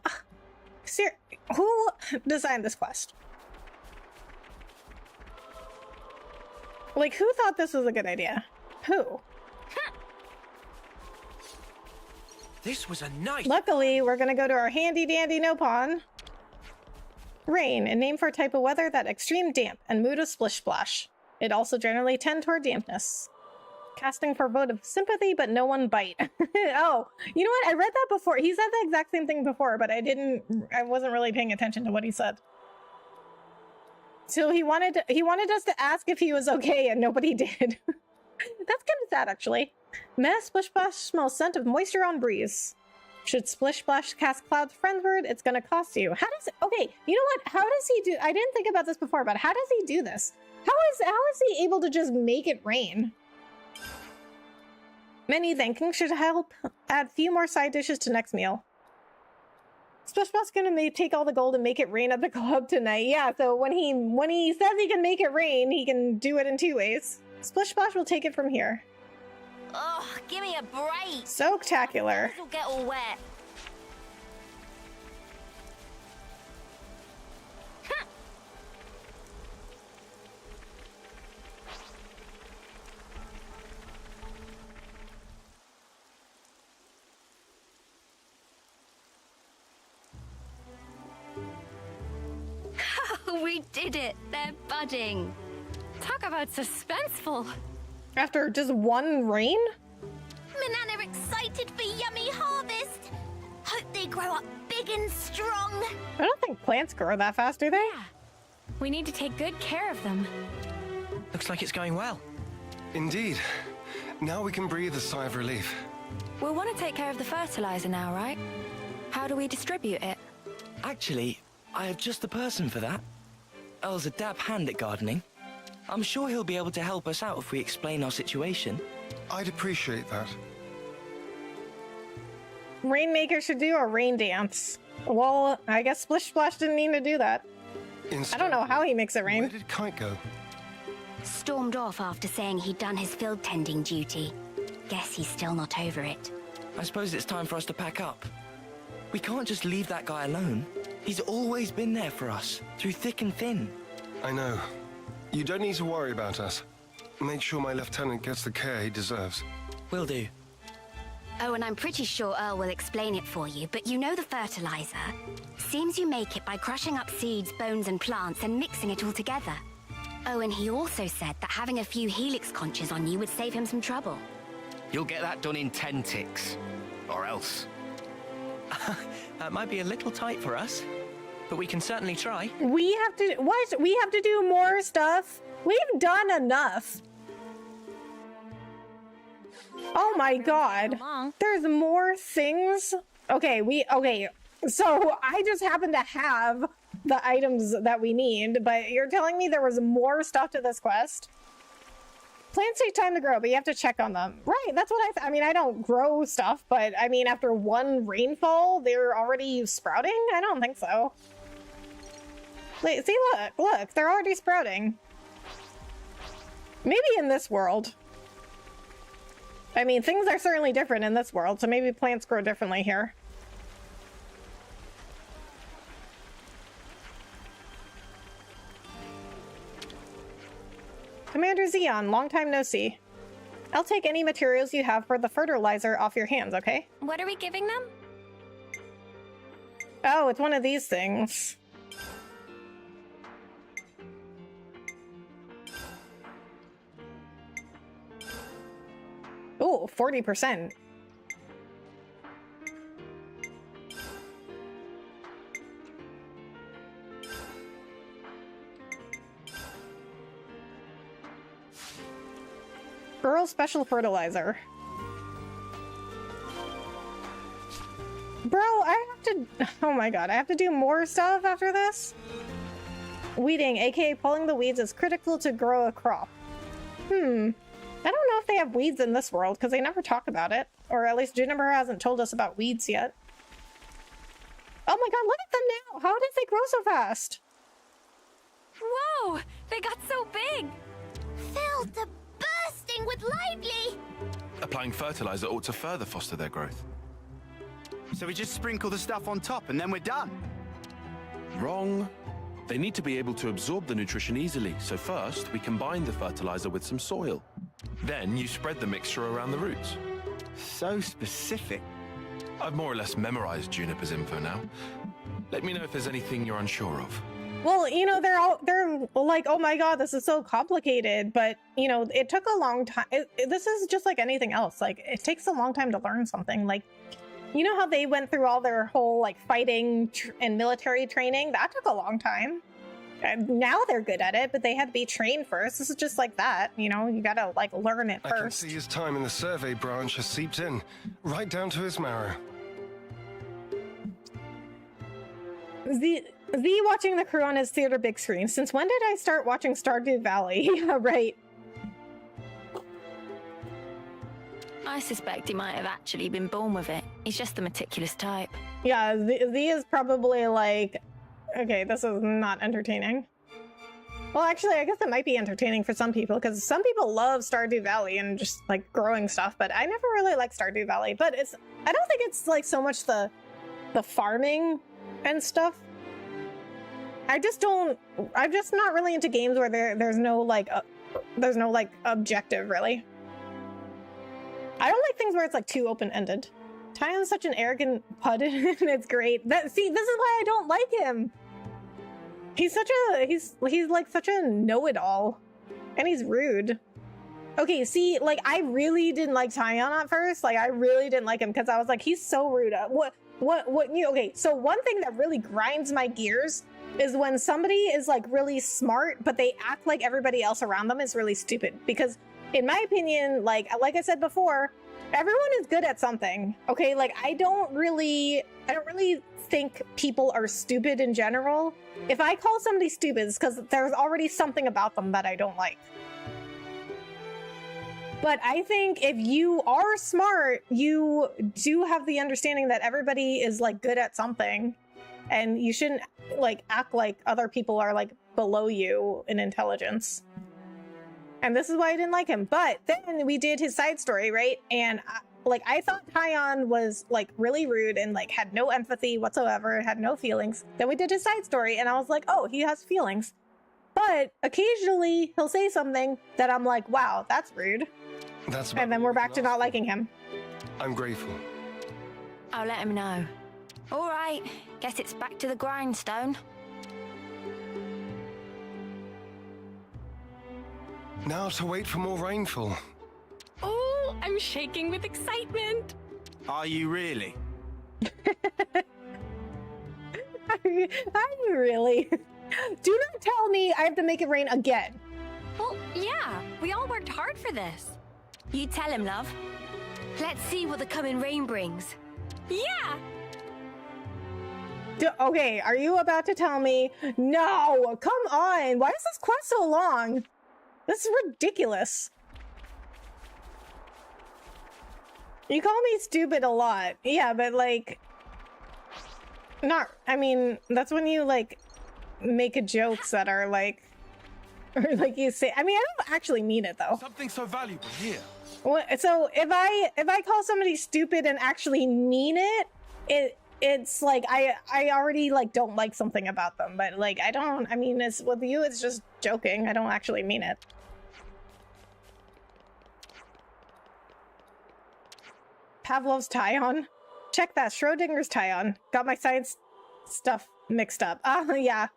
Who designed this quest? Like, who thought this was a good idea? Who? This was a nice... Luckily, we're gonna go to our handy-dandy Nopon. Rain, a name for a type of weather that extreme damp and mood of splish-splash. It also generally tend toward dampness. Casting for vote of sympathy, but no one bite. Oh, you know what? I read that before. He said the exact same thing before, but I wasn't really paying attention to what he said. So he wanted us to ask if he was okay, and nobody did. That's kind of sad, actually. Meh, splish splash smells scent of moisture on breeze. Should Splish Splash cast Cloud's Friendward? It's gonna cost you. How does... Okay, you know what? How does he do... I didn't think about this before, but how does he do this? How is he able to just make it rain? Many thinking should help add few more side dishes to next meal. Splish Splash gonna take all the gold and make it rain at the club tonight. Yeah, so when he says he can make it rain, he can do it in 2 ways. Splish Splash will take it from here. Oh, give me a break. Soaktacular. This will get all wet. We did it! They're budding. Talk about suspenseful. After just one rain? Manana excited for yummy harvest. Hope they grow up big and strong. I don't think plants grow that fast, do they? Yeah. We need to take good care of them. Looks like it's going well. Indeed. Now we can breathe a sigh of relief. We'll want to take care of the fertilizer now, right? How do we distribute it? Actually, I have just the person for that. Earl's a dab hand at gardening. I'm sure he'll be able to help us out if we explain our situation. I'd appreciate that. Rainmaker should do a rain dance. Well, I guess Splish Splash didn't need to do that. Instead, I don't know how he makes it rain. Where did Kite go? Stormed off after saying he'd done his field tending duty. Guess he's still not over it. I suppose it's time for us to pack up. We can't just leave that guy alone. He's always been there for us, through thick and thin. I know. You don't need to worry about us. Make sure my lieutenant gets the care he deserves. Will do. Oh, and I'm pretty sure Earl will explain it for you, but you know the fertilizer? Seems you make it by crushing up seeds, bones, and plants and mixing it all together. Oh, and he also said that having a few helix conches on you would save him some trouble. You'll get that done in 10 ticks. Or else. That might be a little tight for us, but we can certainly try. We have to... What? We have to do more stuff? We've done enough. Oh my god. There's more things? Okay, okay. So I just happen to have the items that we need, but you're telling me there was more stuff to this quest? Plants take time to grow, but you have to check on them. Right, that's what I mean, I don't grow stuff, but I mean, after one rainfall, they're already sprouting? I don't think so. Wait, see, look, they're already sprouting. Maybe in this world. I mean, things are certainly different in this world, so maybe plants grow differently here. Commander Zeon, long time no see. I'll take any materials you have for the fertilizer off your hands, okay? What are we giving them? Oh, it's one of these things. Oh, 40%. Burl Special Fertilizer. Bro, I have to... Oh my god, I have to do more stuff after this? Weeding, aka pulling the weeds, is critical to grow a crop. I don't know if they have weeds in this world, because they never talk about it. Or at least Juniper hasn't told us about weeds yet. Oh my god, look at them now! How did they grow so fast? Whoa! They got so big! Filled to bursting with lively! Applying fertilizer ought to further foster their growth. So we just sprinkle the stuff on top and then we're done? Wrong. They need to be able to absorb the nutrition easily, so first we combine the fertilizer with some soil. Then you spread the mixture around the roots. So specific. I've more or less memorized Juniper's info now. Let me know if there's anything you're unsure of. Well, you know, they're like, oh my god, this is so complicated, but, you know, it took a long time. This is just like anything else. Like, it takes a long time to learn something. Like, you know how they went through all their whole, like, fighting and military training? That took a long time. And now they're good at it, but they had to be trained first. This is just like that, you know? You gotta, like, learn it first. I can see his time in the survey branch has seeped in, right down to his marrow. Z watching the crew on his theater big screen. Since when did I start watching Stardew Valley? Yeah, right. I suspect he might have actually been born with it. He's just the meticulous type. Yeah, Z is probably like, okay, this is not entertaining. Well, actually, I guess it might be entertaining for some people, because some people love Stardew Valley and just like growing stuff, but I never really liked Stardew Valley. But I don't think it's like so much the farming and stuff. I'm just not really into games where there's no like objective, really. I don't like things where it's like too open-ended. Tyon's such an arrogant pud, and it's great. See, this is why I don't like him. He's like such a know-it-all, and he's rude. Okay, see, like I really didn't like Tyon at first. Like I really didn't like him because I was like, he's so rude. Okay, so one thing that really grinds my gears is when somebody is like really smart, but they act like everybody else around them is really stupid. Because in my opinion, like I said before, everyone is good at something. Okay, like I don't really think people are stupid in general. If I call somebody stupid, it's because there's already something about them that I don't like. But I think if you are smart, you do have the understanding that everybody is like good at something, and you shouldn't like act like other people are like below you in intelligence. And this is why I didn't like him. But then we did his side story, right? And I thought Tyon was like really rude and like had no empathy whatsoever, had no feelings. Then we did his side story and I was like, oh, he has feelings. But occasionally he'll say something that I'm like, wow, that's rude. And then we're back to not liking him. I'm grateful. I'll let him know. All right, guess it's back to the grindstone. Now to wait for more rainfall. Oh, I'm shaking with excitement. Are you really? Are you really? Do not tell me I have to make it rain again. Well, yeah, we all worked hard for this. You tell him, love. Let's see what the coming rain brings. Yeah! Okay, are you about to tell me? No, come on. Why is this quest so long? This is ridiculous. You call me stupid a lot. Yeah, but like... I mean, that's when you like make jokes that are like... Or like you say... I mean, I don't actually mean it though. Something so valuable here. So if I call somebody stupid and actually mean it, it's like I already like don't like something about them, but like I mean, it's with you, it's just joking. I don't actually mean it. Pavlov's Tyon. Check that, Schrodinger's Tyon. Got my science stuff mixed up. Yeah.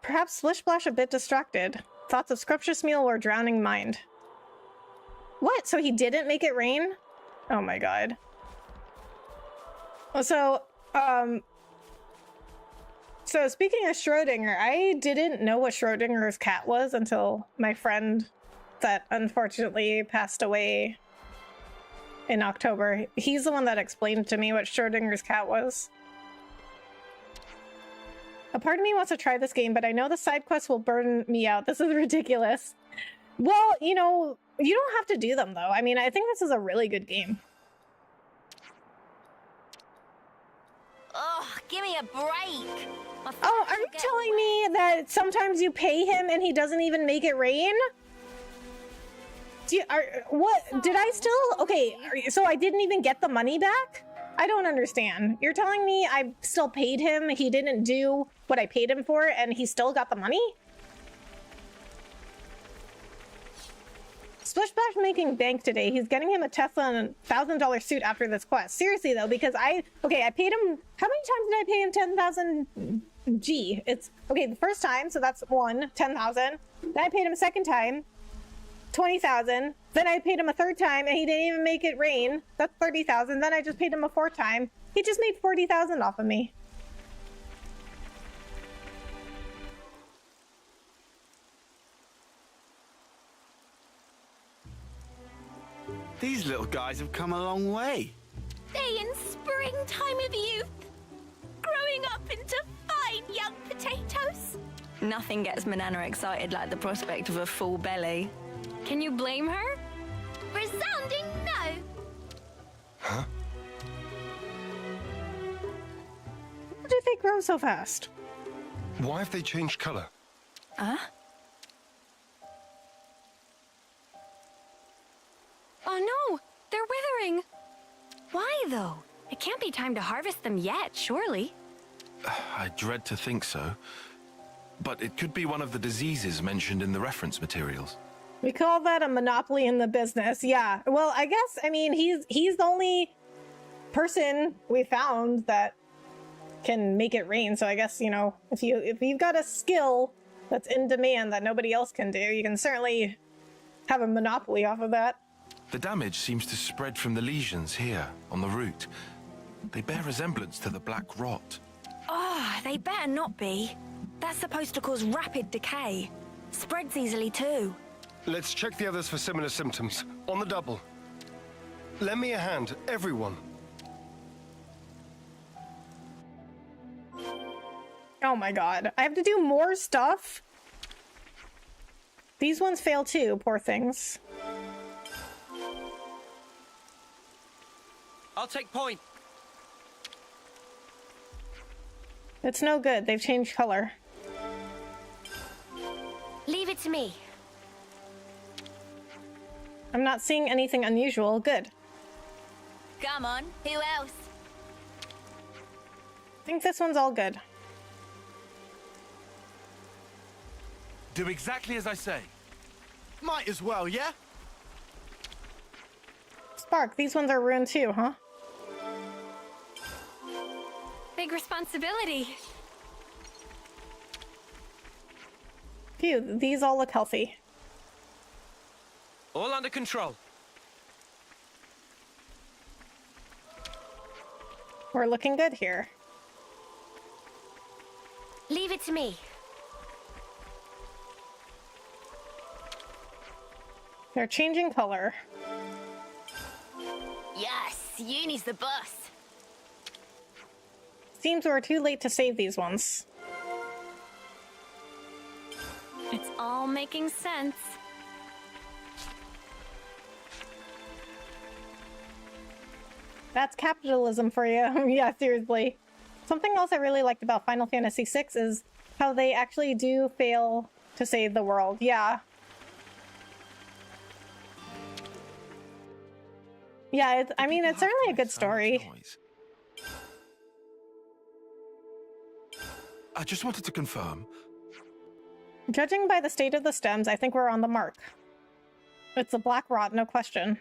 Perhaps Splish Splash a bit distracted. Thoughts of scrumptious meal or drowning mind. What? So he didn't make it rain? Oh my god. So speaking of Schrodinger, I didn't know what Schrodinger's cat was until my friend that unfortunately passed away in October. He's the one that explained to me what Schrodinger's cat was. A part of me wants to try this game, but I know the side quests will burn me out. This is ridiculous. Well, you know, you don't have to do them, though. I mean, I think this is a really good game. Ugh, give me a break. Oh, are you telling me that sometimes you pay him and he doesn't even make it rain? What? Did I still... Okay, so I didn't even get the money back? I don't understand. You're telling me I still paid him, he didn't do what I paid him for, and he still got the money? Splish Splash making bank today. He's getting him a Tesla and $1,000 suit after this quest. Seriously though, because I paid him, how many times did I pay him 10,000 G? It's, okay, the first time, so that's 10,000. Then I paid him a second time, 20,000. Then I paid him a third time and he didn't even make it rain. That's 30,000. Then I just paid him a fourth time. He just made 40,000 off of me. These little guys have come a long way. They in springtime of youth, growing up into fine young potatoes. Nothing gets Manana excited like the prospect of a full belly. Can you blame her? Resounding no. Huh? How did they grow so fast? Why have they changed color? Huh? Oh no, they're withering. Why, though? It can't be time to harvest them yet, surely. I dread to think so. But it could be one of the diseases mentioned in the reference materials. We call that a monopoly in the business. Yeah. Well, I guess, I mean, he's the only person we found that can make it rain. So I guess, you know, if you've got a skill that's in demand that nobody else can do, you can certainly have a monopoly off of that. The damage seems to spread from the lesions here, on the root. They bear resemblance to the black rot. Oh, they better not be. That's supposed to cause rapid decay. Spreads easily too. Let's check the others for similar symptoms. On the double. Lend me a hand, everyone. Oh my god. I have to do more stuff? These ones fail too, poor things. I'll take point. It's no good. They've changed color. Leave it to me. I'm not seeing anything unusual. Good. Come on, who else? I think this one's all good. Do exactly as I say. Might as well, yeah? Spark, these ones are ruined too, huh? Big responsibility. Phew, these all look healthy. All under control. We're looking good here. Leave it to me. They're changing color. Yes, Uni's the boss. Seems we're too late to save these ones. It's all making sense. That's capitalism for you. Yeah, seriously. Something else I really liked about Final Fantasy VI is how they actually do fail to save the world. Yeah. Yeah, I mean, it's certainly a good story. I just wanted to confirm. Judging by the state of the stems, I think we're on the mark. It's a black rot, no question.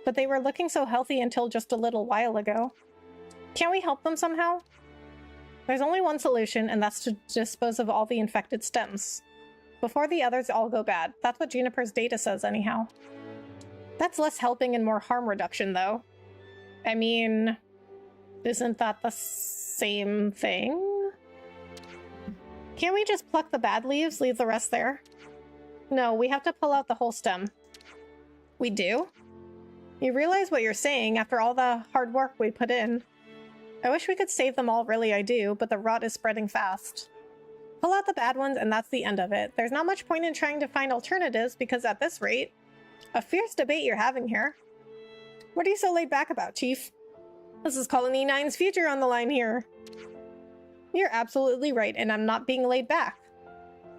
But they were looking so healthy until just a little while ago. Can't we help them somehow? There's only one solution, and that's to dispose of all the infected stems. Before the others all go bad. That's what Juniper's data says anyhow. That's less helping and more harm reduction, though. I mean, isn't that the same thing? Can't we just pluck the bad leaves, leave the rest there? No, we have to pull out the whole stem. We do? You realize what you're saying after all the hard work we put in. I wish we could save them all, really I do, but the rot is spreading fast. Pull out the bad ones and that's the end of it. There's not much point in trying to find alternatives because at this rate, a fierce debate you're having here. What are you so laid back about, Chief? This is Colony 9's future on the line here. You're absolutely right, and I'm not being laid back.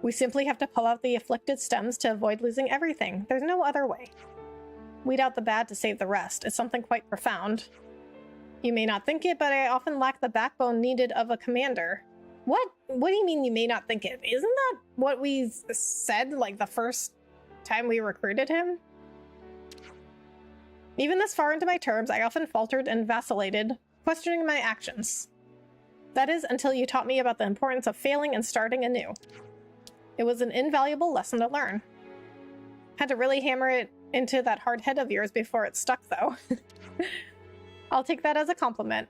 We simply have to pull out the afflicted stems to avoid losing everything. There's no other way. Weed out the bad to save the rest. It's something quite profound. You may not think it, but I often lack the backbone needed of a commander. What? What do you mean you may not think it? Isn't that what we said, like, the first time we recruited him? Even this far into my terms, I often faltered and vacillated, questioning my actions. That is, until you taught me about the importance of failing and starting anew. It was an invaluable lesson to learn. Had to really hammer it into that hard head of yours before it stuck, though. I'll take that as a compliment.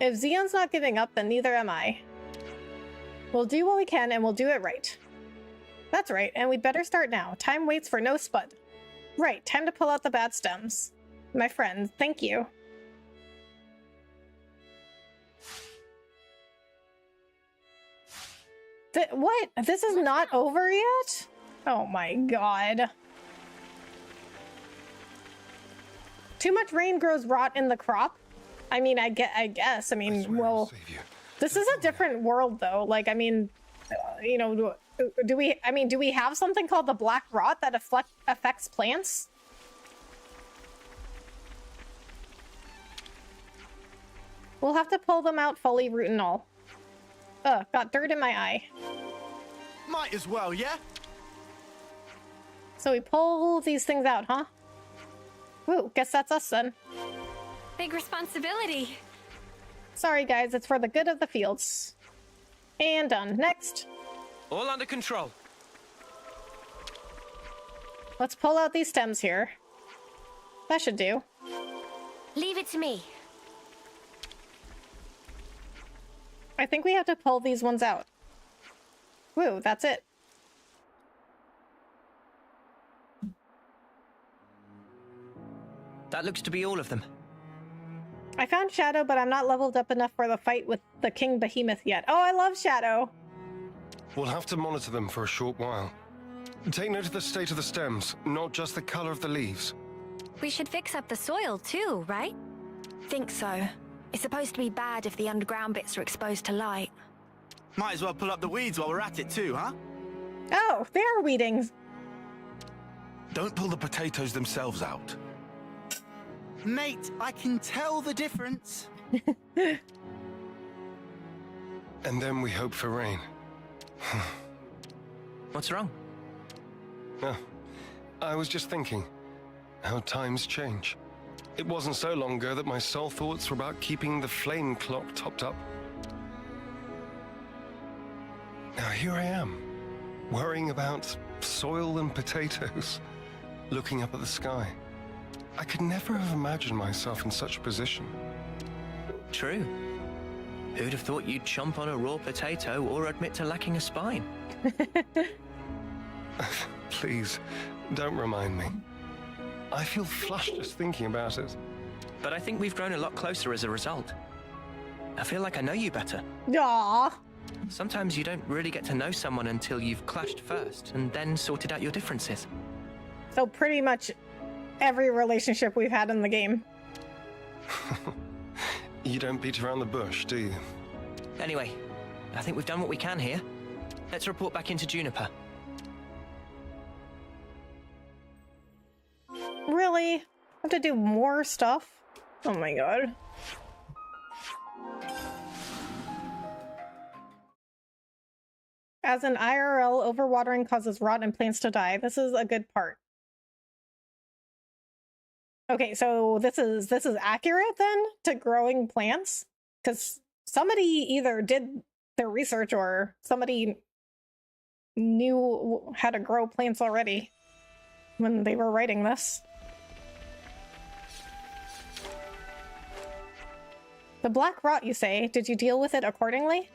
If Zeon's not giving up, then neither am I. We'll do what we can, and we'll do it right. That's right, and we'd better start now. Time waits for no spud. Right, time to pull out the bad stems. My friend, thank you. What? This is not over yet? Oh my god. Too much rain grows rot in the crop? I mean, I guess. I mean, well, this is a different world though. Like, I mean, you know, do we have something called the black rot that affects plants? We'll have to pull them out fully, root and all. Ugh, got dirt in my eye. Might as well, yeah? So we pull these things out, huh? Woo, guess that's us then. Big responsibility. Sorry guys, it's for the good of the fields. And done. Next. All under control. Let's pull out these stems here. That should do. Leave it to me. I think we have to pull these ones out. Woo, that's it. That looks to be all of them. I found Shadow, but I'm not leveled up enough for the fight with the King Behemoth yet. Oh, I love Shadow! We'll have to monitor them for a short while. Take note of the state of the stems, not just the color of the leaves. We should fix up the soil too, right? Think so. It's supposed to be bad if the underground bits are exposed to light. Might as well pull up the weeds while we're at it too, huh? Oh, they are weeding. Don't pull the potatoes themselves out. Mate, I can tell the difference. And then we hope for rain. What's wrong? Oh, I was just thinking how times change. It wasn't so long ago that my sole thoughts were about keeping the flame clock topped up. Now here I am, worrying about soil and potatoes, looking up at the sky. I could never have imagined myself in such a position. True. Who'd have thought you'd chomp on a raw potato or admit to lacking a spine? Please, don't remind me. I feel flushed just thinking about it. But I think we've grown a lot closer as a result. I feel like I know you better. Aww. Sometimes you don't really get to know someone until you've clashed first and then sorted out your differences. So pretty much every relationship we've had in the game. You don't beat around the bush, do you? Anyway, I think we've done what we can here. Let's report back into Juniper. Really? I have to do more stuff? Oh my god. As an IRL, overwatering causes rot and plants to die. This is a good part. Okay, so this is accurate then to growing plants? Because somebody either did their research or somebody knew how to grow plants already when they were writing this. The black rot, you say? Did you deal with it accordingly?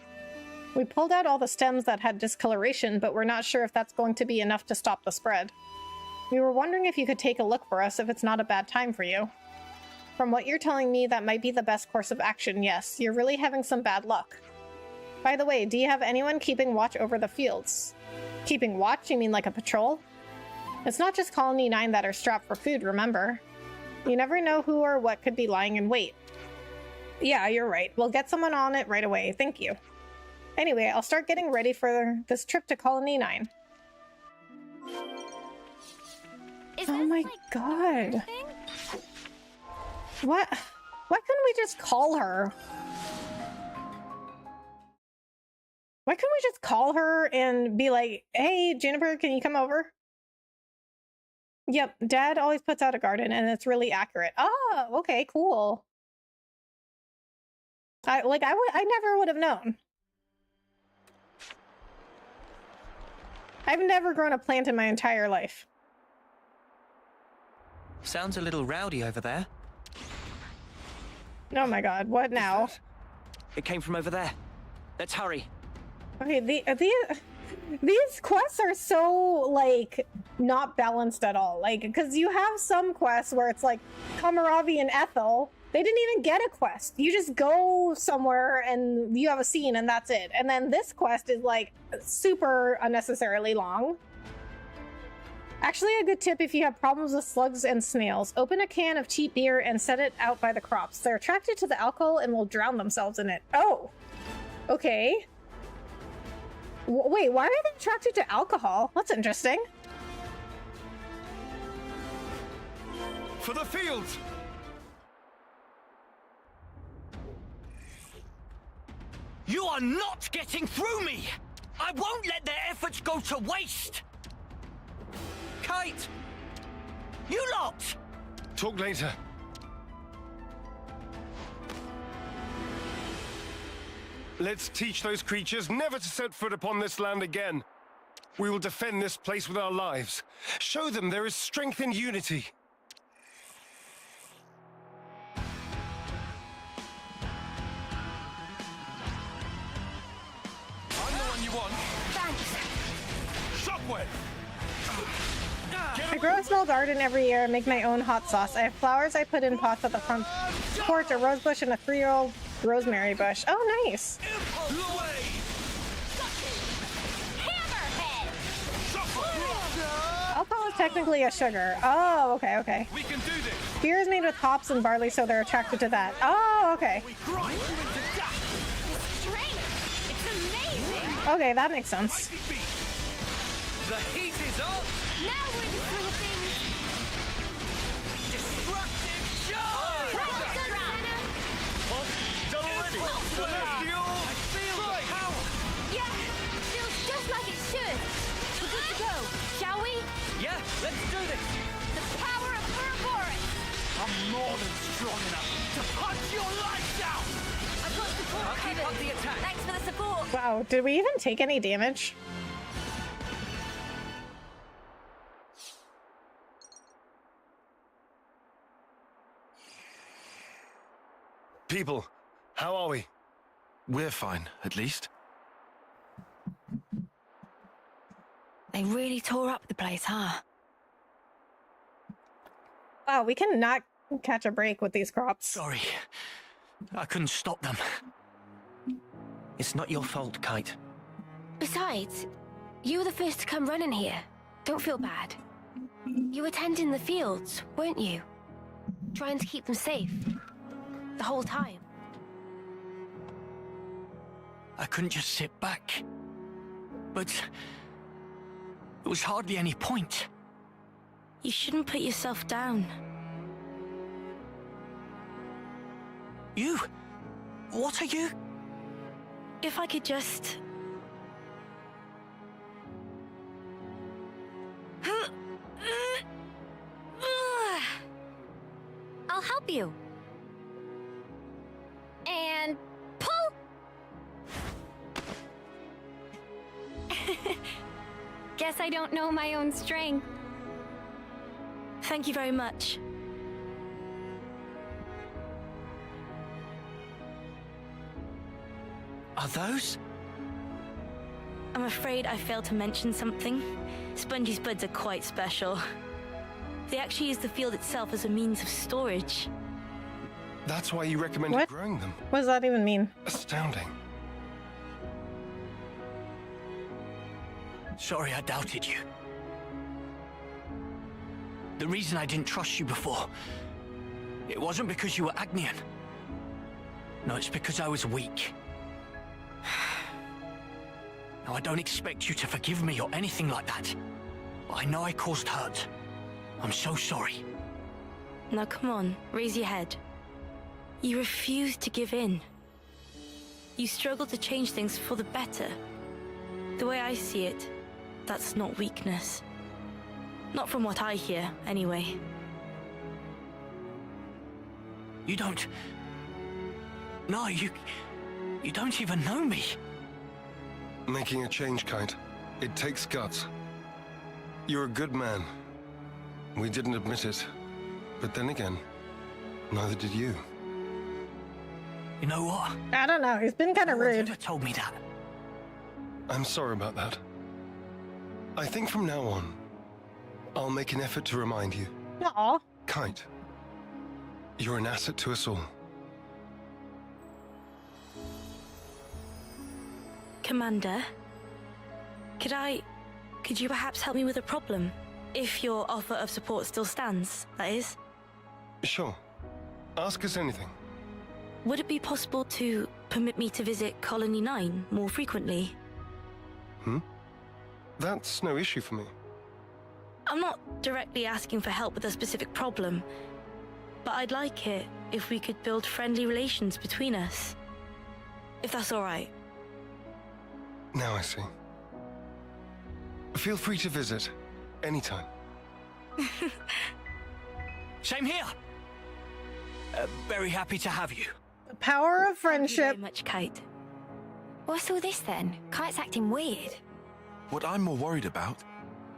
We pulled out all the stems that had discoloration, but we're not sure if that's going to be enough to stop the spread. We were wondering if you could take a look for us if it's not a bad time for you. From what you're telling me, that might be the best course of action, yes. You're really having some bad luck. By the way, do you have anyone keeping watch over the fields? Keeping watch? You mean like a patrol? It's not just Colony 9 that are strapped for food, remember? You never know who or what could be lying in wait. Yeah, you're right. We'll get someone on it right away. Thank you. Anyway, I'll start getting ready for this trip to Colony 9. Oh my god. What? Why couldn't we just call her? Why couldn't we just call her and be like, hey, Juniper, can you come over? Yep, Dad always puts out a garden and it's really accurate. Oh, okay, cool. I never would have known. I've never grown a plant in my entire life. Sounds a little rowdy over there. Oh my god, what now? It came from over there. Let's hurry. Okay, These quests are so, like, not balanced at all. Like, because you have some quests where it's like Kamaravi and Ethel, they didn't even get a quest. You just go somewhere and you have a scene and that's it. And then this quest is, like, super unnecessarily long. Actually, a good tip if you have problems with slugs and snails. Open a can of cheap beer and set it out by the crops. They're attracted to the alcohol and will drown themselves in it. Oh, okay. Wait, why are they attracted to alcohol? That's interesting. For the field! You are not getting through me! I won't let their efforts go to waste! Kate! You lot! Talk later. Let's teach those creatures never to set foot upon this land again. We will defend this place with our lives. Show them there is strength in unity. I'm the one you want. Thanks. Shockwave! I grow a small garden every year and make my own hot sauce. I have flowers I put in pots at the front porch, a rose bush, and a 3-year-old rosemary bush. Oh, nice. Alcohol is technically a sugar. Oh, okay, okay. We can do this. Beer is made with hops and barley, so they're attracted to that. Oh, okay. Okay, that makes sense. The heat is up. Now we're in the swing of things. Destructive charge. I feel the power. Yeah, feels just like it should. We're good to go, shall we? Yeah, let's do this. The power of Ouroboros. I'm more than strong enough to punch your lights out. I've got support I'll keep up covered. the attack. Thanks for the support. Wow, did we even take any damage? People, how are we? We're fine, at least. They really tore up the place, huh? Wow, we cannot catch a break with these crops. Sorry. I couldn't stop them. It's not your fault, Kite. Besides, you were the first to come running here. Don't feel bad. You were tending the fields, weren't you? Trying to keep them safe. The whole time. I couldn't just sit back. But there was hardly any point. You shouldn't put yourself down. You? What are you? If I could just... I'll help you. And pull! Guess I don't know my own strength. Thank you very much. Are those? I'm afraid I failed to mention something. Spongy's buds are quite special. They actually use the field itself as a means of storage. That's why you recommended What? growing them. What does that even mean? Astounding. Sorry I doubted you. The reason I didn't trust you before, it wasn't because you were Agnian. No, it's because I was weak. Now, I don't expect you to forgive me or anything like that. But I know I caused hurt. I'm so sorry. Now come on, raise your head. You refused to give in. You struggled to change things for the better. The way I see it, that's not weakness. Not from what I hear, anyway. You don't... No, you don't even know me. Making a change, Kite. It takes guts. You're a good man. We didn't admit it. But then again, neither did you. You know what? I don't know. He's been kind of No one's rude. ever told me that. I'm sorry about that. I think from now on, I'll make an effort to remind you. Aw. Kite, you're an asset to us all. Commander, could you perhaps help me with a problem? If your offer of support still stands, that is. Sure. Ask us anything. Would it be possible to permit me to visit Colony 9 more frequently? That's no issue for me. I'm not directly asking for help with a specific problem, but I'd like it if we could build friendly relations between us. If that's all right. Now I see. Feel free to visit anytime. Same here. Very happy to have you. The power of friendship. Thank you very much, Kite. What's all this then? Kite's acting weird. What I'm more worried about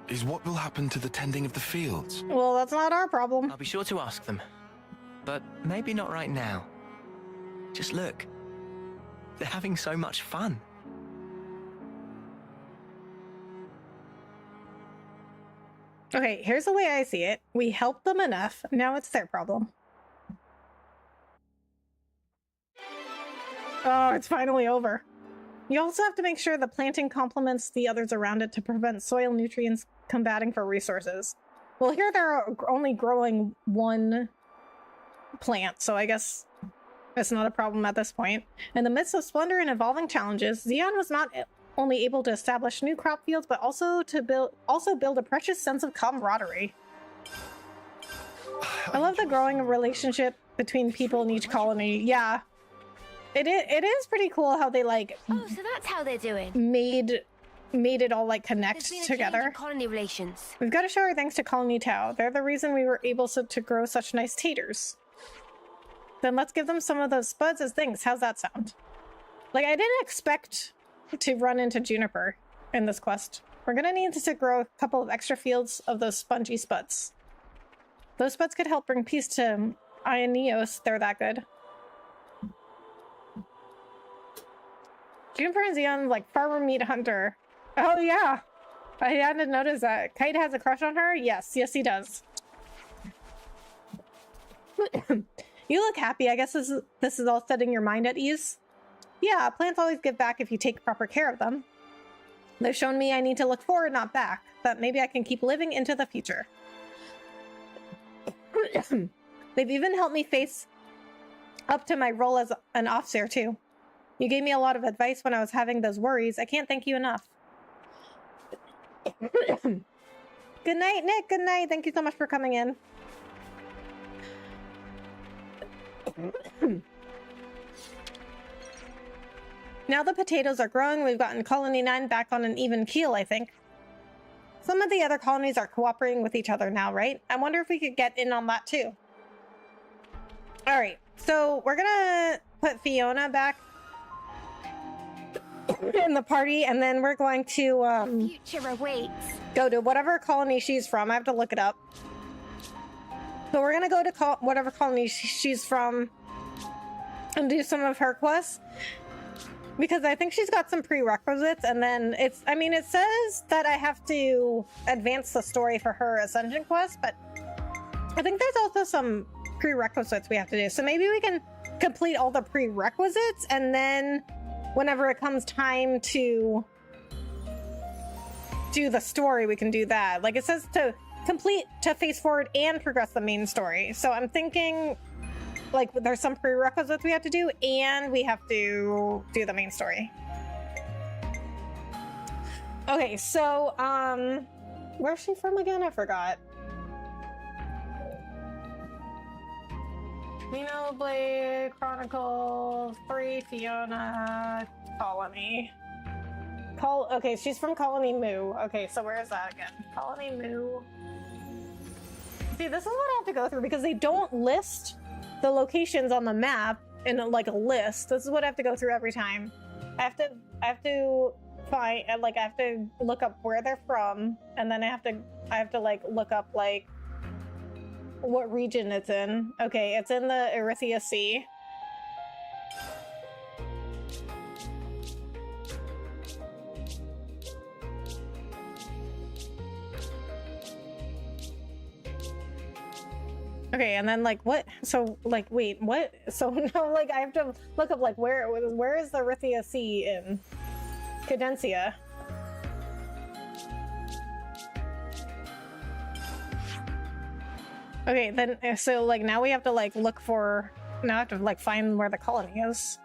is what will happen to the tending of the fields. Well, that's not our problem. I'll be sure to ask them. But maybe not right now. Just look. They're having so much fun. Okay, here's the way I see it. We helped them enough. Now it's their problem. Oh, it's finally over. You also have to make sure the planting complements the others around it to prevent soil nutrients combating for resources. Well, here they're only growing one plant, so I guess it's not a problem at this point. In the midst of splendor and evolving challenges, Zeon was not only able to establish new crop fields, but also to build a precious sense of camaraderie. I love the growing relationship between people in each colony. Yeah. It is pretty cool how they like Oh, so that's how they're doing. made it all like connect together. Colony relations. We've got to show our thanks to Colony Tau. They're the reason we were able to grow such nice taters. Then let's give them some of those spuds as things. How's that sound? Like, I didn't expect to run into Juniper in this quest. We're gonna need to grow a couple of extra fields of those spongy spuds. Those spuds could help bring peace to Aionios. They're that good. Juniper and Zeon, like farmer meet hunter. Oh yeah, I hadn't noticed that. Kite has a crush on her? Yes, he does. You look happy. I guess this is all setting your mind at ease. Yeah, plants always give back if you take proper care of them. They've shown me I need to look forward, not back. That maybe I can keep living into the future. They've even helped me face up to my role as an officer too. You gave me a lot of advice when I was having those worries. I can't thank you enough. Good night, Nick. Good night. Thank you so much for coming in. Now the potatoes are growing. We've gotten Colony 9 back on an even keel, I think. Some of the other colonies are cooperating with each other now, right? I wonder if we could get in on that too. All right, so we're gonna put Fiona back in the party, and then we're going to future awaits. Go to whatever colony she's from. I have to look it up. So we're gonna go to whatever colony she's from and do some of her quests, because I think she's got some prerequisites, and then it says that I have to advance the story for her Ascension quest, but I think there's also some prerequisites we have to do. So maybe we can complete all the prerequisites, and then whenever it comes time to do the story, we can do that. Like, it says to face forward and progress the main story. So I'm thinking, like, there's some prerequisites we have to do, and we have to do the main story. Okay, so, where's she from again? I forgot. Xenoblade Chronicles 3, Fiona, Colony. Okay, she's from Colony Moo. Okay, so where is that again? Colony Moo. See, this is what I have to go through, because they don't list the locations on the map in like a list. This is what I have to go through every time. I have to find, like, I have to look up where they're from, and then I have to like look up like what region it's in. Okay, it's in the Erythea Sea. Okay, and then like what? So like wait, what? So now like I have to look up like where is the Rithia Sea in Cadencia? Okay, then so like now we have to like look for now I have to like find where the colony is.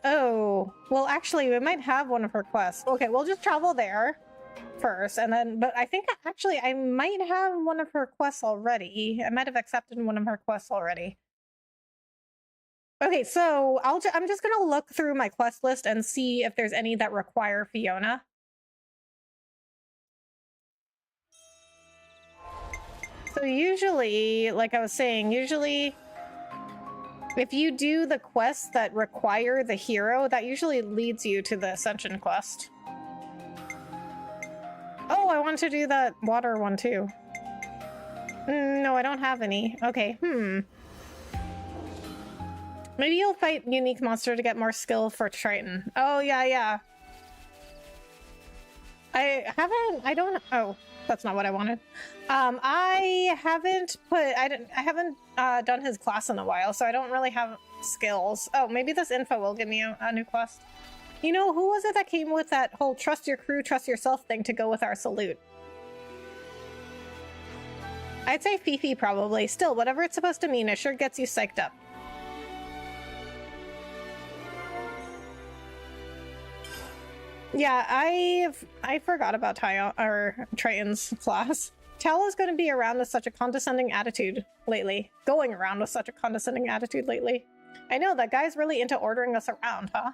Oh, well actually we might have one of her quests. Okay, we'll just travel there first and then, but I think actually I might have one of her quests already. I might have accepted one of her quests already. Okay, so I'm just gonna look through my quest list and see if there's any that require Fiona. So usually, like I was saying, usually if you do the quests that require the hero, that usually leads you to the Ascension quest. Oh, I want to do that water one too. No, I don't have any. Okay, Maybe you'll fight unique monster to get more skill for Triton. Oh, yeah. Oh, that's not what I wanted. I haven't done his class in a while, so I don't really have skills. Oh, maybe this info will give me a new quest. You know, who was it that came with that whole trust your crew, trust yourself thing to go with our salute? I'd say Fifi probably. Still, whatever it's supposed to mean, it sure gets you psyched up. Yeah, I forgot about Triton's class. Tal's going to be around with such a condescending attitude lately. Going around with such a condescending attitude lately. I know, that guy's really into ordering us around, huh?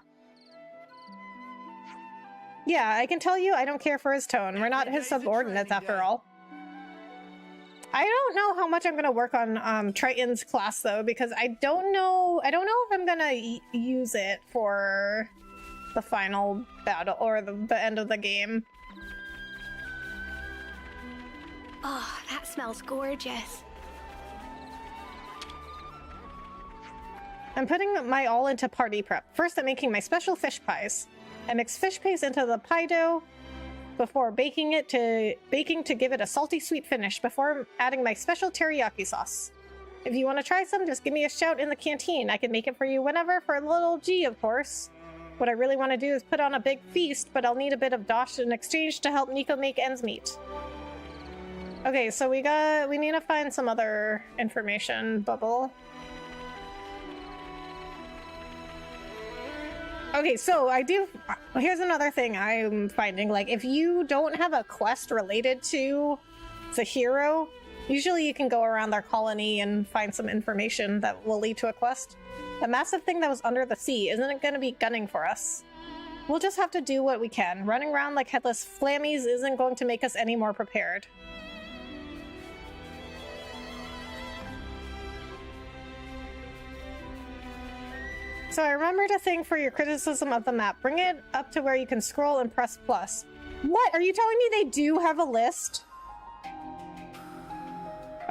Yeah, I can tell you I don't care for his tone. We're not his subordinates after all. I don't know how much I'm going to work on Triton's class though, because I don't know if I'm going to use it for the final battle or the end of the game. Oh, that smells gorgeous. I'm putting my all into party prep. First, I'm making my special fish pies. I mix fish paste into the pie dough before baking to give it a salty sweet finish before adding my special teriyaki sauce. If you want to try some, just give me a shout in the canteen. I can make it for you whenever for a little G, of course. What I really want to do is put on a big feast, but I'll need a bit of dosh in exchange to help Nico make ends meet. Okay, so we need to find some other information bubble. Okay, so here's another thing I'm finding. Like, if you don't have a quest related to the hero, usually you can go around their colony and find some information that will lead to a quest. The massive thing that was under the sea isn't going to be gunning for us. We'll just have to do what we can. Running around like headless flammies isn't going to make us any more prepared. So I remembered a thing for your criticism of the map. Bring it up to where you can scroll and press plus. What? Are you telling me they do have a list?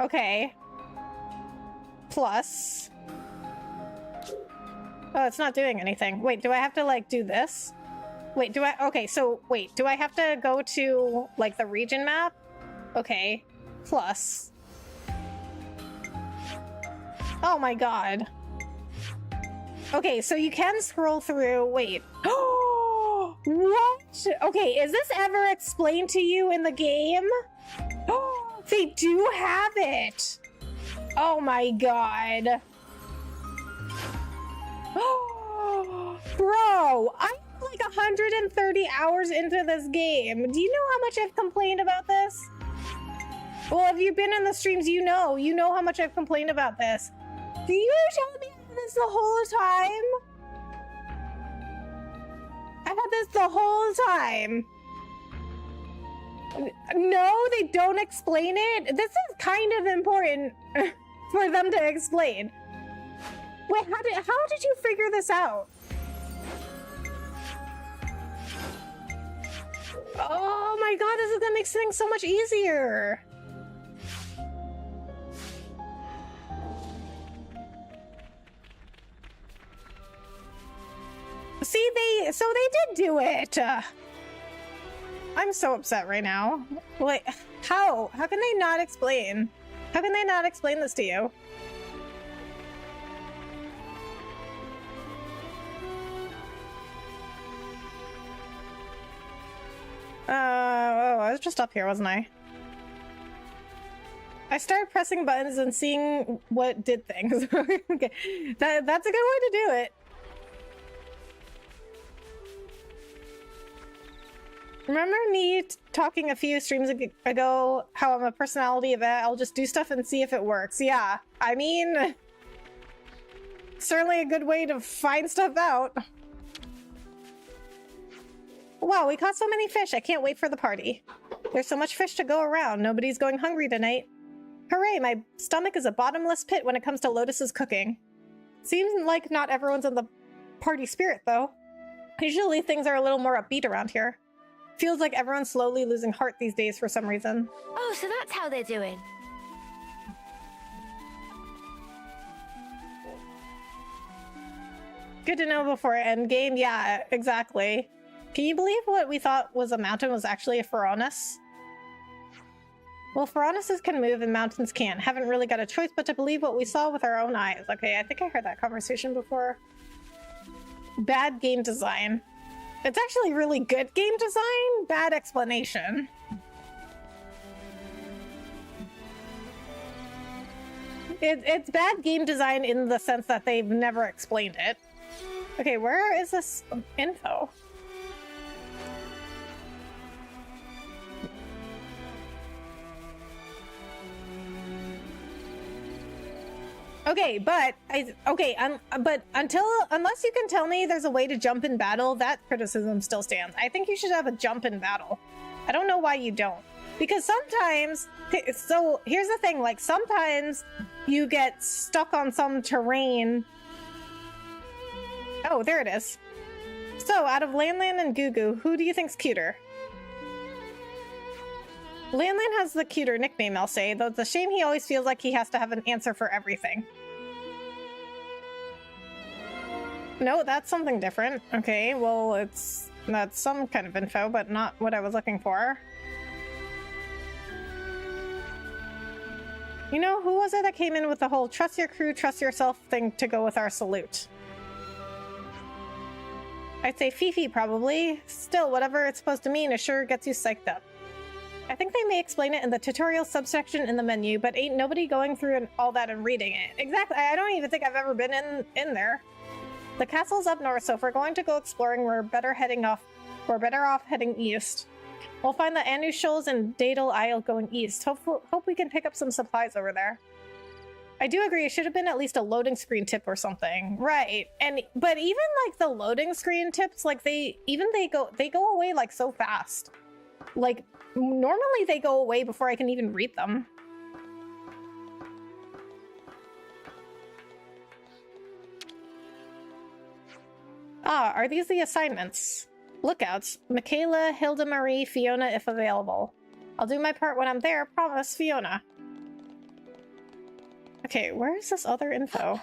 Okay. Plus. Oh, it's not doing anything. Wait, do I have to, like, do this? Wait, okay, so, wait, do I have to go to, like, the region map? Okay. Plus. Oh my god. Okay, so you can scroll through, wait. Oh, what? Okay, is this ever explained to you in the game? Oh, they do have it. Oh my god. Oh, bro, I'm like 130 hours into this game. Do you know how much I've complained about this? Well, if you've been in the streams, you know how much I've complained about this. Do you tell me I had this the whole time? I had this the whole time. No, they don't explain it. This is kind of important for them to explain. Wait, how did you figure this out? Oh my god, this is gonna make things so much easier. See, they did do it. I'm so upset right now. Like, how can they not explain? How can they not explain this to you? Oh, I was just up here, wasn't I? I started pressing buttons and seeing what did things. Okay, that's a good way to do it. Remember me talking a few streams ago how I'm a personality event? I'll just do stuff and see if it works. Yeah, I mean, certainly a good way to find stuff out. Wow, we caught so many fish. I can't wait for the party. There's so much fish to go around. Nobody's going hungry tonight. Hooray, my stomach is a bottomless pit when it comes to Lotus's cooking. Seems like not everyone's in the party spirit, though. Usually things are a little more upbeat around here. Feels like everyone's slowly losing heart these days for some reason. Oh, so that's how they're doing. Good to know before endgame. Yeah, exactly. Can you believe what we thought was a mountain was actually a Pharaonis? Well, Pharaonises can move and mountains can't. Haven't really got a choice but to believe what we saw with our own eyes. Okay, I think I heard that conversation before. Bad game design. It's actually really good game design, bad explanation. It's bad game design in the sense that they've never explained it. Okay, where is this info? Okay, but unless you can tell me there's a way to jump in battle, that criticism still stands. I think you should have a jump in battle. I don't know why you don't. Because sometimes, so here's the thing, like sometimes you get stuck on some terrain. Oh, there it is. So out of Lanlan and Gugu, who do you think's cuter? Lanlan has the cuter nickname, I'll say, though it's a shame he always feels like he has to have an answer for everything. No, that's something different. Okay, well, that's some kind of info, but not what I was looking for. You know, who was it that came in with the whole trust your crew, trust yourself thing to go with our salute? I'd say Fifi, probably. Still, whatever it's supposed to mean, it sure gets you psyched up. I think they may explain it in the tutorial subsection in the menu, but ain't nobody going through all that and reading it. Exactly, I don't even think I've ever been in there. The castle's up north, so if we're going to go exploring, we're better off heading east. We'll find the Anu Shoals and Dadal Isle going east. Hope we can pick up some supplies over there. I do agree, it should have been at least a loading screen tip or something. Right, but even like the loading screen tips, like they go away like so fast. Like, normally they go away before I can even read them. Ah, are these the assignments? Lookouts. Michaela, Hilda Marie, Fiona if available. I'll do my part when I'm there, promise, Fiona. Okay, where is this other info?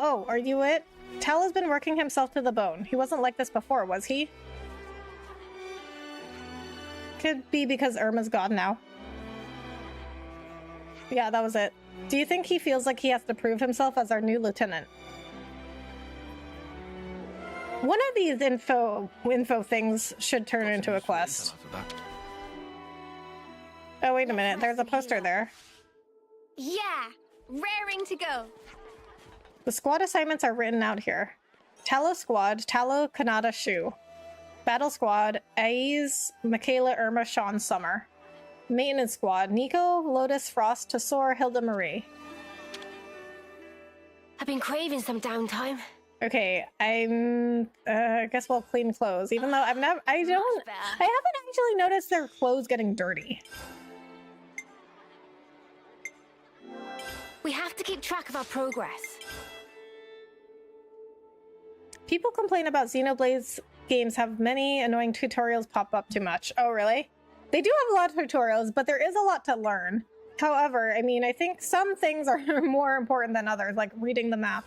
Oh, are you it? Tal has been working himself to the bone. He wasn't like this before, was he? Could be because Irma's gone now. Yeah, that was it. Do you think he feels like he has to prove himself as our new lieutenant? One of these info things should turn into a quest. Oh, wait a minute. There's a poster there. Yeah, raring to go. The squad assignments are written out here. Tallow Squad, Tallow Kanata Shu. Battle Squad, Aiz, Michaela, Irma, Sean, Summer. Maintenance Squad, Nico, Lotus, Frost, Tesor, Hilda, Marie. I've been craving some downtime. Okay, I guess we'll clean clothes, even though I haven't actually noticed their clothes getting dirty. We have to keep track of our progress. People complain about Xenoblade's games have many annoying tutorials pop up too much. Oh, really? They do have a lot of tutorials, but there is a lot to learn. However, I mean, I think some things are more important than others, like reading the map.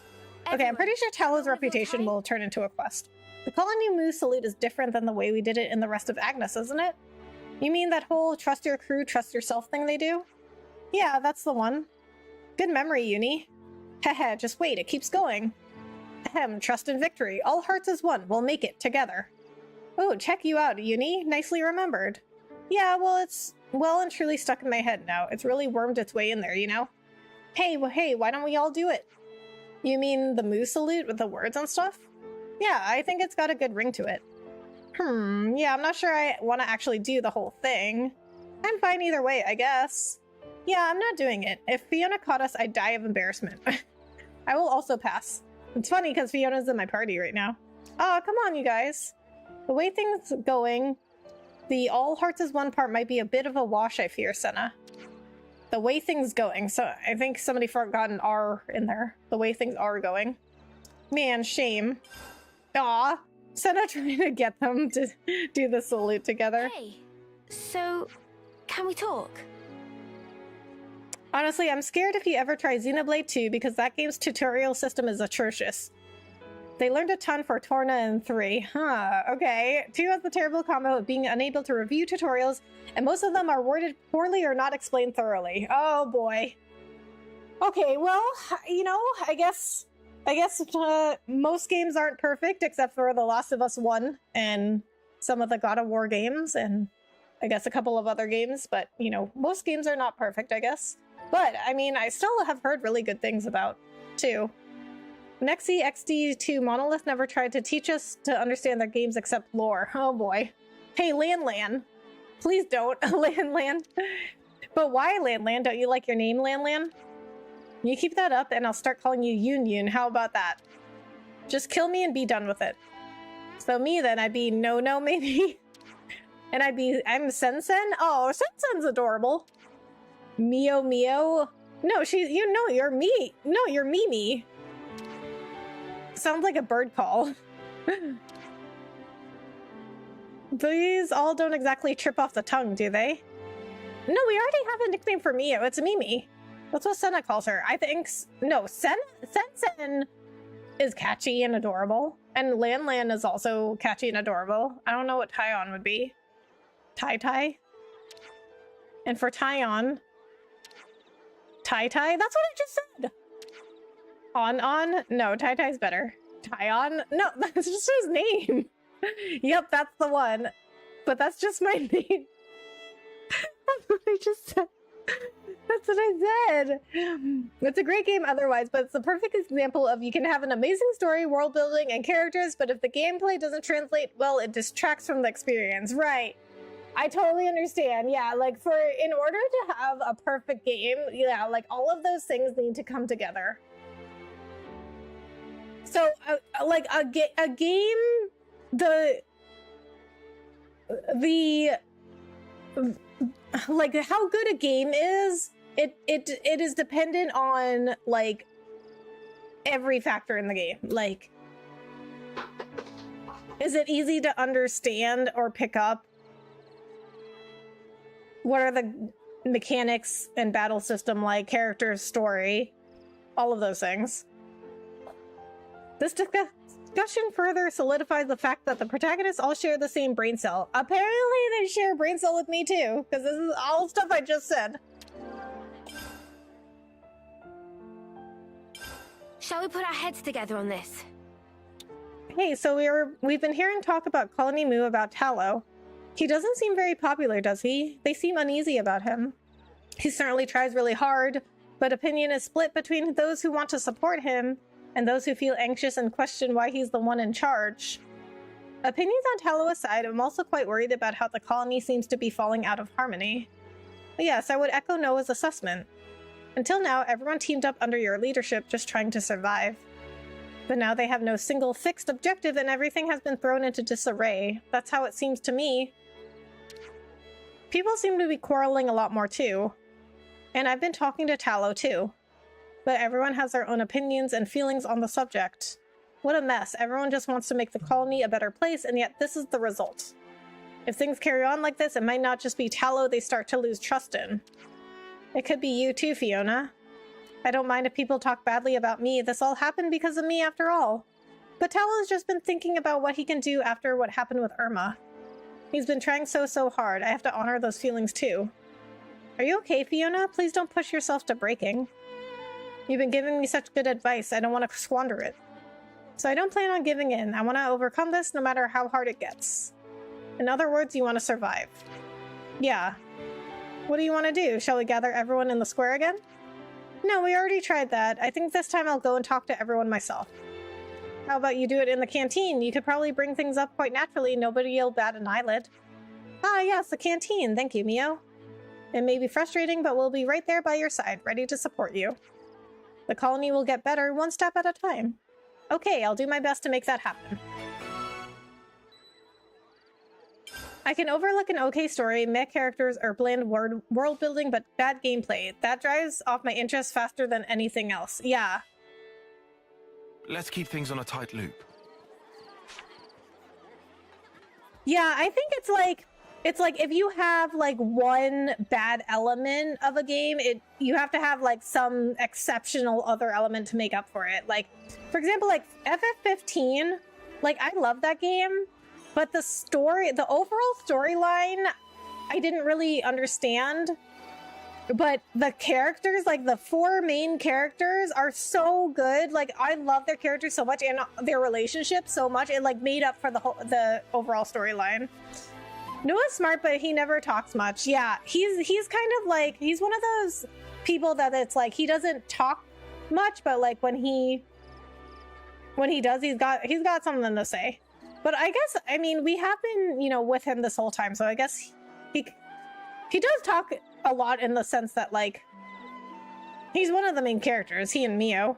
Okay, I'm pretty sure Talow's reputation will turn into a quest. The Colony Moose salute is different than the way we did it in the rest of Agnes, isn't it? You mean that whole trust your crew, trust yourself thing they do? Yeah, that's the one. Good memory, Uni. Heh, just wait, it keeps going. Ahem, trust in victory. All hearts as one. We'll make it together. Oh, check you out, Uni. Nicely remembered. Yeah, well, it's well and truly stuck in my head now. It's really wormed its way in there, you know? Hey, why don't we all do it? You mean the moose salute with the words and stuff? Yeah, I think it's got a good ring to it. Yeah, I'm not sure I want to actually do the whole thing. I'm fine either way, I guess. Yeah, I'm not doing it. If Fiona caught us, I'd die of embarrassment. I will also pass. It's funny because Fiona's in my party right now. Oh, come on, you guys. The way things going, the all hearts as one part might be a bit of a wash, I fear, Senna. The way things going. So I think somebody forgot an R in there. The way things are going. Man, shame. Aw, Senna trying to get them to do the salute together. Hey, so can we talk? Honestly, I'm scared if you ever try Xenoblade 2 because that game's tutorial system is atrocious. They learned a ton for Torna and 3. Huh, okay. 2 has the terrible combo of being unable to review tutorials, and most of them are worded poorly or not explained thoroughly. Oh boy. Okay, well, you know, I guess most games aren't perfect except for The Last of Us 1 and some of the God of War games and I guess a couple of other games, but you know, most games are not perfect, I guess. But I mean, I still have heard really good things about 2. Nexi XD2 Monolith never tried to teach us to understand their games except lore. Oh boy. Hey, Lan. Please don't, Lan. But why, Lan? Don't you like your name, Lan? You keep that up and I'll start calling you Yun. How about that? Just kill me and be done with it. So me then, I'd be No maybe? And I'm Sen. Oh, Sen's adorable. Mio. No, you're me. No, you're Mimi. Sounds like a bird call. These all don't exactly trip off the tongue, do they? No, we already have a nickname for Mio. It's Mimi. That's what Senna calls her. I think... No, Sen is catchy and adorable. And Lan is also catchy and adorable. I don't know what Tyon would be. Tai? And for Tyon... Tai? That's what I just said! On? No, Tai's better. Tyon? No, that's just his name. Yep, that's the one. But that's just my name. That's what I just said. That's what I said. It's a great game otherwise, but it's the perfect example of you can have an amazing story, world building, and characters, but if the gameplay doesn't translate well, it distracts from the experience. Right. I totally understand. Yeah, like in order to have a perfect game, yeah, like all of those things need to come together. So, like a game, like how good a game is, it is dependent on like every factor in the game. Like, is it easy to understand or pick up? What are the mechanics and battle system like, character, story, all of those things. This discussion further solidifies the fact that the protagonists all share the same brain cell. Apparently they share a brain cell with me too, because this is all stuff I just said. Shall we put our heads together on this? Hey, so we've been hearing talk about Colony Moo about Tallow. He doesn't seem very popular, does he? They seem uneasy about him. He certainly tries really hard, but opinion is split between those who want to support him and those who feel anxious and question why he's the one in charge. Opinions on Tallow aside, I'm also quite worried about how the colony seems to be falling out of harmony. But yes, I would echo Noah's assessment. Until now, everyone teamed up under your leadership just trying to survive. But now they have no single fixed objective and everything has been thrown into disarray. That's how it seems to me. People seem to be quarreling a lot more too. And I've been talking to Tallow too. But everyone has their own opinions and feelings on the subject. What a mess. Everyone just wants to make the colony a better place, and yet this is the result. If things carry on like this, it might not just be Tallow they start to lose trust in. It could be you too, Fiona. I don't mind if people talk badly about me. This all happened because of me after all. But Tallow's just been thinking about what he can do after what happened with Irma. He's been trying so hard. I have to honor those feelings too. Are you okay, Fiona? Please don't push yourself to breaking. You've been giving me such good advice. I don't want to squander it. So I don't plan on giving in. I want to overcome this no matter how hard it gets. In other words, you want to survive. Yeah. What do you want to do? Shall we gather everyone in the square again? No, we already tried that. I think this time I'll go and talk to everyone myself. How about you do it in the canteen? You could probably bring things up quite naturally. Nobody will bat an eyelid. Ah, yes, the canteen. Thank you, Mio. It may be frustrating, but we'll be right there by your side, ready to support you. The colony will get better one step at a time. Okay, I'll do my best to make that happen. I can overlook an okay story, meh characters, or bland world building, but bad gameplay. That drives off my interest faster than anything else. Yeah. Let's keep things on a tight loop. Yeah, I think it's like if you have like one bad element of a game, you have to have like some exceptional other element to make up for it. Like, for example, like FF15, like I love that game, but the overall storyline, I didn't really understand. But the characters, like the 4 main characters, are so good. Like I love their characters so much and their relationship so much. It like made up for the overall storyline. Noah's smart, but he never talks much. Yeah, he's kind of like, he's one of those people that it's like he doesn't talk much, but like when he does, he's got something to say. But I guess, I mean, we have been, you know, with him this whole time, so I guess he does talk a lot in the sense that like he's one of the main characters, he and Mio.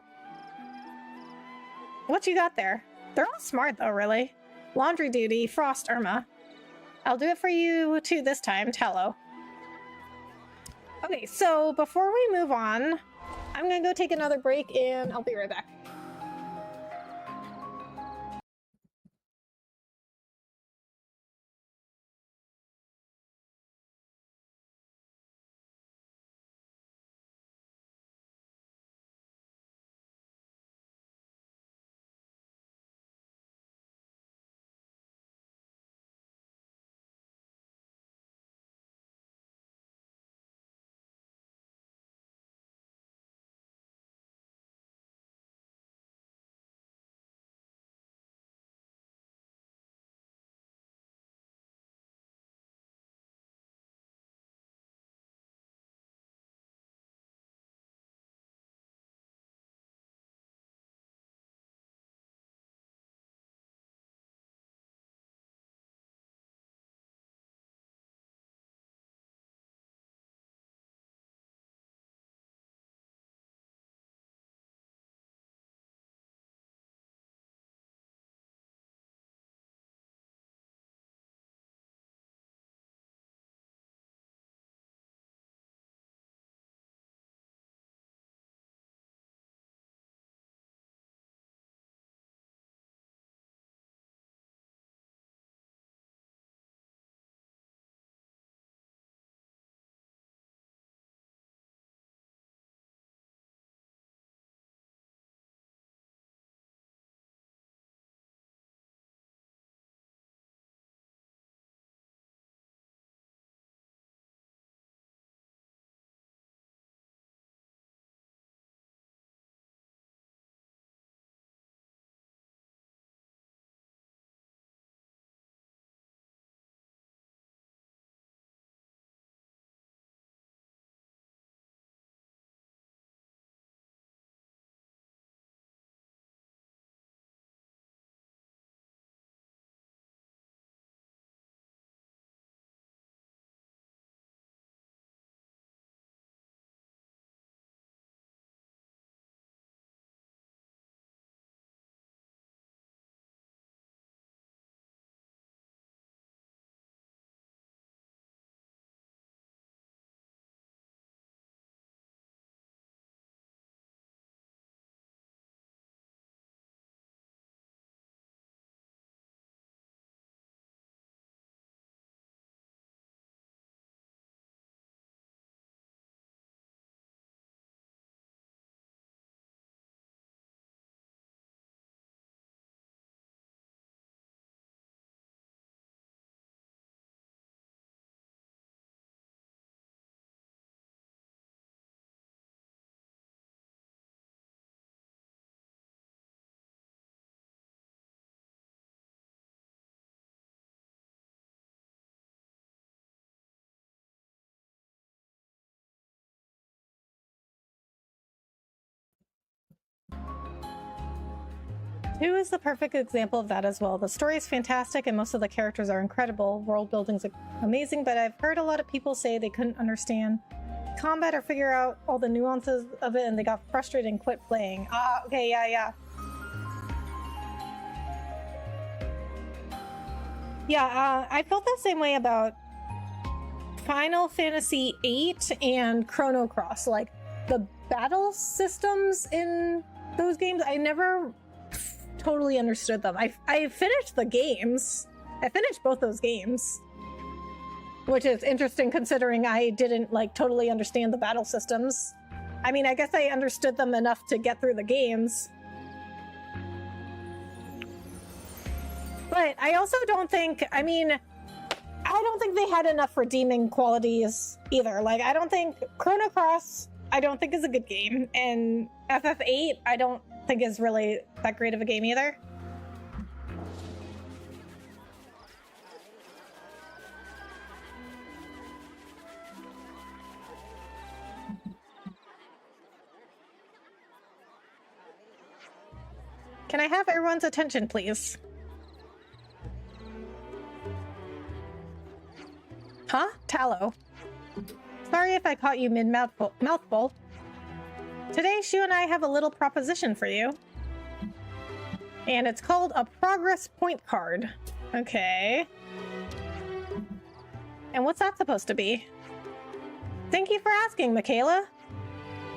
What you got there? They're all smart though, really. Laundry duty, Frost, Irma. I'll do it for you too this time, Tallow. Okay, so before we move on, I'm gonna go take another break and I'll be right back. 2 is the perfect example of that as well. The story is fantastic and most of the characters are incredible. World building's amazing, but I've heard a lot of people say they couldn't understand combat or figure out all the nuances of it and they got frustrated and quit playing. Ah, okay, yeah. Yeah, I felt the same way about Final Fantasy VIII and Chrono Cross. Like, the battle systems in those games, I never totally understood them. I finished the games. I finished both those games. Which is interesting considering I didn't, like, totally understand the battle systems. I mean, I guess I understood them enough to get through the games. But I also don't think, I mean, I don't think they had enough redeeming qualities either. Like, I don't think Chrono Cross, I don't think is a good game. And FF8, I don't think is really that great of a game either. Can I have everyone's attention, please? Huh? Tallow. Sorry if I caught you mid-mouthful. Today, Shu and I have a little proposition for you. And it's called a progress point card. Okay. And what's that supposed to be? Thank you for asking, Michaela.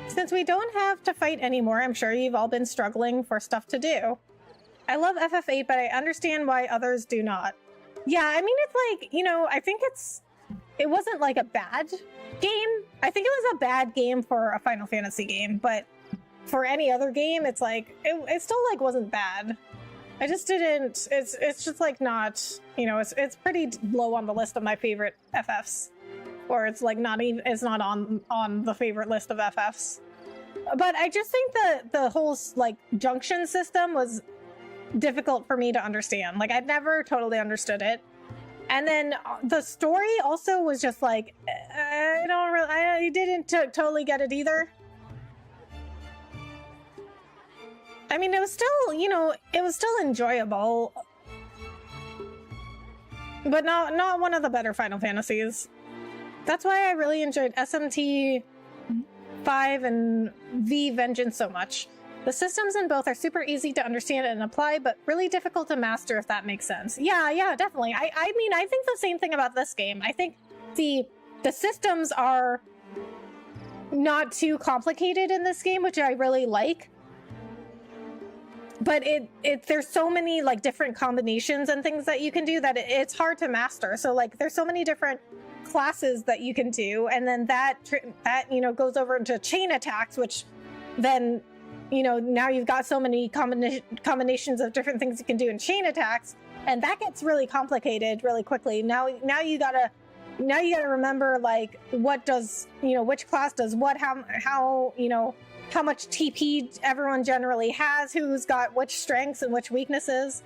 Since we don't have to fight anymore, I'm sure you've all been struggling for stuff to do. I love FF8, but I understand why others do not. Yeah, I mean, it's like, you know, I think it wasn't like a bad game. I think it was a bad game for a Final Fantasy game, but for any other game, it's like, it still like wasn't bad. I just didn't, it's just like not, you know, it's pretty low on the list of my favorite FFs. Or it's like not even, it's not on the favorite list of FFs. But I just think that the whole like junction system was difficult for me to understand. Like, I'd never totally understood it. And then the story also was just like, I didn't totally get it either. I mean, it was still, you know, it was still enjoyable. But not one of the better Final Fantasies. That's why I really enjoyed SMT 5 and V Vengeance so much. The systems in both are super easy to understand and apply, but really difficult to master, if that makes sense. Yeah, definitely. I mean, I think the same thing about this game. I think the systems are not too complicated in this game, which I really like. But there's so many like different combinations and things that you can do that it's hard to master. So like there's so many different classes that you can do, and then that you know goes over into chain attacks, which then you know now you've got so many combinations of different things you can do in chain attacks, and that gets really complicated really quickly. Now you gotta remember like what does, you know, which class does what, how you know how much TP everyone generally has, who's got which strengths and which weaknesses.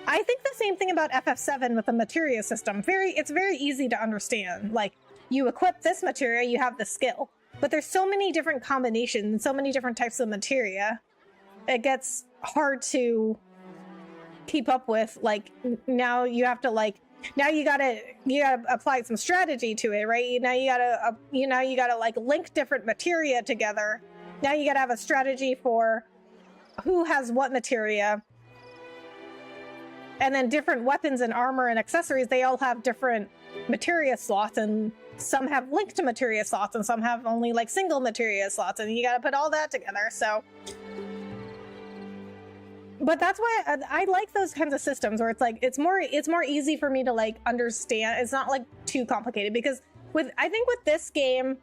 I think the same thing about FF7 with the materia system. It's very easy to understand. Like, you equip this materia, you have the skill. But there's so many different combinations, so many different types of materia. It gets hard to keep up with. Like, now you have to like, now you gotta apply some strategy to it, right? Now you gotta like link different materia together. Now you gotta have a strategy for who has what materia. And then different weapons and armor and accessories, they all have different materia slots, and some have linked to materia slots, and some have only like single materia slots, and you gotta put all that together, so. But that's why I like those kinds of systems where it's like, it's more easy for me to like understand. It's not like too complicated, because I think with this game,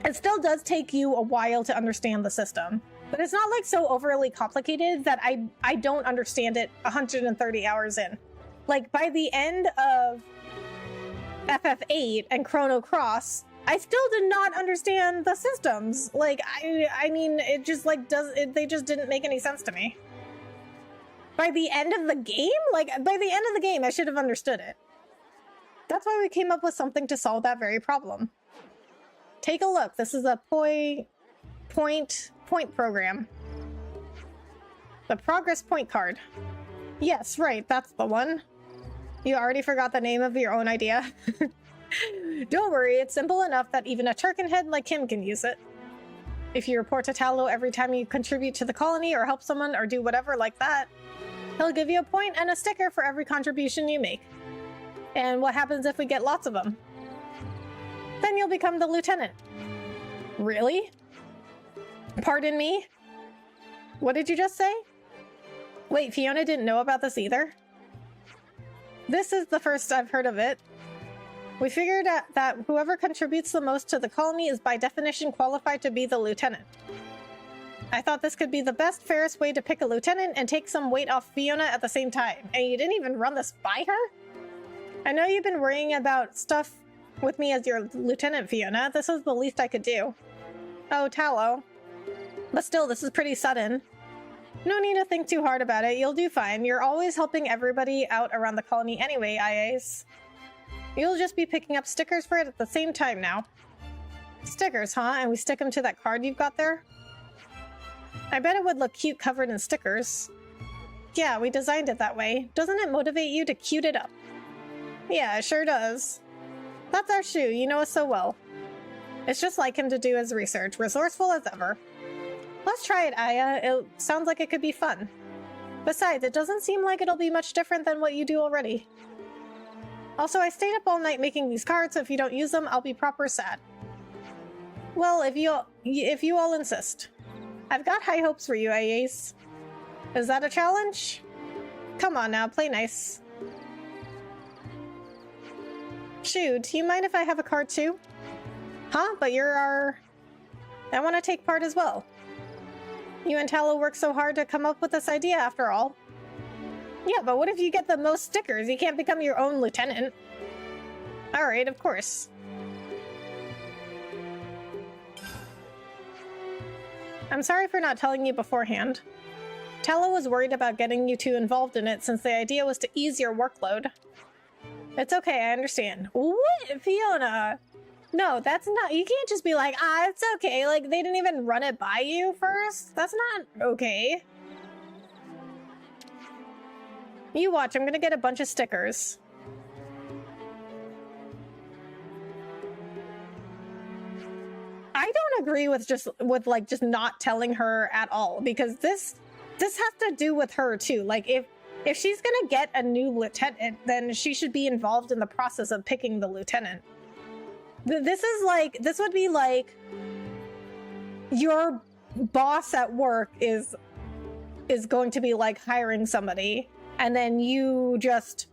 it still does take you a while to understand the system, but it's not like so overly complicated that I don't understand it 130 hours in. Like by the end of FF8 and Chrono Cross, I still did not understand the systems. Like, I mean, it just like they just didn't make any sense to me. By the end of the game? Like, by the end of the game, I should have understood it. That's why we came up with something to solve that very problem. Take a look. This is a point program. The progress point card. Yes, right, that's the one. You already forgot the name of your own idea. Don't worry, it's simple enough that even a turkin head like him can use it. If you report to Tallow every time you contribute to the colony or help someone or do whatever like that, he'll give you a point and a sticker for every contribution you make. And what happens if we get lots of them? Then you'll become the lieutenant. Really? Pardon me? What did you just say? Wait, Fiona didn't know about this either? This is the first I've heard of it. We figured out that whoever contributes the most to the colony is by definition qualified to be the lieutenant. I thought this could be the best, fairest way to pick a lieutenant and take some weight off Fiona at the same time. And you didn't even run this by her? I know you've been worrying about stuff with me as your lieutenant, Fiona. This was the least I could do. Oh, Tallow. But still, this is pretty sudden. No need to think too hard about it. You'll do fine. You're always helping everybody out around the colony anyway, IAs. You'll just be picking up stickers for it at the same time now. Stickers, huh? And we stick them to that card you've got there? I bet it would look cute covered in stickers. Yeah, we designed it that way. Doesn't it motivate you to cute it up? Yeah, it sure does. That's our Shu, you know us so well. It's just like him to do his research, resourceful as ever. Let's try it, Aya. It sounds like it could be fun. Besides, it doesn't seem like it'll be much different than what you do already. Also, I stayed up all night making these cards, so if you don't use them, I'll be proper sad. Well, if you all insist. I've got high hopes for you, IAs. Is that a challenge? Come on now, play nice. Shoot, do you mind if I have a card too? Huh? But you're our... I want to take part as well. You and Tallow worked so hard to come up with this idea after all. Yeah, but what if you get the most stickers? You can't become your own lieutenant. Alright, of course. I'm sorry for not telling you beforehand. Tallow was worried about getting you two involved in it since the idea was to ease your workload. It's okay, I understand. What? Fiona? No, that's not... You can't just be like, it's okay. Like, they didn't even run it by you first? That's not okay. You watch, I'm gonna get a bunch of stickers. I don't agree with just not telling her at all, because this has to do with her too. Like, if she's gonna get a new lieutenant, then she should be involved in the process of picking the lieutenant. This would be like your boss at work is going to be like hiring somebody, and then you just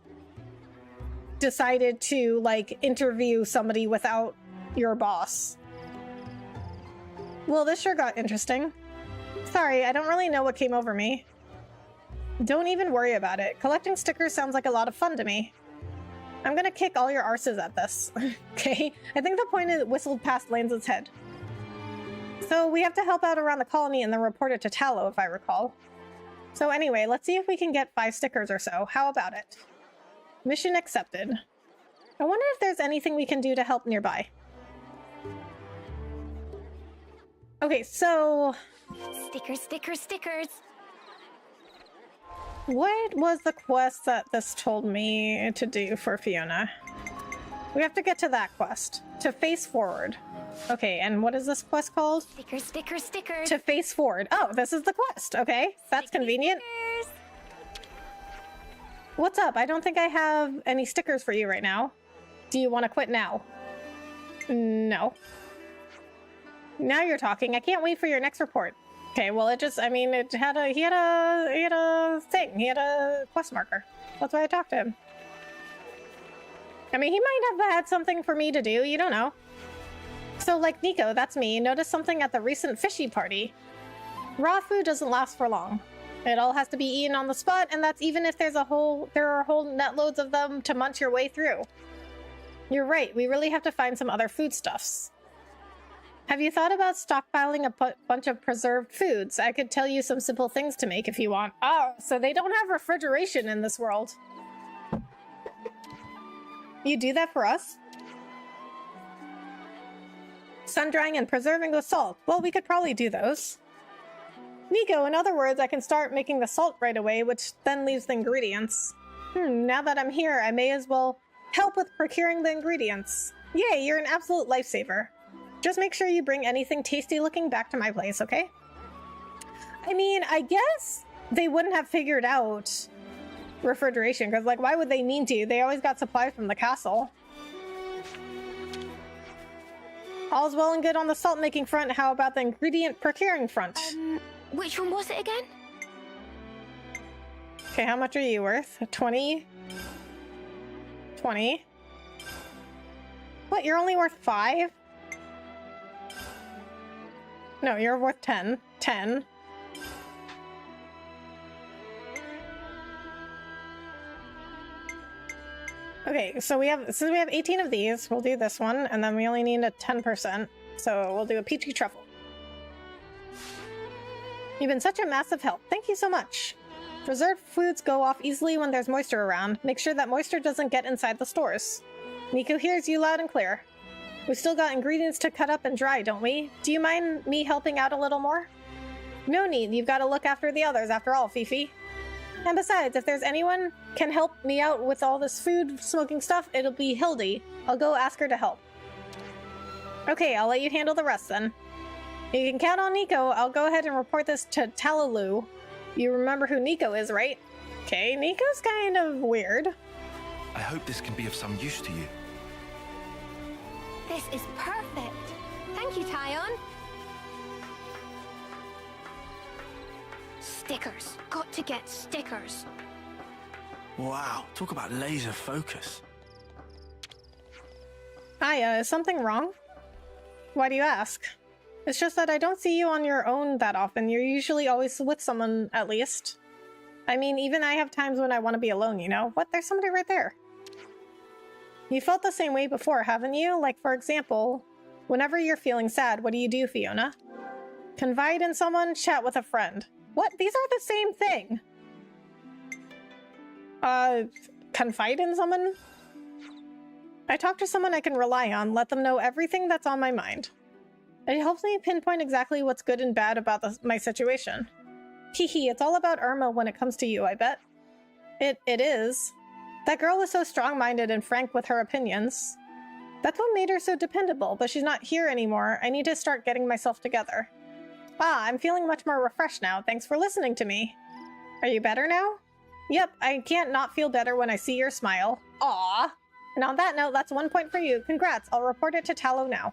decided to like interview somebody without your boss. Well, this sure got interesting. Sorry, I don't really know what came over me. Don't even worry about it. Collecting stickers sounds like a lot of fun to me. I'm gonna kick all your arses at this. Okay? I think the point is whistled past Lanza's head. So we have to help out around the colony and then report it to Tallow, if I recall. So anyway, let's see if we can get 5 stickers or so. How about it? Mission accepted. I wonder if there's anything we can do to help nearby. Okay, so... Stickers, stickers, stickers! What was the quest that this told me to do for Fiona? We have to get to that quest. To face forward. Okay, and what is this quest called? Stickers, stickers, stickers! To face forward. Oh, this is the quest. Okay, that's convenient. Stickers. What's up? I don't think I have any stickers for you right now. Do you want to quit now? No. Now you're talking. I can't wait for your next report. Okay, well, he had a thing. He had a quest marker. That's why I talked to him. I mean, he might have had something for me to do. You don't know. So, like Nico, that's me. Noticed something at the recent fishy party. Raw food doesn't last for long. It all has to be eaten on the spot, and that's even if there are whole nutloads of them to munch your way through. You're right. We really have to find some other foodstuffs. Have you thought about stockpiling a bunch of preserved foods? I could tell you some simple things to make if you want. Oh, so they don't have refrigeration in this world. You do that for us? Sun-drying and preserving with salt. Well, we could probably do those. Nico, in other words, I can start making the salt right away, which then leaves the ingredients. Now that I'm here, I may as well help with procuring the ingredients. Yay, you're an absolute lifesaver. Just make sure you bring anything tasty looking back to my place, okay? I mean, I guess they wouldn't have figured out refrigeration, because, like, why would they need to? They always got supplies from the castle. All's well and good on the salt-making front. How about the ingredient procuring front? Which one was it again? Okay, how much are you worth? 20? 20? What, you're only worth 5? No, you're worth 10. 10. Okay, so we have 18 of these. We'll do this one, and then we only need a 10%. So we'll do a peachy truffle. You've been such a massive help. Thank you so much. Preserved foods go off easily when there's moisture around. Make sure that moisture doesn't get inside the stores. Nico hears you loud and clear. We've still got ingredients to cut up and dry, don't we? Do you mind me helping out a little more? No need. You've got to look after the others after all, Fifi. And besides, if there's anyone can help me out with all this food smoking stuff, it'll be Hildy. I'll go ask her to help. Okay, I'll let you handle the rest then. You can count on Nico. I'll go ahead and report this to Talalu. You remember who Nico is, right? Okay, Nico's kind of weird. I hope this can be of some use to you. This is perfect. Thank you, Tyon. Stickers. Got to get stickers. Wow, talk about laser focus. Hiya, is something wrong? Why do you ask? It's just that I don't see you on your own that often. You're usually always with someone, at least. I mean, even I have times when I want to be alone, you know? What? There's somebody right there. You felt the same way before, haven't you? Like, for example, whenever you're feeling sad, what do, Fiona? Confide in someone, chat with a friend. What? These are the same thing. Confide in someone? I talk to someone I can rely on, let them know everything that's on my mind. It helps me pinpoint exactly what's good and bad about my situation. Hehe, it's all about Irma when it comes to you, I bet. It is. That girl was so strong-minded and frank with her opinions. That's what made her so dependable, but she's not here anymore. I need to start getting myself together. Ah, I'm feeling much more refreshed now. Thanks for listening to me. Are you better now? Yep, I can't not feel better when I see your smile. Aww. And on that note, that's 1 point for you. Congrats, I'll report it to Talo now.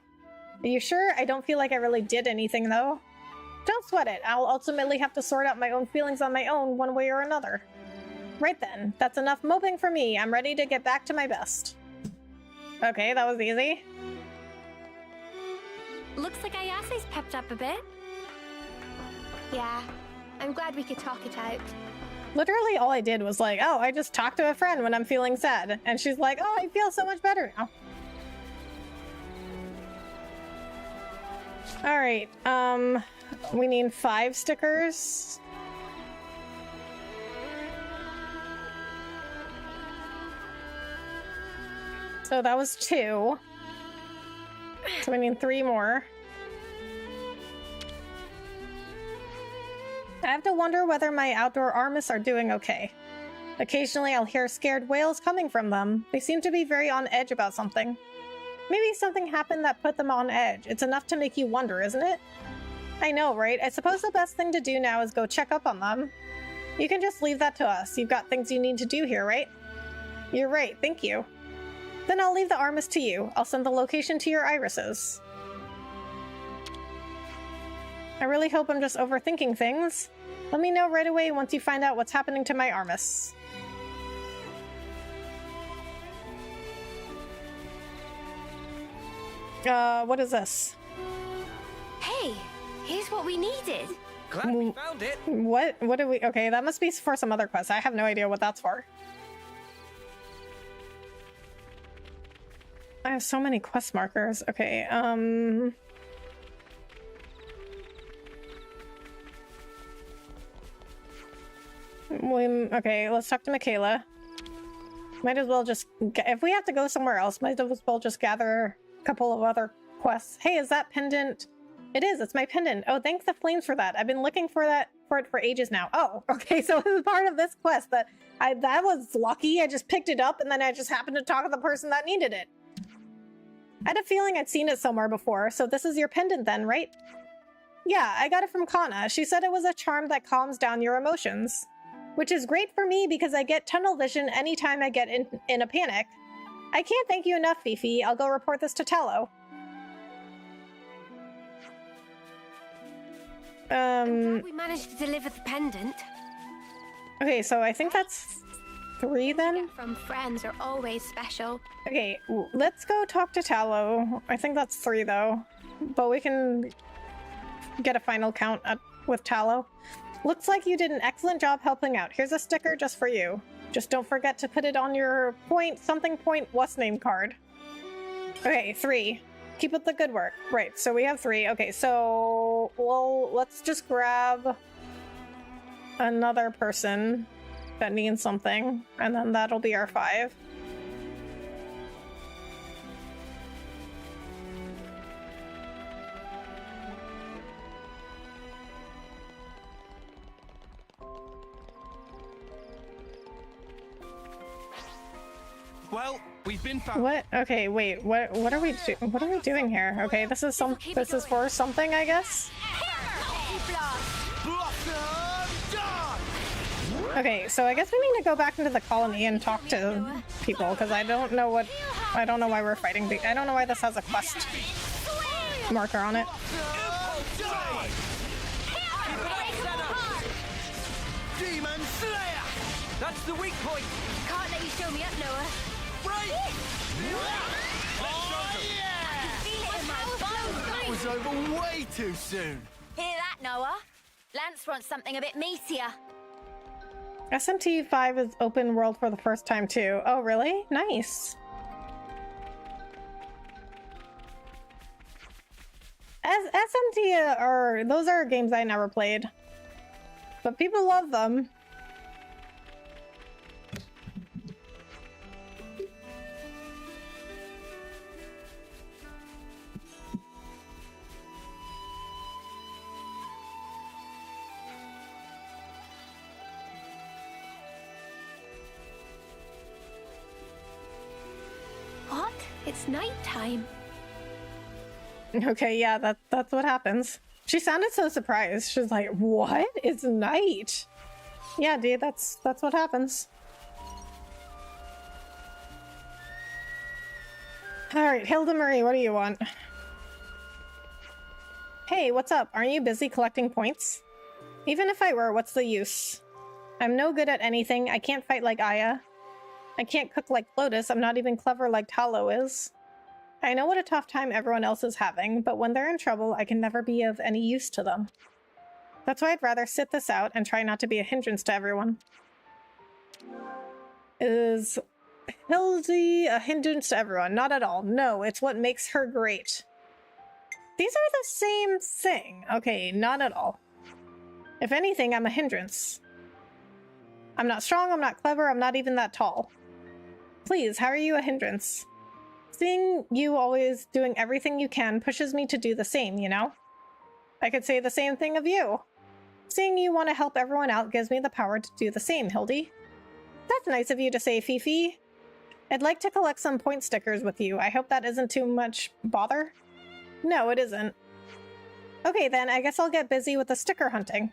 Are you sure? I don't feel like I really did anything, though. Don't sweat it. I'll ultimately have to sort out my own feelings on my own, one way or another. Right then. That's enough moping for me. I'm ready to get back to my best. Okay, that was easy. Looks like Ayase's pepped up a bit. Yeah, I'm glad we could talk it out. Literally all I did was like, oh, I just talked to a friend when I'm feeling sad. And she's like, oh, I feel so much better now. Alright, we need 5 stickers. So that was 2. So we need 3 more. I have to wonder whether my outdoor armists are doing okay. Occasionally I'll hear scared wails coming from them. They seem to be very on edge about something. Maybe something happened that put them on edge. It's enough to make you wonder, isn't it? I know, right? I suppose the best thing to do now is go check up on them. You can just leave that to us. You've got things you need to do here, right? You're right, thank you. Then I'll leave the armist to you. I'll send the location to your irises. I really hope I'm just overthinking things. Let me know right away once you find out what's happening to my armists. What is this? Hey, here's what we needed. Glad we found it. What do we... Okay, that must be for some other quest. I have no idea what that's for. I have so many quest markers. Okay, okay, let's talk to Michaela. Might as well just... If we have to go somewhere else, might as well just gather a couple of other quests. Hey, is that pendant It is. It's my pendant. Oh, thanks the flames for that. I've been looking for it for ages now. Oh, okay. So it was part of this quest that was lucky. I just picked it up and then I just happened to talk to the person that needed it. I had a feeling I'd seen it somewhere before. So this is your pendant then, right? Yeah, I got it from Kana. She said it was a charm that calms down your emotions. Which is great for me because I get tunnel vision anytime I get in a panic. I can't thank you enough, Fifi. I'll go report this to Tallow. I'm glad we managed to deliver the pendant. Okay, so I think that's 3 then? From friends are always special. Okay, let's go talk to Tallow. I think that's 3 though. But we can get a final count with Tallow. Looks like you did an excellent job helping out. Here's a sticker just for you. Just don't forget to put it on your what's name card. Okay, 3. Keep up the good work. Right, so we have 3. Okay, so let's just grab another person that needs something, and then that'll be our 5. Well, we've been found. What? Okay, wait. What are we doing here? Okay, this is for something, I guess. Okay, so I guess we need to go back into the colony and talk to people because I don't know why we're fighting. I don't know why this has a quest marker on it. Demon Slayer! That's the weak point! Can't let you show me up, Noah. Right! Oh, yeah! I can feel it in my bones! That was over way too soon! Hear that, Noah? Lance wants something a bit meatier. SMT5 is open world for the first time too. Oh, really? Nice. SMT those are games I never played, but people love them. What? It's nighttime. Okay, yeah, that's what happens. She sounded so surprised. She's like, "What? It's night." Yeah, dude, that's what happens. All right, Hilda Marie, what do you want? Hey, what's up? Aren't you busy collecting points? Even if I were, what's the use? I'm no good at anything. I can't fight like Aya. I can't cook like Lotus. I'm not even clever like Tallow is. I know what a tough time everyone else is having, but when they're in trouble, I can never be of any use to them. That's why I'd rather sit this out and try not to be a hindrance to everyone. Is Hildy a hindrance to everyone? Not at all. No, it's what makes her great. These are the same thing. Okay, not at all. If anything, I'm a hindrance. I'm not strong, I'm not clever, I'm not even that tall. Please, how are you a hindrance? Seeing you always doing everything you can pushes me to do the same, you know? I could say the same thing of you. Seeing you want to help everyone out gives me the power to do the same, Hildy. That's nice of you to say, Fifi. I'd like to collect some point stickers with you. I hope that isn't too much bother. No, it isn't. Okay then, I guess I'll get busy with the sticker hunting.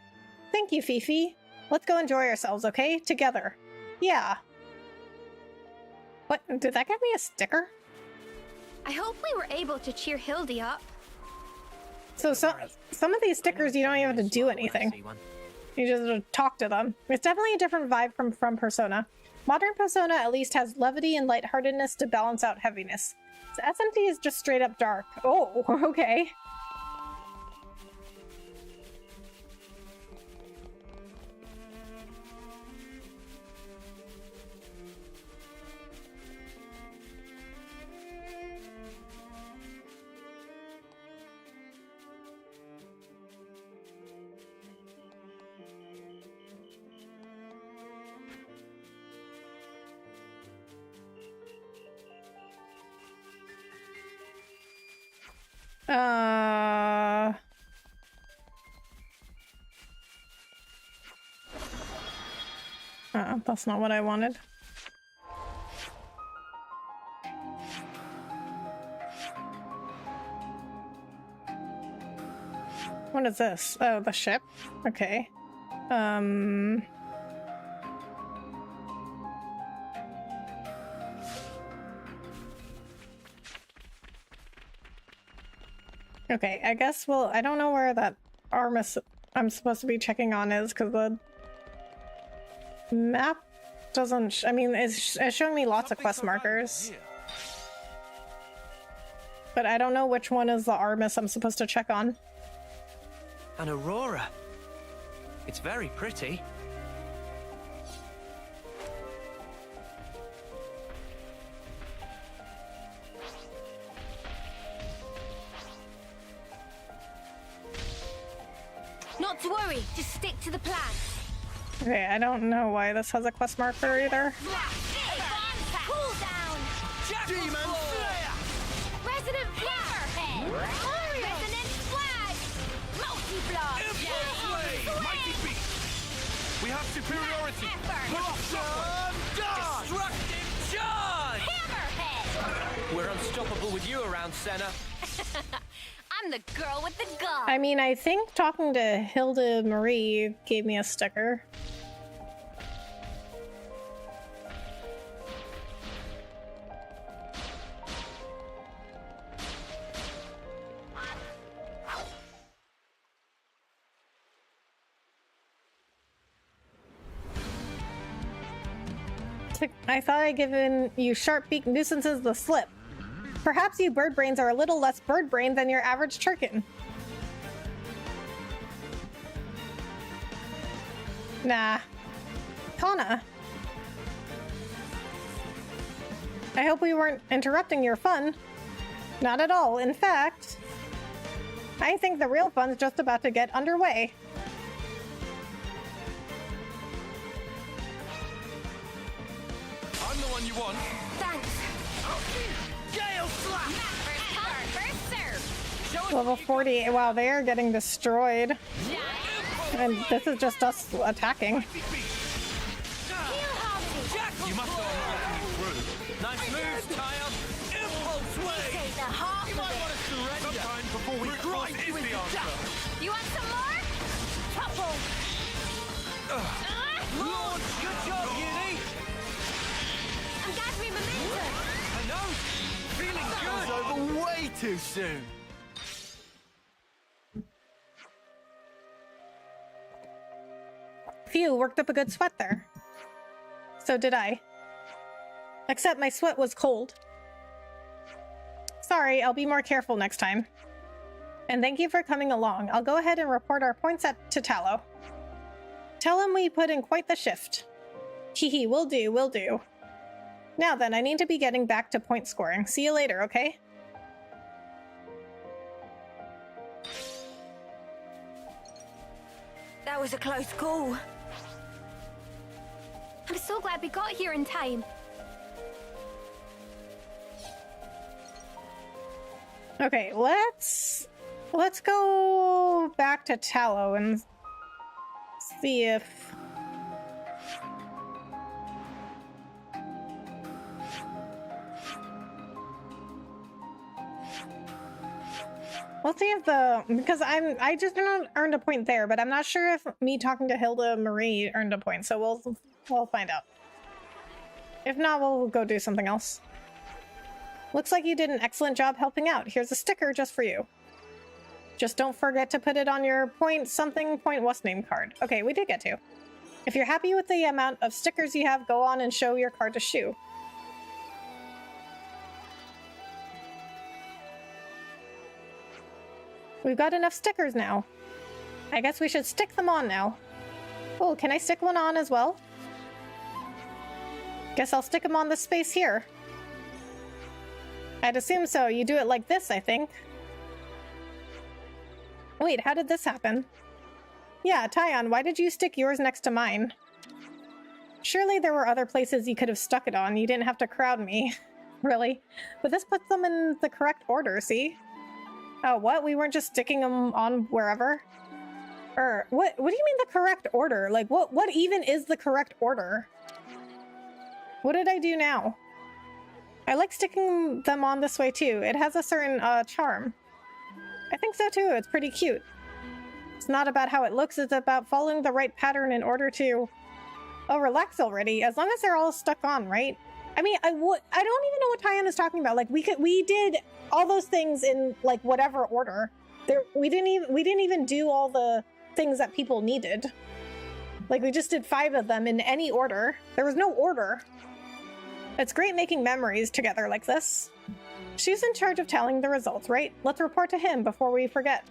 Thank you, Fifi. Let's go enjoy ourselves, okay? Together. Yeah. What? Did that get me a sticker? I hope we were able to cheer Hildy up. So some of these stickers you don't even have to do anything. You just talk to them. It's definitely a different vibe from Persona. Modern Persona at least has levity and lightheartedness to balance out heaviness. So SMT is just straight up dark. Oh, okay. that's not what I wanted. What is this? Oh, the ship? Okay. Okay, I guess, well, I don't know where that arm I'm supposed to be checking on is, because the map doesn't... I mean, it's showing me lots of quest markers. But I don't know which one is the Armis I'm supposed to check on. An aurora. It's very pretty. Not to worry, just stick to the plan. Okay, I don't know why this has a quest marker either. Cool down. Demon Slayer. Resident Hammerhead. Resonant Flag. Multi-block. Mighty Beast. We have superiority. Effort. Destructive charge. Hammerhead. We're unstoppable with you around, Senna. I'm the girl with the gun. I mean, I think talking to Hilda Marie gave me a sticker. I thought I'd given you sharp-beaked nuisances the slip. Perhaps you bird brains are a little less bird brain than your average turkin. Nah. Kana. I hope we weren't interrupting your fun. Not at all. In fact, I think the real fun's just about to get underway. I'm the one you want. Thanks. Gale slap. First serve. Level 40. Wow, they are getting destroyed. And this is just us attacking. You must know I'm walking through. Nice moves, Tyon. Impulse way. You might want to surrender. Sometime before we cross is the answer. You want some more? Trouble. Launch. Good job, Uni. I'm gathering momentum. I know. Feeling good. It's over way too soon. Phew, worked up a good sweat there. So did I. Except my sweat was cold. Sorry, I'll be more careful next time. And thank you for coming along. I'll go ahead and report our points to Tallow. Tell him we put in quite the shift. Hehe, will do, will do. Now then, I need to be getting back to point scoring. See you later, okay? That was a close call. I'm so glad we got here in time. Okay, let's go back to Tallow and see if... We'll see if because I just earned a point there, but I'm not sure if me talking to Hilda Marie earned a point, so we'll find out. If not, we'll go do something else. Looks like you did an excellent job helping out. Here's a sticker just for you. Just don't forget to put it on your point what's name card. Okay, we did get to. If you're happy with the amount of stickers you have, go on and show your card to Shu. We've got enough stickers now. I guess we should stick them on now. Oh, can I stick one on as well? Guess I'll stick them on this space here. I'd assume so. You do it like this, I think. Wait, how did this happen? Yeah, Tyon, why did you stick yours next to mine? Surely there were other places you could have stuck it on. You didn't have to crowd me. Really? But this puts them in the correct order, see? Oh, what? We weren't just sticking them on wherever? What do you mean the correct order? Like, what even is the correct order? What did I do now? I like sticking them on this way too. It has a certain charm. I think so too. It's pretty cute. It's not about how it looks, it's about following the right pattern in order to... Oh, relax already. As long as they're all stuck on, right? I mean, I don't even know what Tyon is talking about. Like, we did all those things in, like, whatever order. We didn't even do all the things that people needed. Like, we just did 5 of them in any order. There was no order. It's great making memories together like this. She's in charge of telling the results, right? Let's report to him before we forget.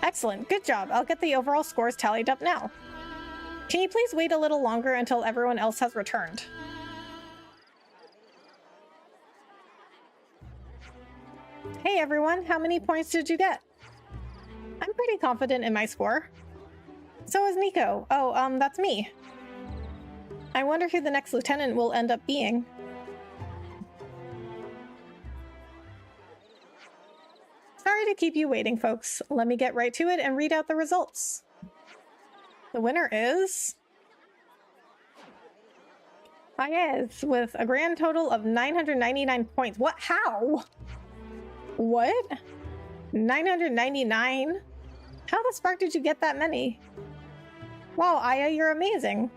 Excellent, good job. I'll get the overall scores tallied up now. Can you please wait a little longer until everyone else has returned? Hey everyone, how many points did you get? I'm pretty confident in my score. So is Nico. Oh, that's me. I wonder who the next lieutenant will end up being. Sorry to keep you waiting, folks. Let me get right to it and read out the results. The winner is... Paez, with a grand total of 999 points. What? How? What? 999? How the spark did you get that many? Wow, Aya, you're amazing.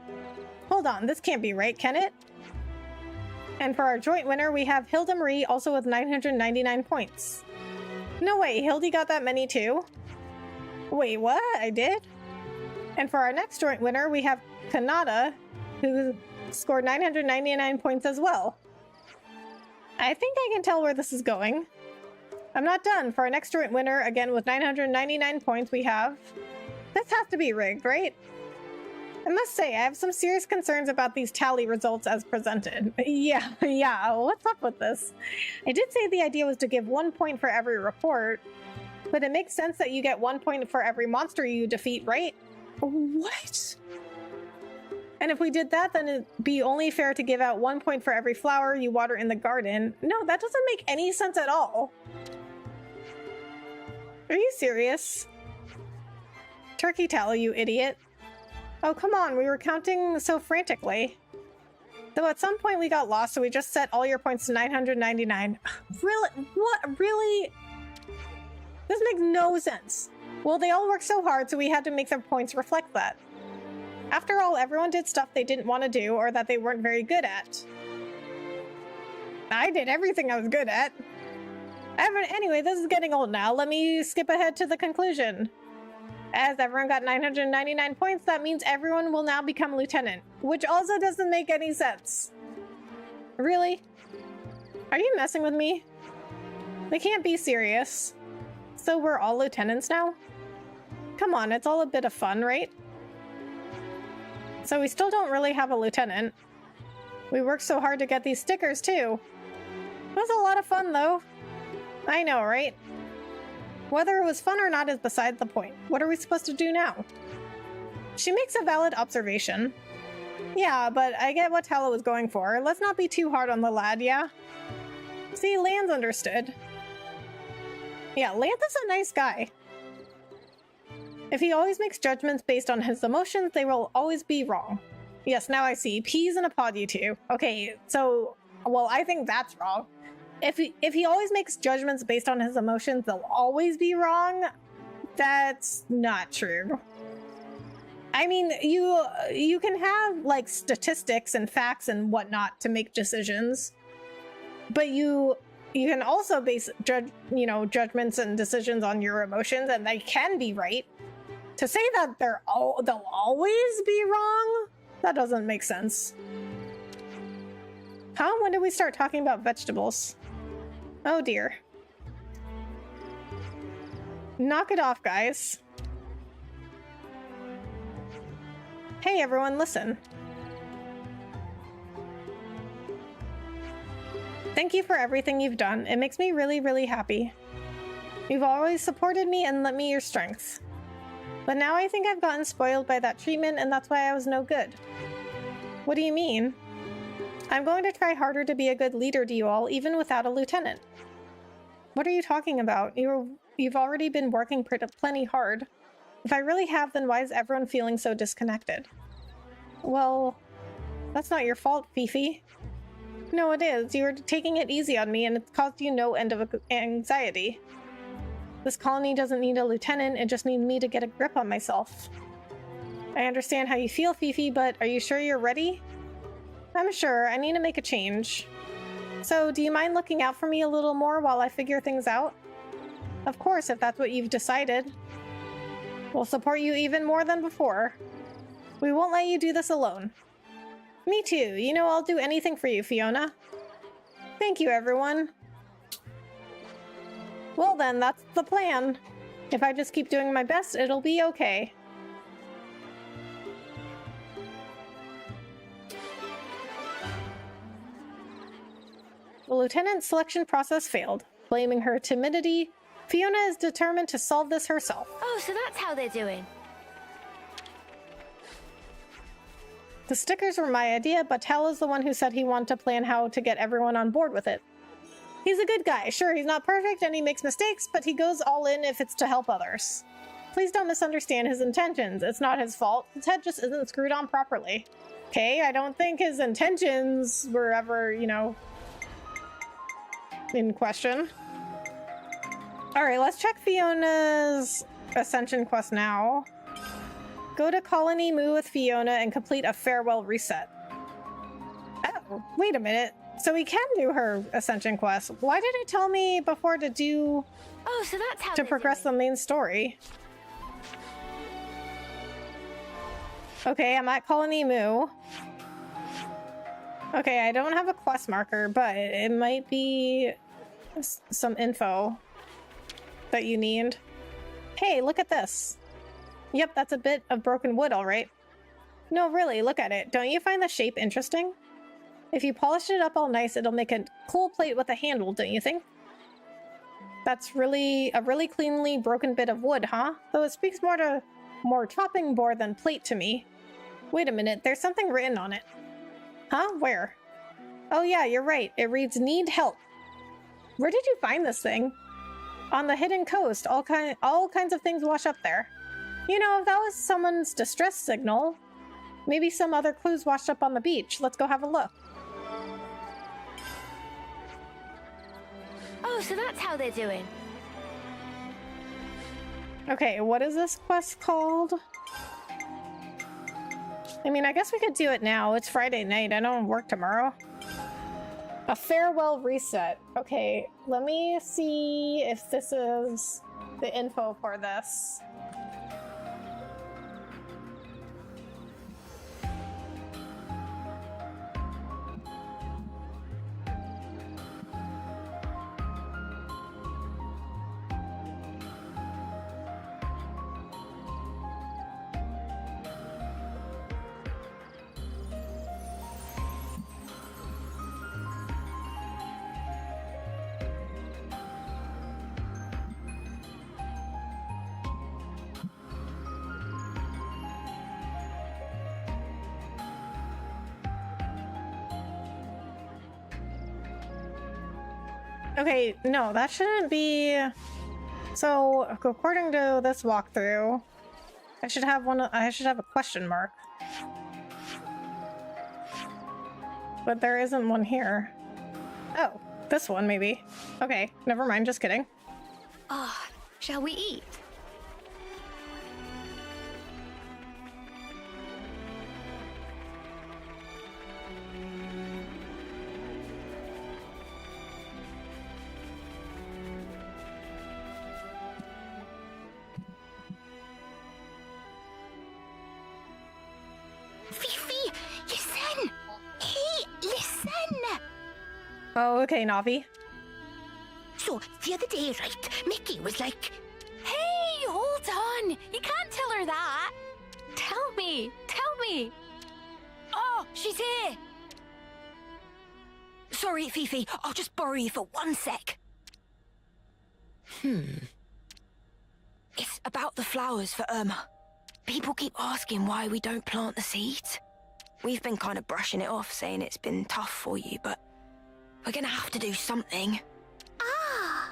Hold on, this can't be right, can it? And for our joint winner, we have Hilda Marie, also with 999 points. No way, Hildy got that many too? Wait, what? I did? And for our next joint winner, we have Kanata, who scored 999 points as well. I think I can tell where this is going. I'm not done. For our next joint winner, again with 999 points, we have... This has to be rigged, right? I must say, I have some serious concerns about these tally results as presented. Yeah, what's up with this? I did say the idea was to give 1 point for every report, but it makes sense that you get 1 point for every monster you defeat, right? What? And if we did that, then it'd be only fair to give out 1 point for every flower you water in the garden. No, that doesn't make any sense at all. Are you serious? Turkey tally, you idiot. Oh, come on, we were counting so frantically. Though at some point we got lost, so we just set all your points to 999. Really? What? Really? This makes no sense. Well, they all worked so hard, so we had to make their points reflect that. After all, everyone did stuff they didn't want to do or that they weren't very good at. I did everything I was good at. Anyway, this is getting old now. Let me skip ahead to the conclusion. As everyone got 999 points, that means everyone will now become lieutenant, which also doesn't make any sense. Really? Are you messing with me? They can't be serious. So we're all lieutenants now? Come on, it's all a bit of fun, right? So we still don't really have a lieutenant. We worked so hard to get these stickers, too. It was a lot of fun, though. I know, right? Whether it was fun or not is beside the point. What are we supposed to do now? She makes a valid observation. Yeah, but I get what Tala was going for. Let's not be too hard on the lad, yeah? See, Lance understood. Yeah, Lance is a nice guy. If he always makes judgments based on his emotions, they will always be wrong. Yes, now I see. Peas in a pod, you two. Okay, so... Well, I think that's wrong. If he always makes judgments based on his emotions, they'll always be wrong. That's not true. I mean, you can have like statistics and facts and whatnot to make decisions, but you can also base judgments and decisions on your emotions, and they can be right. To say that they'll always be wrong, that doesn't make sense. Huh? When did we start talking about vegetables? Oh dear. Knock it off, guys. Hey everyone, listen. Thank you for everything you've done. It makes me really, really happy. You've always supported me and lent me your strength. But now I think I've gotten spoiled by that treatment, and that's why I was no good. What do you mean? I'm going to try harder to be a good leader to you all, even without a lieutenant. What are you talking about? You've already been working plenty hard. If I really have, then why is everyone feeling so disconnected? Well, that's not your fault, Fifi. No, it is. You were taking it easy on me, and it's caused you no end of anxiety. This colony doesn't need a lieutenant, it just needs me to get a grip on myself. I understand how you feel, Fifi, but are you sure you're ready? I'm sure. I need to make a change. So, do you mind looking out for me a little more while I figure things out? Of course, if that's what you've decided. We'll support you even more than before. We won't let you do this alone. Me too. You know I'll do anything for you, Fiona. Thank you, everyone. Well then, that's the plan. If I just keep doing my best, it'll be okay. The lieutenant's selection process failed. Blaming her timidity, Fiona is determined to solve this herself. Oh, so that's how they're doing. The stickers were my idea, but Tal is the one who said he wanted to plan how to get everyone on board with it. He's a good guy. Sure, he's not perfect and he makes mistakes, but he goes all in if it's to help others. Please don't misunderstand his intentions. It's not his fault. His head just isn't screwed on properly. Okay, I don't think his intentions were ever, you know, in question. Alright, let's check Fiona's Ascension quest now. Go to Colony Moo with Fiona and complete a farewell reset. Oh, wait a minute. So we can do her Ascension quest. Why did it tell me before to do... Oh, so that's how to progress the main story. Okay, I'm at Colony Moo. Okay, I don't have a quest marker, but it might be some info that you need. Hey, look at this. Yep, that's a bit of broken wood, all right. No, really, look at it. Don't you find the shape interesting? If you polish it up all nice, it'll make a cool plate with a handle, don't you think? That's a really cleanly broken bit of wood, huh? Though it speaks more chopping board than plate to me. Wait a minute, there's something written on it. Huh? Where? Oh yeah, you're right. It reads, need help. Where did you find this thing? On the hidden coast. All kinds of things wash up there. You know, if that was someone's distress signal, maybe some other clues washed up on the beach. Let's go have a look. Oh, so that's how they're doing. Okay, what is this quest called? I mean, I guess we could do it now. It's Friday night. I don't work tomorrow. A farewell reset. Okay, let me see if this is the info for this. Okay, no, that shouldn't be... So, according to this walkthrough, I should have a question mark. But there isn't one here. Oh, this one maybe. Okay, never mind, just kidding. Ah, shall we eat? Fifi, listen! Hey, listen! Oh, okay, Navi. So, the other day, right, Mickey was like, hey, hold on! You can't tell her that! Tell me! Oh, she's here! Sorry, Fifi. I'll just borrow you for 1 sec. It's about the flowers for Irma. People keep asking why we don't plant the seeds. We've been kind of brushing it off, saying it's been tough for you, but we're gonna have to do something. Ah!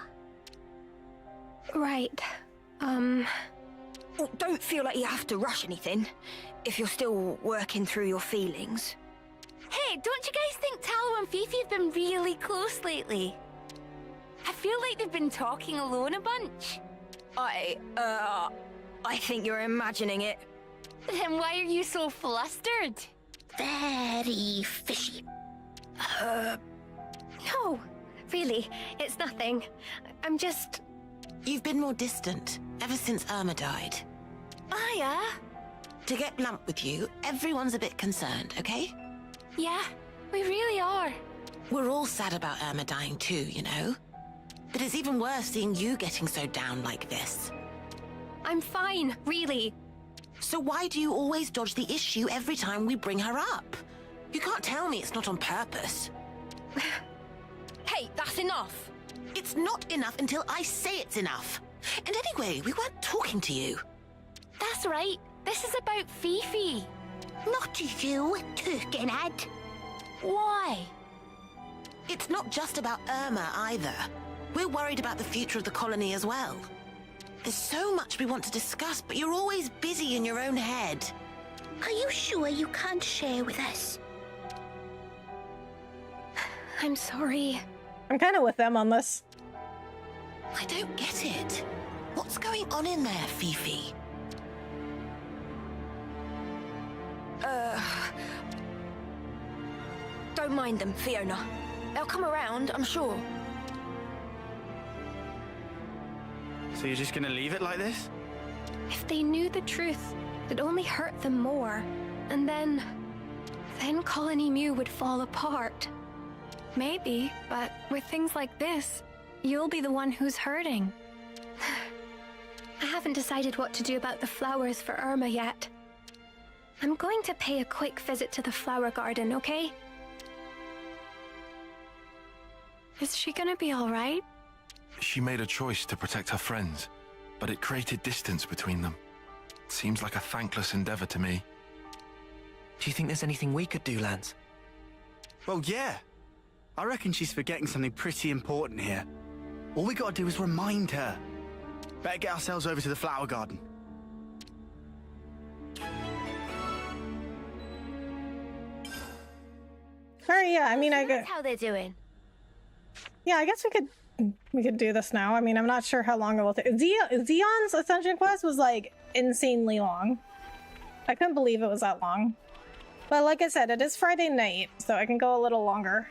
Right. Don't feel like you have to rush anything, if you're still working through your feelings. Hey, don't you guys think Tallow and Fifi have been really close lately? I feel like they've been talking alone a bunch. I think you're imagining it. Then why are you so flustered? Very fishy. No, really, it's nothing. I'm just... You've been more distant ever since Irma died. Ah, yeah? To get blunt with you, everyone's a bit concerned, okay? Yeah, we really are. We're all sad about Irma dying too, you know? But it's even worse seeing you getting so down like this. I'm fine, really. So why do you always dodge the issue every time we bring her up? You can't tell me it's not on purpose. Hey, that's enough! It's not enough until I say it's enough. And anyway, we weren't talking to you. That's right. This is about Fifi. Not you, Turkenhead. Why? It's not just about Irma either. We're worried about the future of the colony as well. There's so much we want to discuss, but you're always busy in your own head. Are you sure you can't share with us? I'm sorry. I'm kind of with them on this. I don't get it. What's going on in there, Fifi? Don't mind them, Fiona. They'll come around, I'm sure. So you're just gonna leave it like this? If they knew the truth, it'd only hurt them more. And then Colony Mu would fall apart. Maybe, but with things like this, you'll be the one who's hurting. I haven't decided what to do about the flowers for Irma yet. I'm going to pay a quick visit to the flower garden, okay? Is she gonna be all right? She made a choice to protect her friends, but it created distance between them. It seems like a thankless endeavor to me. Do you think there's anything we could do, Lance? Well, yeah. I reckon she's forgetting something pretty important here. All we gotta do is remind her. Better get ourselves over to the flower garden. Sorry, yeah, I mean, That's how they're doing. Yeah, I guess we could do this now. I mean, I'm not sure how long it will take. Zeon's Ascension quest was like insanely long. I couldn't believe it was that long. But like I said, it is Friday night, so I can go a little longer.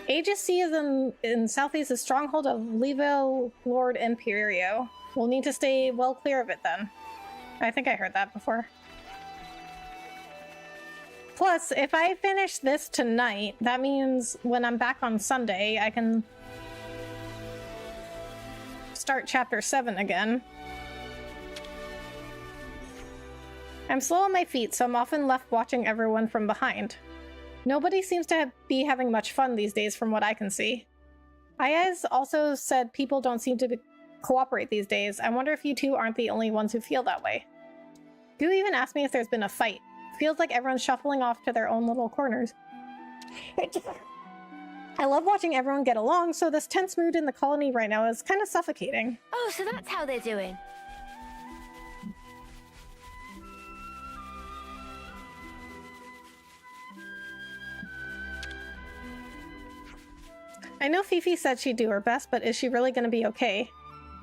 Aegis Sea is in Southeast, the stronghold of Level Lord Imperio. We'll need to stay well clear of it then. I think I heard that before. Plus, if I finish this tonight, that means when I'm back on Sunday, I can start Chapter 7 again. I'm slow on my feet, so I'm often left watching everyone from behind. Nobody seems to be having much fun these days from what I can see. Ayaz also said people don't seem to cooperate these days. I wonder if you two aren't the only ones who feel that way. Gu even asked me if there's been a fight. Feels like everyone's shuffling off to their own little corners. I love watching everyone get along, so this tense mood in the colony right now is kind of suffocating. Oh, so that's how they're doing. I know Fifi said she'd do her best, but is she really going to be okay?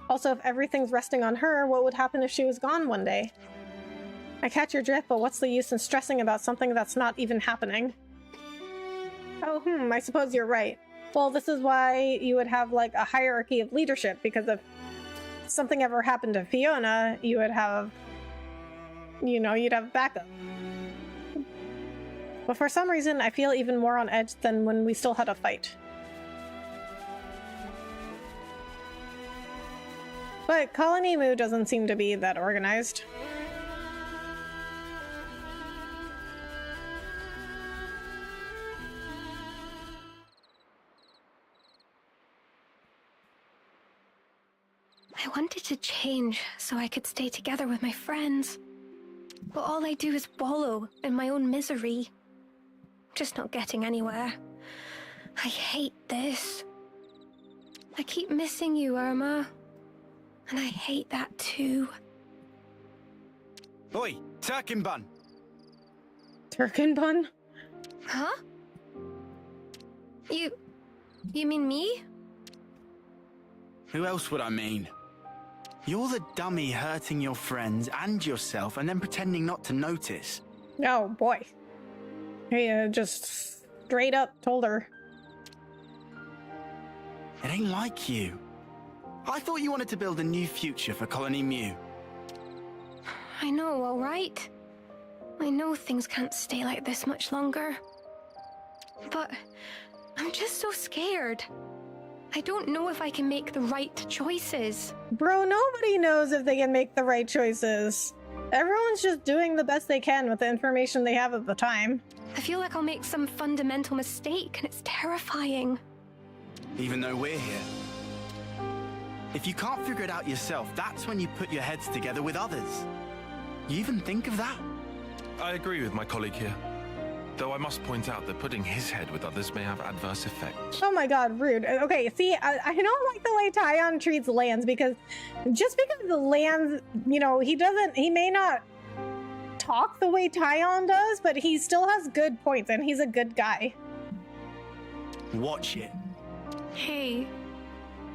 Also, if everything's resting on her, what would happen if she was gone one day? I catch your drift, but what's the use in stressing about something that's not even happening? Oh, I suppose you're right. Well, this is why you would have, like, a hierarchy of leadership, because if something ever happened to Fiona, you would have, you know, you'd have backup. But for some reason, I feel even more on edge than when we still had a fight. But Colony Mu doesn't seem to be that organized. I wanted to change so I could stay together with my friends. But all I do is wallow in my own misery. Just not getting anywhere. I hate this. I keep missing you, Irma. And I hate that too. Oi, Turkin Bun! Turkin Bun? Huh? You mean me? Who else would I mean? You're the dummy hurting your friends and yourself and then pretending not to notice. Oh boy. He just straight up told her. It ain't like you. I thought you wanted to build a new future for Colony Mu. I know, all right? I know things can't stay like this much longer. But I'm just so scared. I don't know if I can make the right choices. Bro, nobody knows if they can make the right choices. Everyone's just doing the best they can with the information they have at the time. I feel like I'll make some fundamental mistake, and it's terrifying. Even though we're here. If you can't figure it out yourself, that's when you put your heads together with others. You even think of that? I agree with my colleague here. Though I must point out that putting his head with others may have adverse effects. Oh my god, rude. Okay, see, I don't like the way Taion treats Lands, because just because the Lands, you know, he may not talk the way Taion does, but he still has good points, and he's a good guy. Watch it. Hey,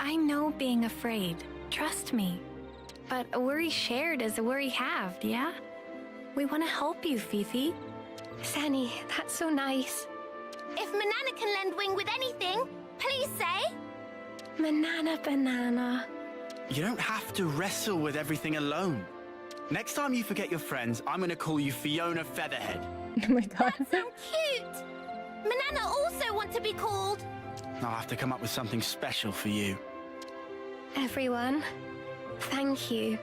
I know being afraid. Trust me. But a worry shared is a worry halved, yeah? We want to help you, Fifi. Sani, that's so nice. If Manana can lend wing with anything, please say. Manana banana. You don't have to wrestle with everything alone. Next time you forget your friends, I'm gonna call you Fiona Featherhead. Oh my god. That's so cute. Manana also want to be called. I'll have to come up with something special for you. Everyone, thank you.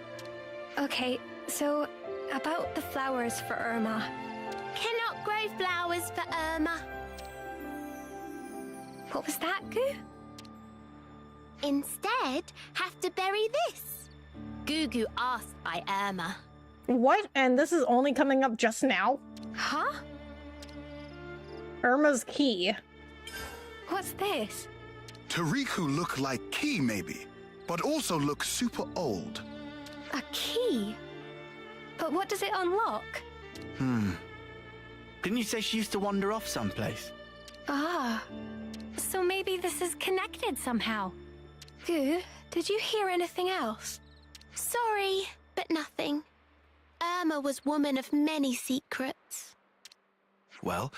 Okay, so about the flowers for Irma. Cannot grow flowers for Irma. What was that, Goo? Instead, have to bury this. Gugu asked by Irma. What? And this is only coming up just now? Huh? Irma's key. What's this? Tariku look like key, maybe, but also look super old. A key? But what does it unlock? Didn't you say she used to wander off someplace? Ah, so maybe this is connected somehow. Goo, did you hear anything else? Sorry, but nothing. Irma was woman of many secrets. Well,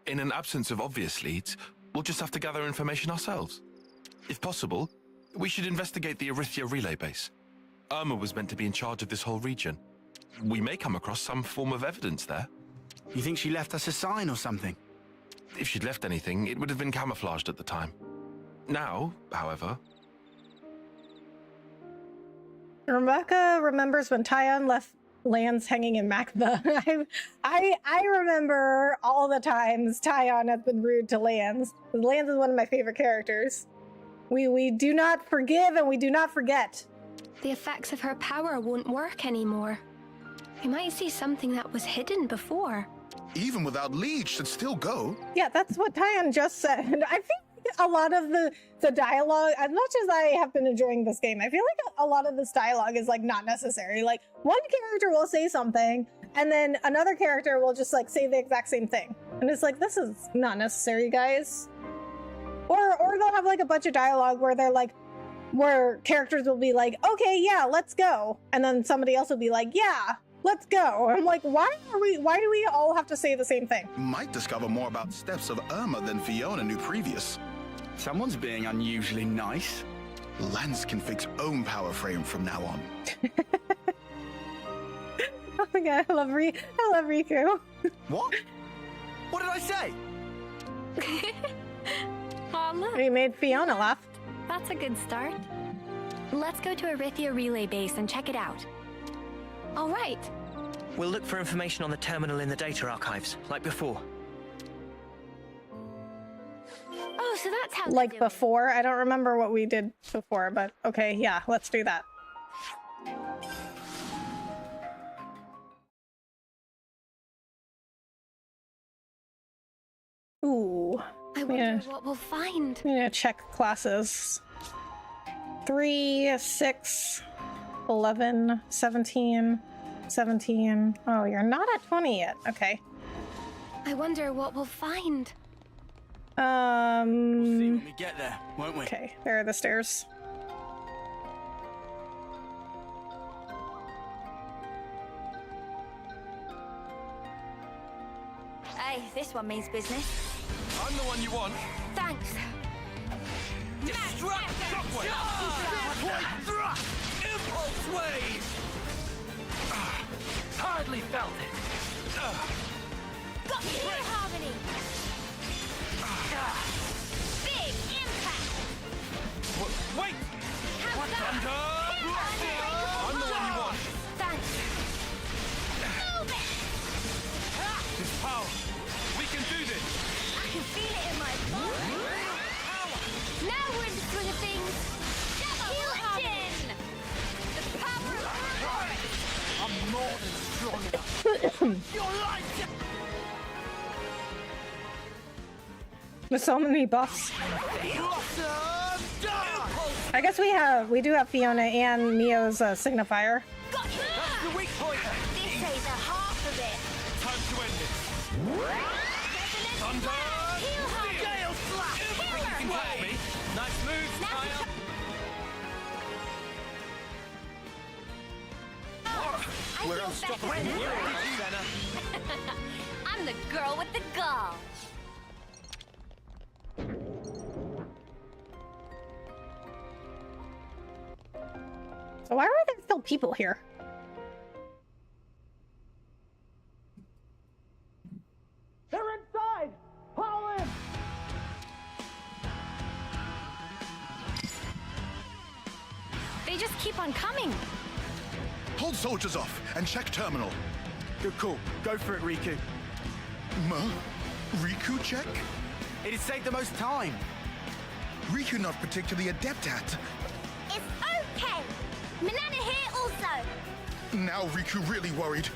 in an absence of obvious leads, we'll just have to gather information ourselves. If possible, we should investigate the Erythia relay base. Irma was meant to be in charge of this whole region. We may come across some form of evidence there. You think she left us a sign or something? If she'd left anything, it would have been camouflaged at the time. Now, however... Rebecca remembers when Taion left Lands hanging in Macba. I remember all the times Taion has been rude to Lands. Lands is one of my favorite characters. We do not forgive and we do not forget. The effects of her power won't work anymore. We might see something that was hidden before. Even without lead, should still go. Yeah, that's what Taion just said. I think a lot of the dialogue, as much as I have been enjoying this game, I feel like a lot of this dialogue is like not necessary. Like one character will say something and then another character will just like say the exact same thing. And it's like, this is not necessary, guys. Or they'll have like a bunch of dialogue where they're like, where characters will be like, okay, yeah, let's go. And then somebody else will be like, yeah, let's go. I'm like, why do we all have to say the same thing? Might discover more about steps of Irma than Fiona knew previous. Someone's being unusually nice. Lance can fix own power frame from now on. Oh my god, I love Riku. What? What did I say? Aw, look. We made Fiona laugh. That's a good start. Let's go to Erythia relay base and check it out. All right. We'll look for information on the terminal in the data archives, like before. Oh, so that's how. Like before? I don't remember what we did before, but okay, yeah, let's do that. Ooh. I wonder what we'll find. I'm gonna check classes. 3, 6, 11, 17, 17. Oh, you're not at 20 yet. Okay. I wonder what we'll find. We'll see when we get there, won't we? Okay, there are the stairs. Hey, this one means business. I'm the one you want. Thanks. Destruct shockwave! Impulse wave! Hardly felt it. Got you here, Harmony. Big impact. Wait! Thunder! I'm the one you want. Thanks. Move it. This power. We can do this. I can feel it in my bones. Now we're in the swing of things. Heal engine. The power of Ouroboros. I'm more than strong enough. You're like With so many buffs. I guess we do have Fiona and Mio's signifier. Got you. That's the weak point. This is a half of it. Time to end it. Thunder! Heal Harmony. Gale slap! Think you can catch me? Nice move, Kyle. We're unstoppable. I'm the girl with the gall. So why are there still people here? They're inside! Haul in! They just keep on coming. Hold soldiers off and check terminal. Good call. Go for it, Riku. Riku check? It'd take the most time. Riku not particularly adept at. It's okay. Manana here also. Now Riku really worried.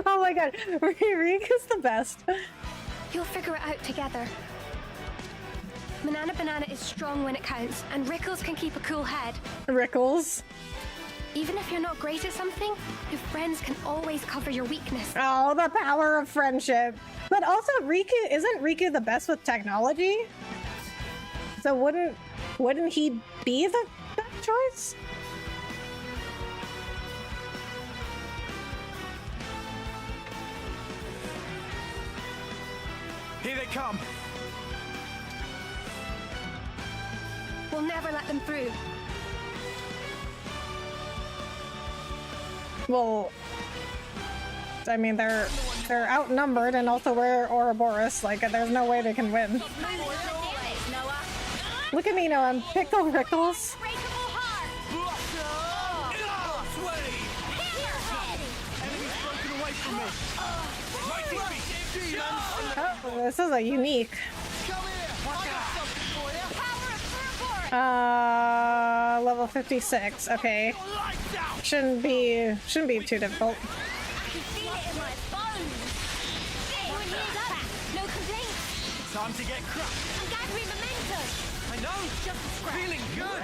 Oh my god, Riku's the best. You'll figure it out together. Manana Banana is strong when it counts, and Rickles can keep a cool head. Rickles. Even if you're not great at something, your friends can always cover your weakness. Oh, the power of friendship. But also, isn't Riku the best with technology? So wouldn't he be the best choice? Here they come. We'll never let them through. Well, I mean, they're outnumbered, and also we're Ouroboros. Like, there's no way they can win. Look at me now, I'm Pickle Rickles. Oh, this is a unique. Level 56. Okay. Shouldn't be too difficult. Time to get crushed. I'm gathering momentum. I know. Just feeling good.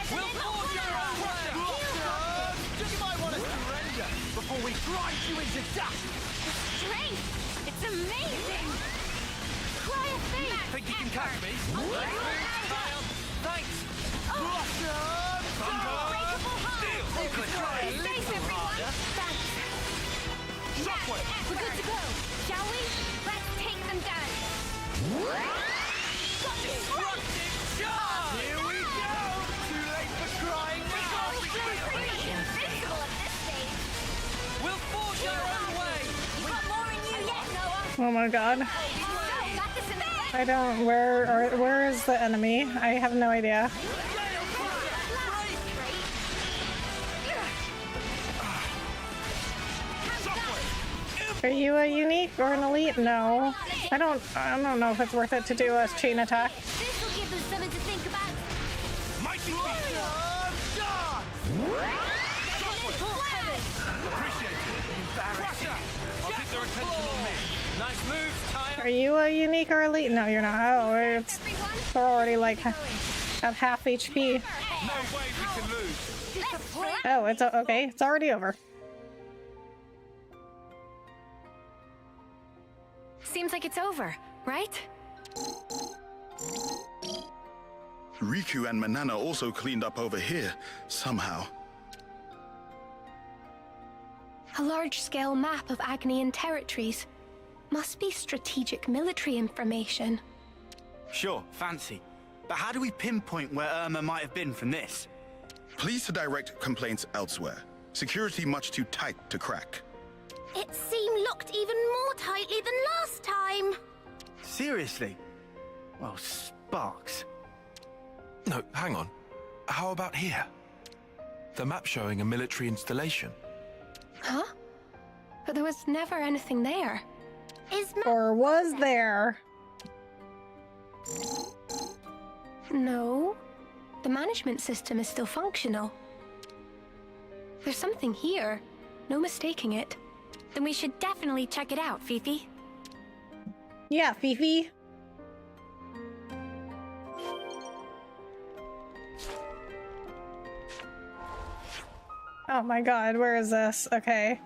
We'll forge our own way. You might want to surrender before we grind you into dust. Strength. It's amazing. Cry a thing. Think you can catch me? Thanks. Good try. Safe, everyone. Thanks. Shockwave. We're good to go. Shall we? Let's take them down. Destructive charge! Here we go! Too late for crying now! Invincible at this stage. We'll forge our own way! You got more in you yet, Noah. Oh my god. Got this in the bag. I don't. Where is the enemy? I have no idea. Are you a unique or an elite? No. I don't know if it's worth it to do a chain attack. This will give them something to think about. Mighty Appreciate it. Crusher! I'll keep their attention on me. Nice move, Tyre. Are you a unique or elite? No, you're not. Oh, they're already like At half HP. No way we can lose. Oh, it's okay. It's already over. Seems like it's over, right? Riku and Manana also cleaned up over here, somehow. A large-scale map of Agnian territories. Must be strategic military information. Sure, fancy. But how do we pinpoint where Irma might have been from this? Please to direct complaints elsewhere. Security much too tight to crack. It seemed locked even more tightly than last time. Seriously? Well, Sparks. No, hang on. How about here? The map showing a military installation. Huh? But there was never anything there. Or was there? No. The management system is still functional. There's something here. No mistaking it. Then we should definitely check it out, Fifi. Yeah, Fifi. Oh my god, where is this? Okay.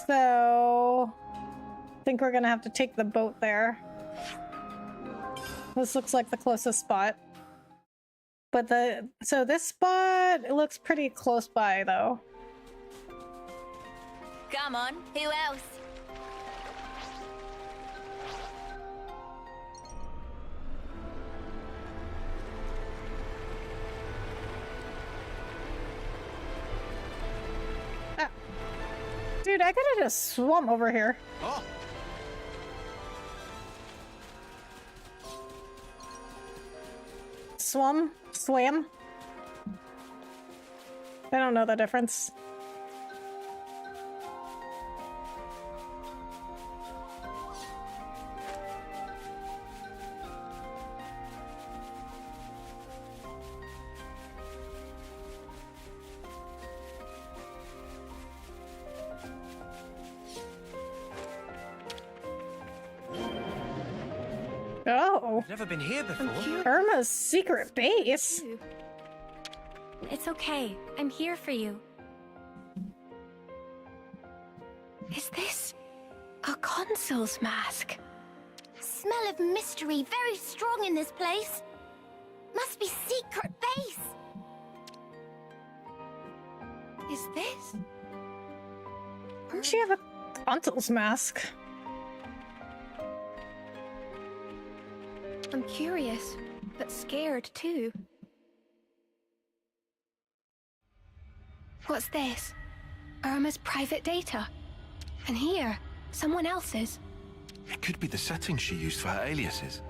So... I think we're gonna have to take the boat there. This looks like the closest spot. But so this spot, it looks pretty close by though. Come on, who else? Ah. Dude, I could've just swum over here. Oh. Swam? I don't know the difference. Oh. I've never been here before. Irma's secret base. It's okay. I'm here for you. Is this a consul's mask? Smell of mystery very strong in this place. Must be secret base. Is this? Why does she have a consul's mask? I'm curious, but scared too. What's this? Irma's private data. And here, someone else's. It could be the settings she used for her aliases.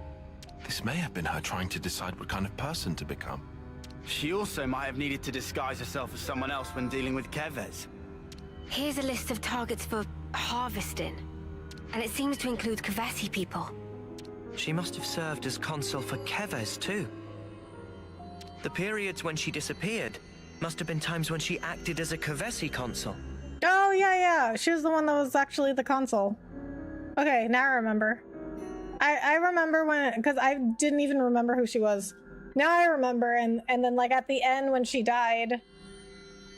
This may have been her trying to decide what kind of person to become. She also might have needed to disguise herself as someone else when dealing with Kevez. Here's a list of targets for harvesting. And it seems to include Kavesi people. She must have served as consul for Kevez, too. The periods when she disappeared must have been times when she acted as a Kavesi consul. Oh, yeah. She was the one that was actually the consul. Okay, now I remember. I remember when, because I didn't even remember who she was. Now I remember, and then like at the end when she died,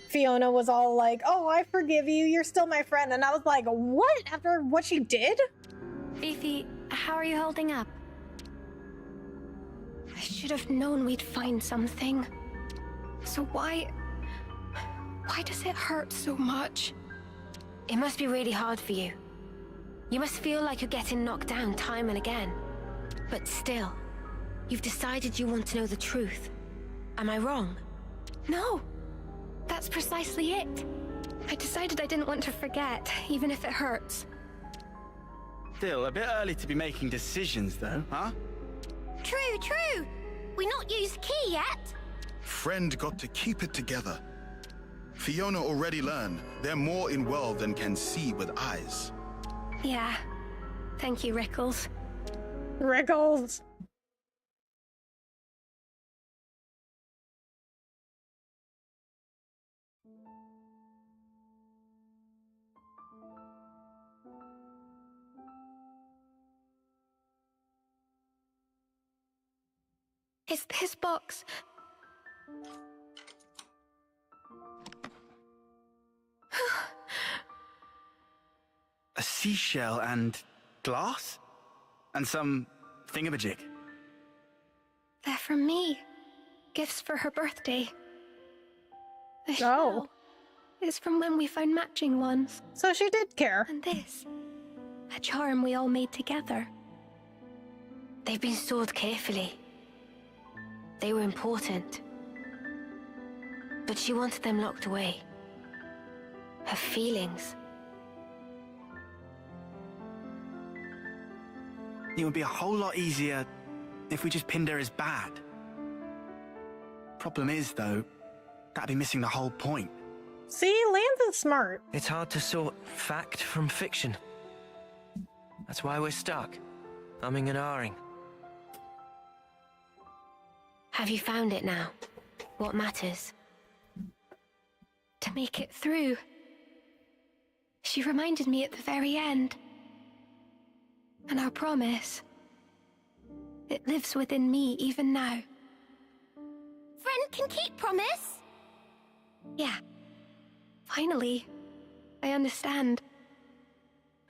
Fiona was all like, "Oh, I forgive you, you're still my friend." And I was like, what? After what she did? Fifi, how are you holding up? I should have known we'd find something. So why does it hurt so much? It must be really hard for you. You must feel like you're getting knocked down time and again. But still, you've decided you want to know the truth. Am I wrong? No, that's precisely it. I decided I didn't want to forget, even if it hurts. Still, a bit early to be making decisions though, huh? True. We not used key yet. Friend got to keep it together. Fiona already learned they're more in world than can see with eyes. Yeah. Thank you, Rickles. Rickles! Is this box A seashell and glass? And some thingamajig. They're from me. Gifts for her birthday. The Oh. shell is from when we found matching ones. So she did care. And this, a charm we all made together. They've been stored carefully. They were important. But she wanted them locked away. Her feelings. It would be a whole lot easier if we just pinned her as bad. Problem is, though, that'd be missing the whole point. See, Lance is smart. It's hard to sort fact from fiction. That's why we're stuck, umming and ahhing. Have you found it now? What matters? To make it through. She reminded me at the very end. And our promise. It lives within me even now. Friend can keep promise? Yeah. Finally, I understand.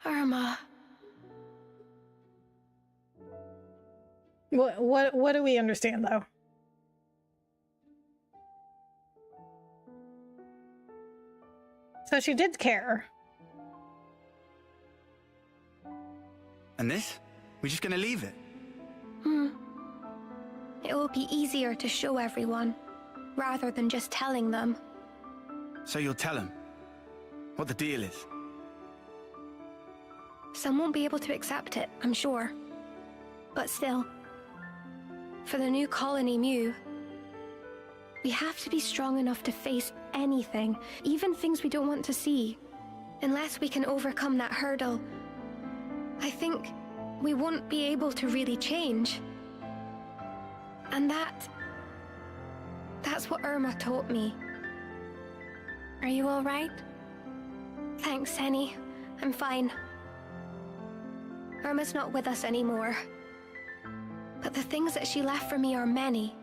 Irma. What do we understand, though? So she did care. And this? We're just gonna leave it? It will be easier to show everyone, rather than just telling them. So you'll tell them what the deal is? Some won't be able to accept it, I'm sure. But still, for the new colony Mew, we have to be strong enough to face anything, even things we don't want to see. Unless we can overcome that hurdle, I think we won't be able to really change. And that's what Irma taught me. Are you all right? Thanks, Henny. I'm fine. Irma's not with us anymore. But the things that she left for me are many.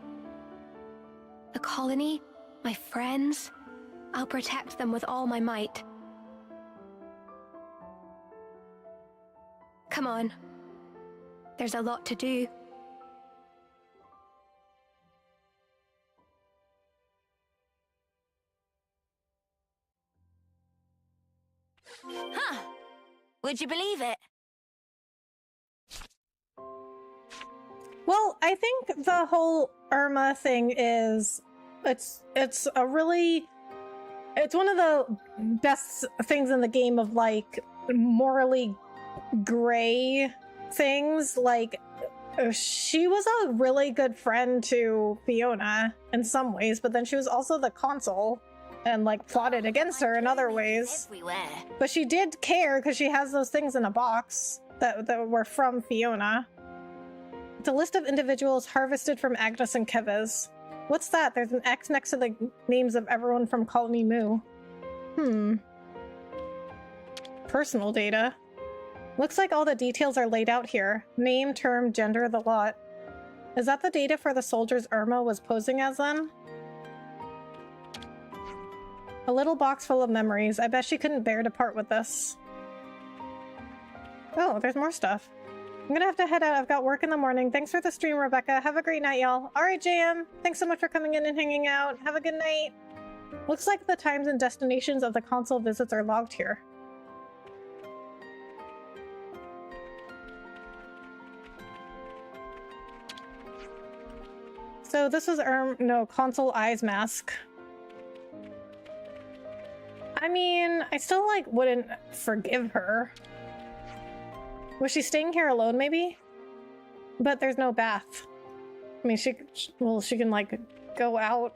The colony, my friends, I'll protect them with all my might. Come on. There's a lot to do. Huh. Would you believe it? Well, I think the whole Irma thing is it's one of the best things in the game of like morally gray things. Like she was a really good friend to Fiona in some ways, but then she was also the consul and like plotted against her in other ways. Everywhere. But she did care because she has those things in a box that were from Fiona. It's a list of individuals harvested from Agnes and Kevez. What's that? There's an X next to the names of everyone from Colony Moo. Personal data. Looks like all the details are laid out here. Name, term, gender, the lot. Is that the data for the soldiers Irma was posing as then? A little box full of memories. I bet she couldn't bear to part with this. Oh, there's more stuff. I'm gonna have to head out. I've got work in the morning. Thanks for the stream, Rebecca. Have a great night, y'all. Alright, JM. Thanks so much for coming in and hanging out. Have a good night. Looks like the times and destinations of the consul visits are logged here. So this was Consul Eyes Mask. I mean, I still like wouldn't forgive her. Was she staying here alone maybe? But there's no bath. I mean, she can like go out.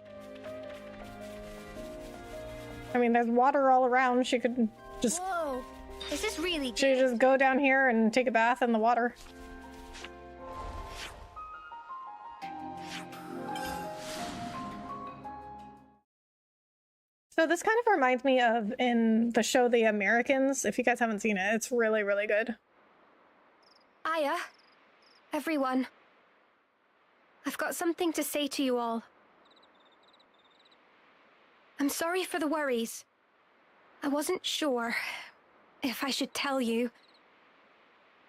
I mean, there's water all around. She could just... Whoa, this is really good. She could just go down here and take a bath in the water. So this kind of reminds me of in the show The Americans. If you guys haven't seen it, it's really, really good. Aya, everyone. I've got something to say to you all. I'm sorry for the worries. I wasn't sure if I should tell you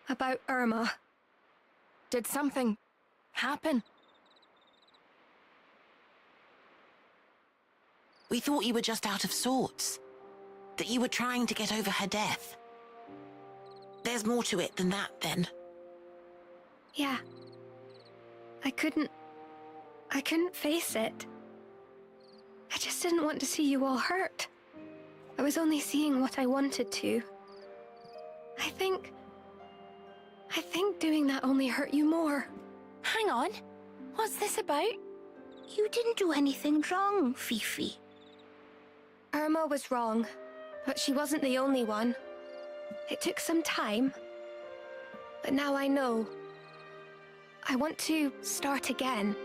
about Irma. Did something happen? We thought you were just out of sorts. That you were trying to get over her death. There's more to it than that, then. Yeah. I couldn't face it. I just didn't want to see you all hurt. I was only seeing what I wanted to. I think doing that only hurt you more. Hang on. What's this about? You didn't do anything wrong, Fifi. Irma was wrong, but she wasn't the only one. It took some time, but now I know. I want to start again.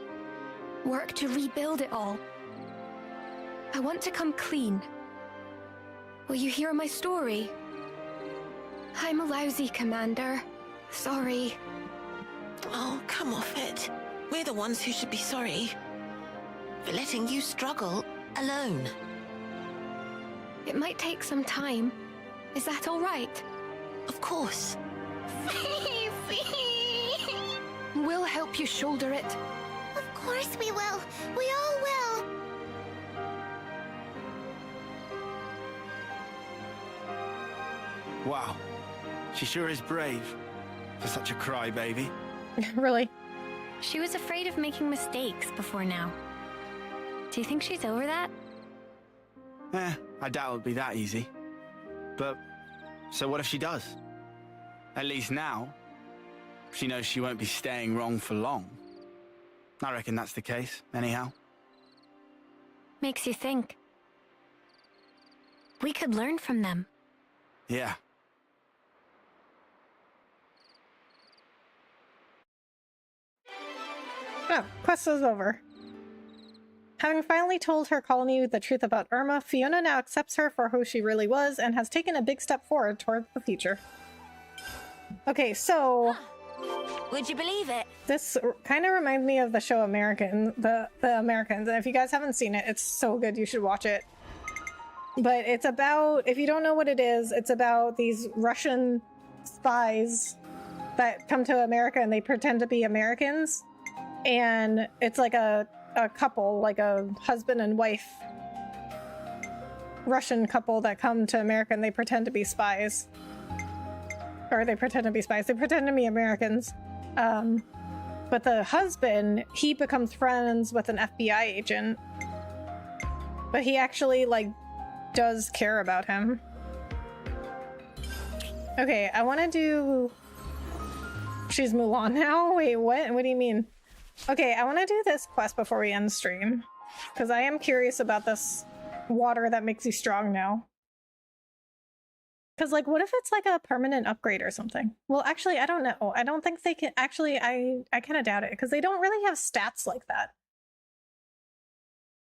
Work to rebuild it all. I want to come clean. Will you hear my story? I'm a lousy commander. Sorry. Oh, come off it. We're the ones who should be sorry. For letting you struggle alone. It might take some time. Is that all right? Of course. We'll help you shoulder it. Of course we will. We all will. Wow. She sure is brave. For such a crybaby. Really? She was afraid of making mistakes before now. Do you think she's over that? I doubt it'll be that easy. But, so what if she does? At least now, she knows she won't be staying wrong for long. I reckon that's the case, anyhow. Makes you think. We could learn from them. Yeah. Oh, quest is over. Having finally told her colony the truth about Irma, Fiona now accepts her for who she really was and has taken a big step forward toward the future. Okay, so... Would you believe it? This kind of reminds me of the show American, the Americans, and if you guys haven't seen it, it's so good, you should watch it. But it's about, if you don't know what it is, it's about these Russian spies that come to America and they pretend to be Americans. And it's like a couple, like a husband and wife Russian couple that come to America and they pretend to be spies. Or they pretend to be spies. They pretend to be Americans. But the husband, he becomes friends with an FBI agent. But he actually, like, does care about him. Okay, I want to do... She's Mulan now? Wait, what? What do you mean? Okay, I want to do this quest before we end stream. Because I am curious about this water that makes you strong now. Because, like, what if it's like a permanent upgrade or something? Well, actually, I don't know. I don't think they can... Actually, I kind of doubt it. Because they don't really have stats like that.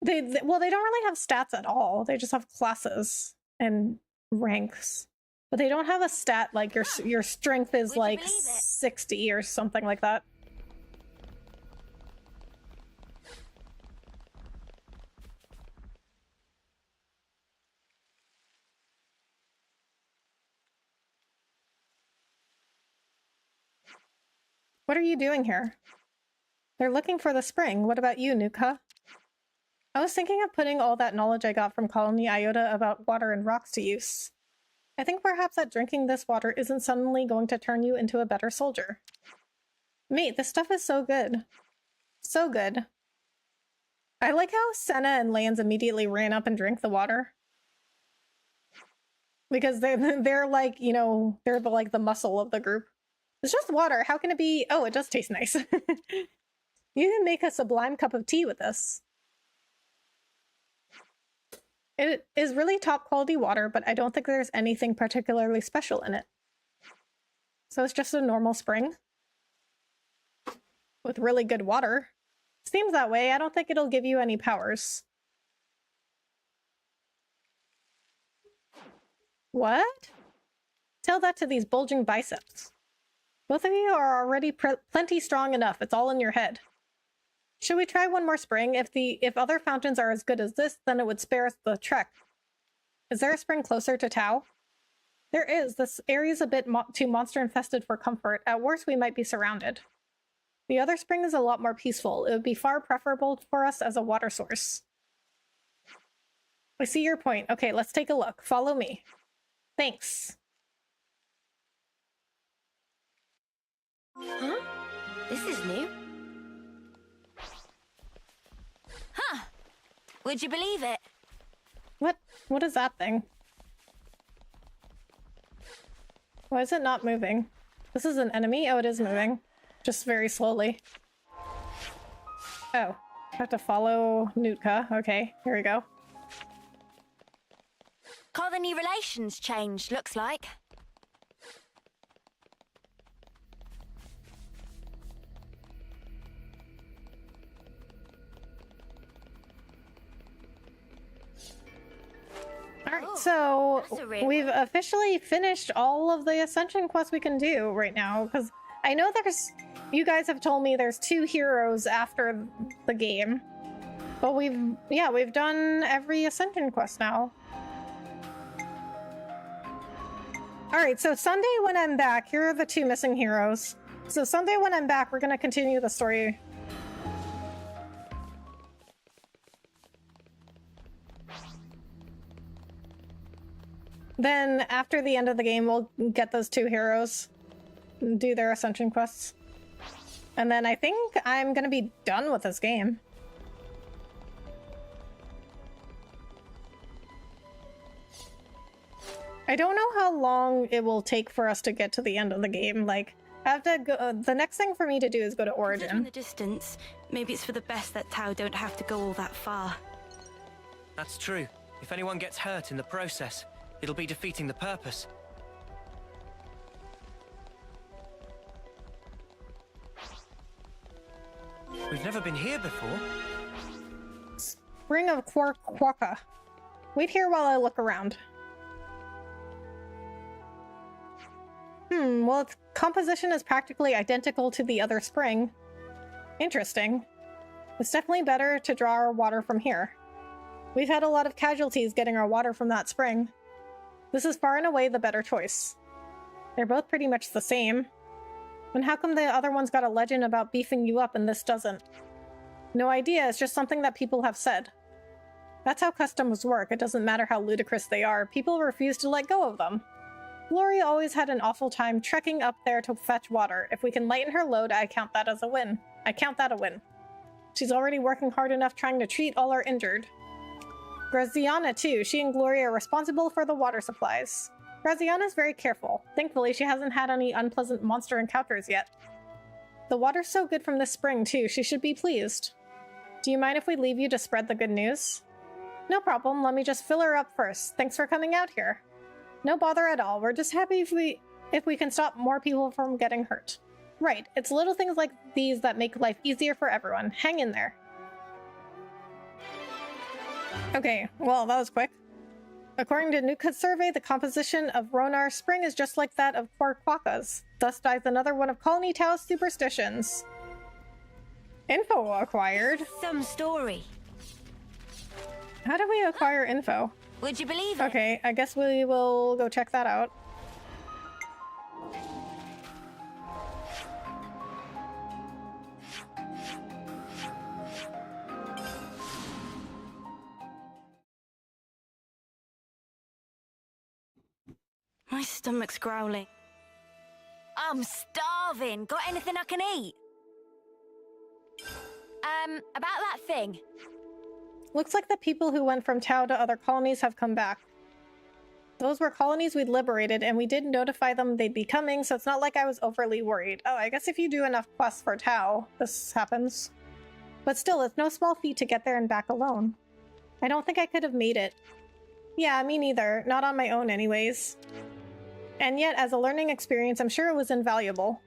Well, they don't really have stats at all. They just have classes and ranks. But they don't have a stat like your strength is like 60 or something like that. What are you doing here? They're looking for the spring. What about you, Nuka? I was thinking of putting all that knowledge I got from Colony Iota about water and rocks to use. I think perhaps that drinking this water isn't suddenly going to turn you into a better soldier. Mate, this stuff is so good. So good. I like how Senna and Lance immediately ran up and drank the water. Because they're like, you know, they're like the muscle of the group. It's just water. How can it be? Oh, it does taste nice. You can make a sublime cup of tea with this. It is really top quality water, but I don't think there's anything particularly special in it. So it's just a normal spring with really good water. Seems that way. I don't think it'll give you any powers. What? Tell that to these bulging biceps. Both of you are already plenty strong enough. It's all in your head. Should we try one more spring? If other fountains are as good as this, then it would spare us the trek. Is there a spring closer to Tau? There is. This area's a bit too monster-infested for comfort. At worst, we might be surrounded. The other spring is a lot more peaceful. It would be far preferable for us as a water source. I see your point. Okay, let's take a look. Follow me. Thanks. Huh? This is new. Huh. Would you believe it? What is that thing? Why is it not moving? This is an enemy? Oh, it is moving. Just very slowly. Oh. I have to follow Nootka. Okay, here we go. Colony relations changed, looks like. Alright, so we've officially finished all of the Ascension quests we can do right now, because I know you guys have told me there's 2 heroes after the game, but we've done every Ascension quest now. Alright, so Sunday when I'm back, here are the 2 missing heroes. So Sunday when I'm back, we're going to continue the story. Then, after the end of the game, we'll get those 2 heroes, and do their Ascension quests. And then I think I'm gonna be done with this game. I don't know how long it will take for us to get to the end of the game. Like, I have to go, the next thing for me to do is go to Origin. Considering the distance, maybe it's for the best that Tau don't have to go all that far. That's true. If anyone gets hurt in the process, it'll be defeating the purpose. We've never been here before. Spring of Quaka. Wait here while I look around. Well, its composition is practically identical to the other spring. Interesting. It's definitely better to draw our water from here. We've had a lot of casualties getting our water from that spring. This is far and away the better choice. They're both pretty much the same. And how come the other one's got a legend about beefing you up and this doesn't? No idea, it's just something that people have said. That's how customs work. It doesn't matter how ludicrous they are. People refuse to let go of them. Gloria always had an awful time trekking up there to fetch water. If we can lighten her load, I count that as a win. I count that a win. She's already working hard enough trying to treat all our injured. Graziana, too. She and Gloria are responsible for the water supplies. Graziana's very careful. Thankfully, she hasn't had any unpleasant monster encounters yet. The water's so good from this spring, too. She should be pleased. Do you mind if we leave you to spread the good news? No problem. Let me just fill her up first. Thanks for coming out here. No bother at all. We're just happy if we can stop more people from getting hurt. Right. It's little things like these that make life easier for everyone. Hang in there. Okay, well, that was quick. According to Nootka's survey, the composition of Ronar Spring is just like that of Quaka's. Thus dies another one of Colony Tao's superstitions. Info acquired. Some story. How do we acquire info? Would you believe it? Okay, I guess we will go check that out. My stomach's growling. I'm starving. Got anything I can eat? About that thing. Looks like the people who went from Tau to other colonies have come back. Those were colonies we'd liberated, and we did notify them they'd be coming, so it's not like I was overly worried. Oh, I guess if you do enough quests for Tau, this happens. But still, it's no small feat to get there and back alone. I don't think I could have made it. Yeah, me neither. Not on my own anyways. And yet, as a learning experience, I'm sure it was invaluable.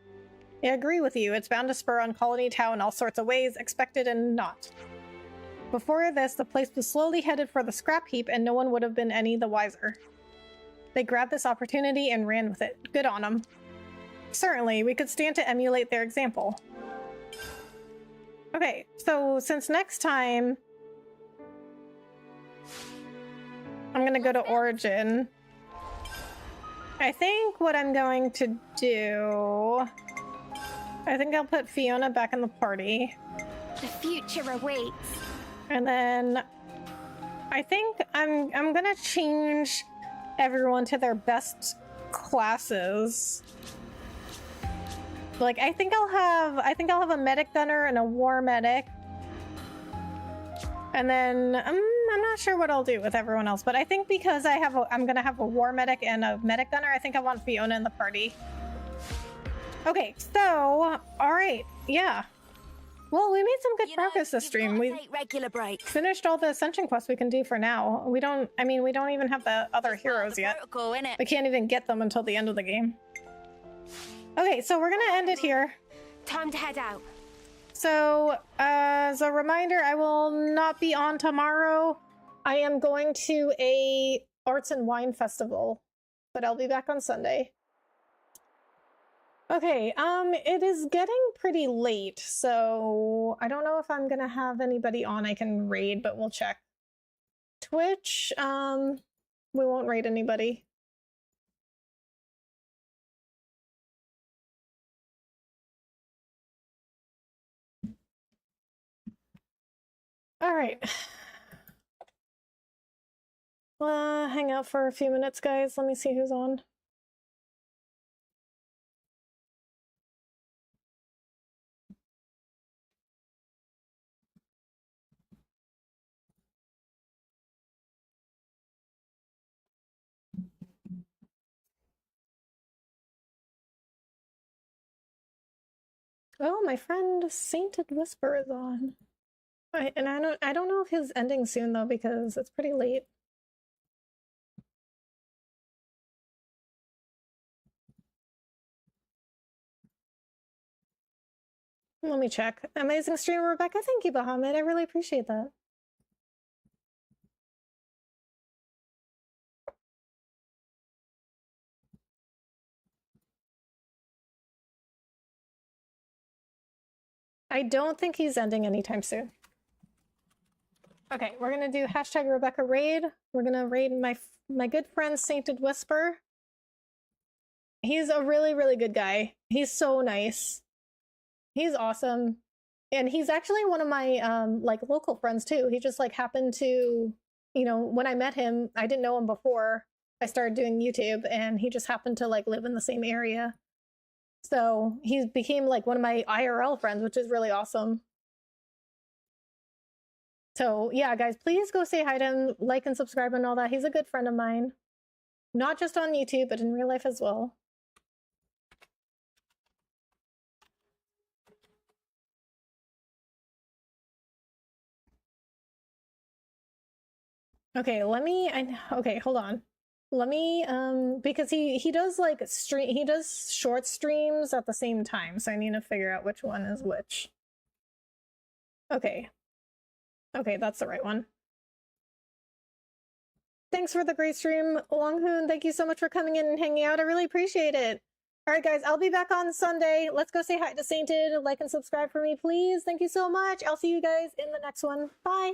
I agree with you, it's bound to spur on Colony Tau in all sorts of ways, expected and not. Before this, the place was slowly headed for the scrap heap and no one would have been any the wiser. They grabbed this opportunity and ran with it. Good on them. Certainly, we could stand to emulate their example. Okay, so since next time I'm gonna go to Origin, I think what I'm going to do, I think I'll put Fiona back in the party. The future awaits. And then I think I'm gonna change everyone to their best classes. Like I think I'll have a medic gunner and a war medic. And then I'm not sure what I'll do with everyone else, but I think because I'm gonna have a war medic and a medic gunner, I think I want Fiona in the party. Okay, so all right, yeah. Well, we made some good progress this stream. We regular breaks. Finished all the Ascension quests we can do for now. We don't even have the other heroes yet. We can't even get them until the end of the game. Okay, so we're gonna end it here. Time to head out. So, as a reminder, I will not be on tomorrow. I am going to a arts and wine festival, but I'll be back on Sunday. Okay, it is getting pretty late, so I don't know if I'm gonna have anybody on I can raid, but we'll check. Twitch, we won't raid anybody. All right. Hang out for a few minutes, guys. Let me see who's on. Oh, my friend Sainted Whisper is on. I don't know if he's ending soon though, because it's pretty late. Let me check. Amazing stream, Rebecca. Thank you, Bahamut. I really appreciate that. I don't think he's ending anytime soon. Okay, we're gonna do hashtag Rebecca raid. We're gonna raid my good friend Sainted Whisper. He's a really, really good guy. He's so nice. He's awesome. And he's actually one of my like local friends too. He just like happened to, you know, when I met him, I didn't know him before I started doing YouTube, and he just happened to like live in the same area. So he became like one of my IRL friends, which is really awesome. So yeah, guys, please go say hi to him, like and subscribe and all that. He's a good friend of mine. Not just on YouTube, but in real life as well. Okay, okay, hold on. Let me, because he does like he does short streams at the same time, so I need to figure out which one is which. Okay. Okay, that's the right one. Thanks for the great stream, Longhoon. Thank you so much for coming in and hanging out. I really appreciate it. All right, guys, I'll be back on Sunday. Let's go say hi to Sainted. Like and subscribe for me, please. Thank you so much. I'll see you guys in the next one. Bye.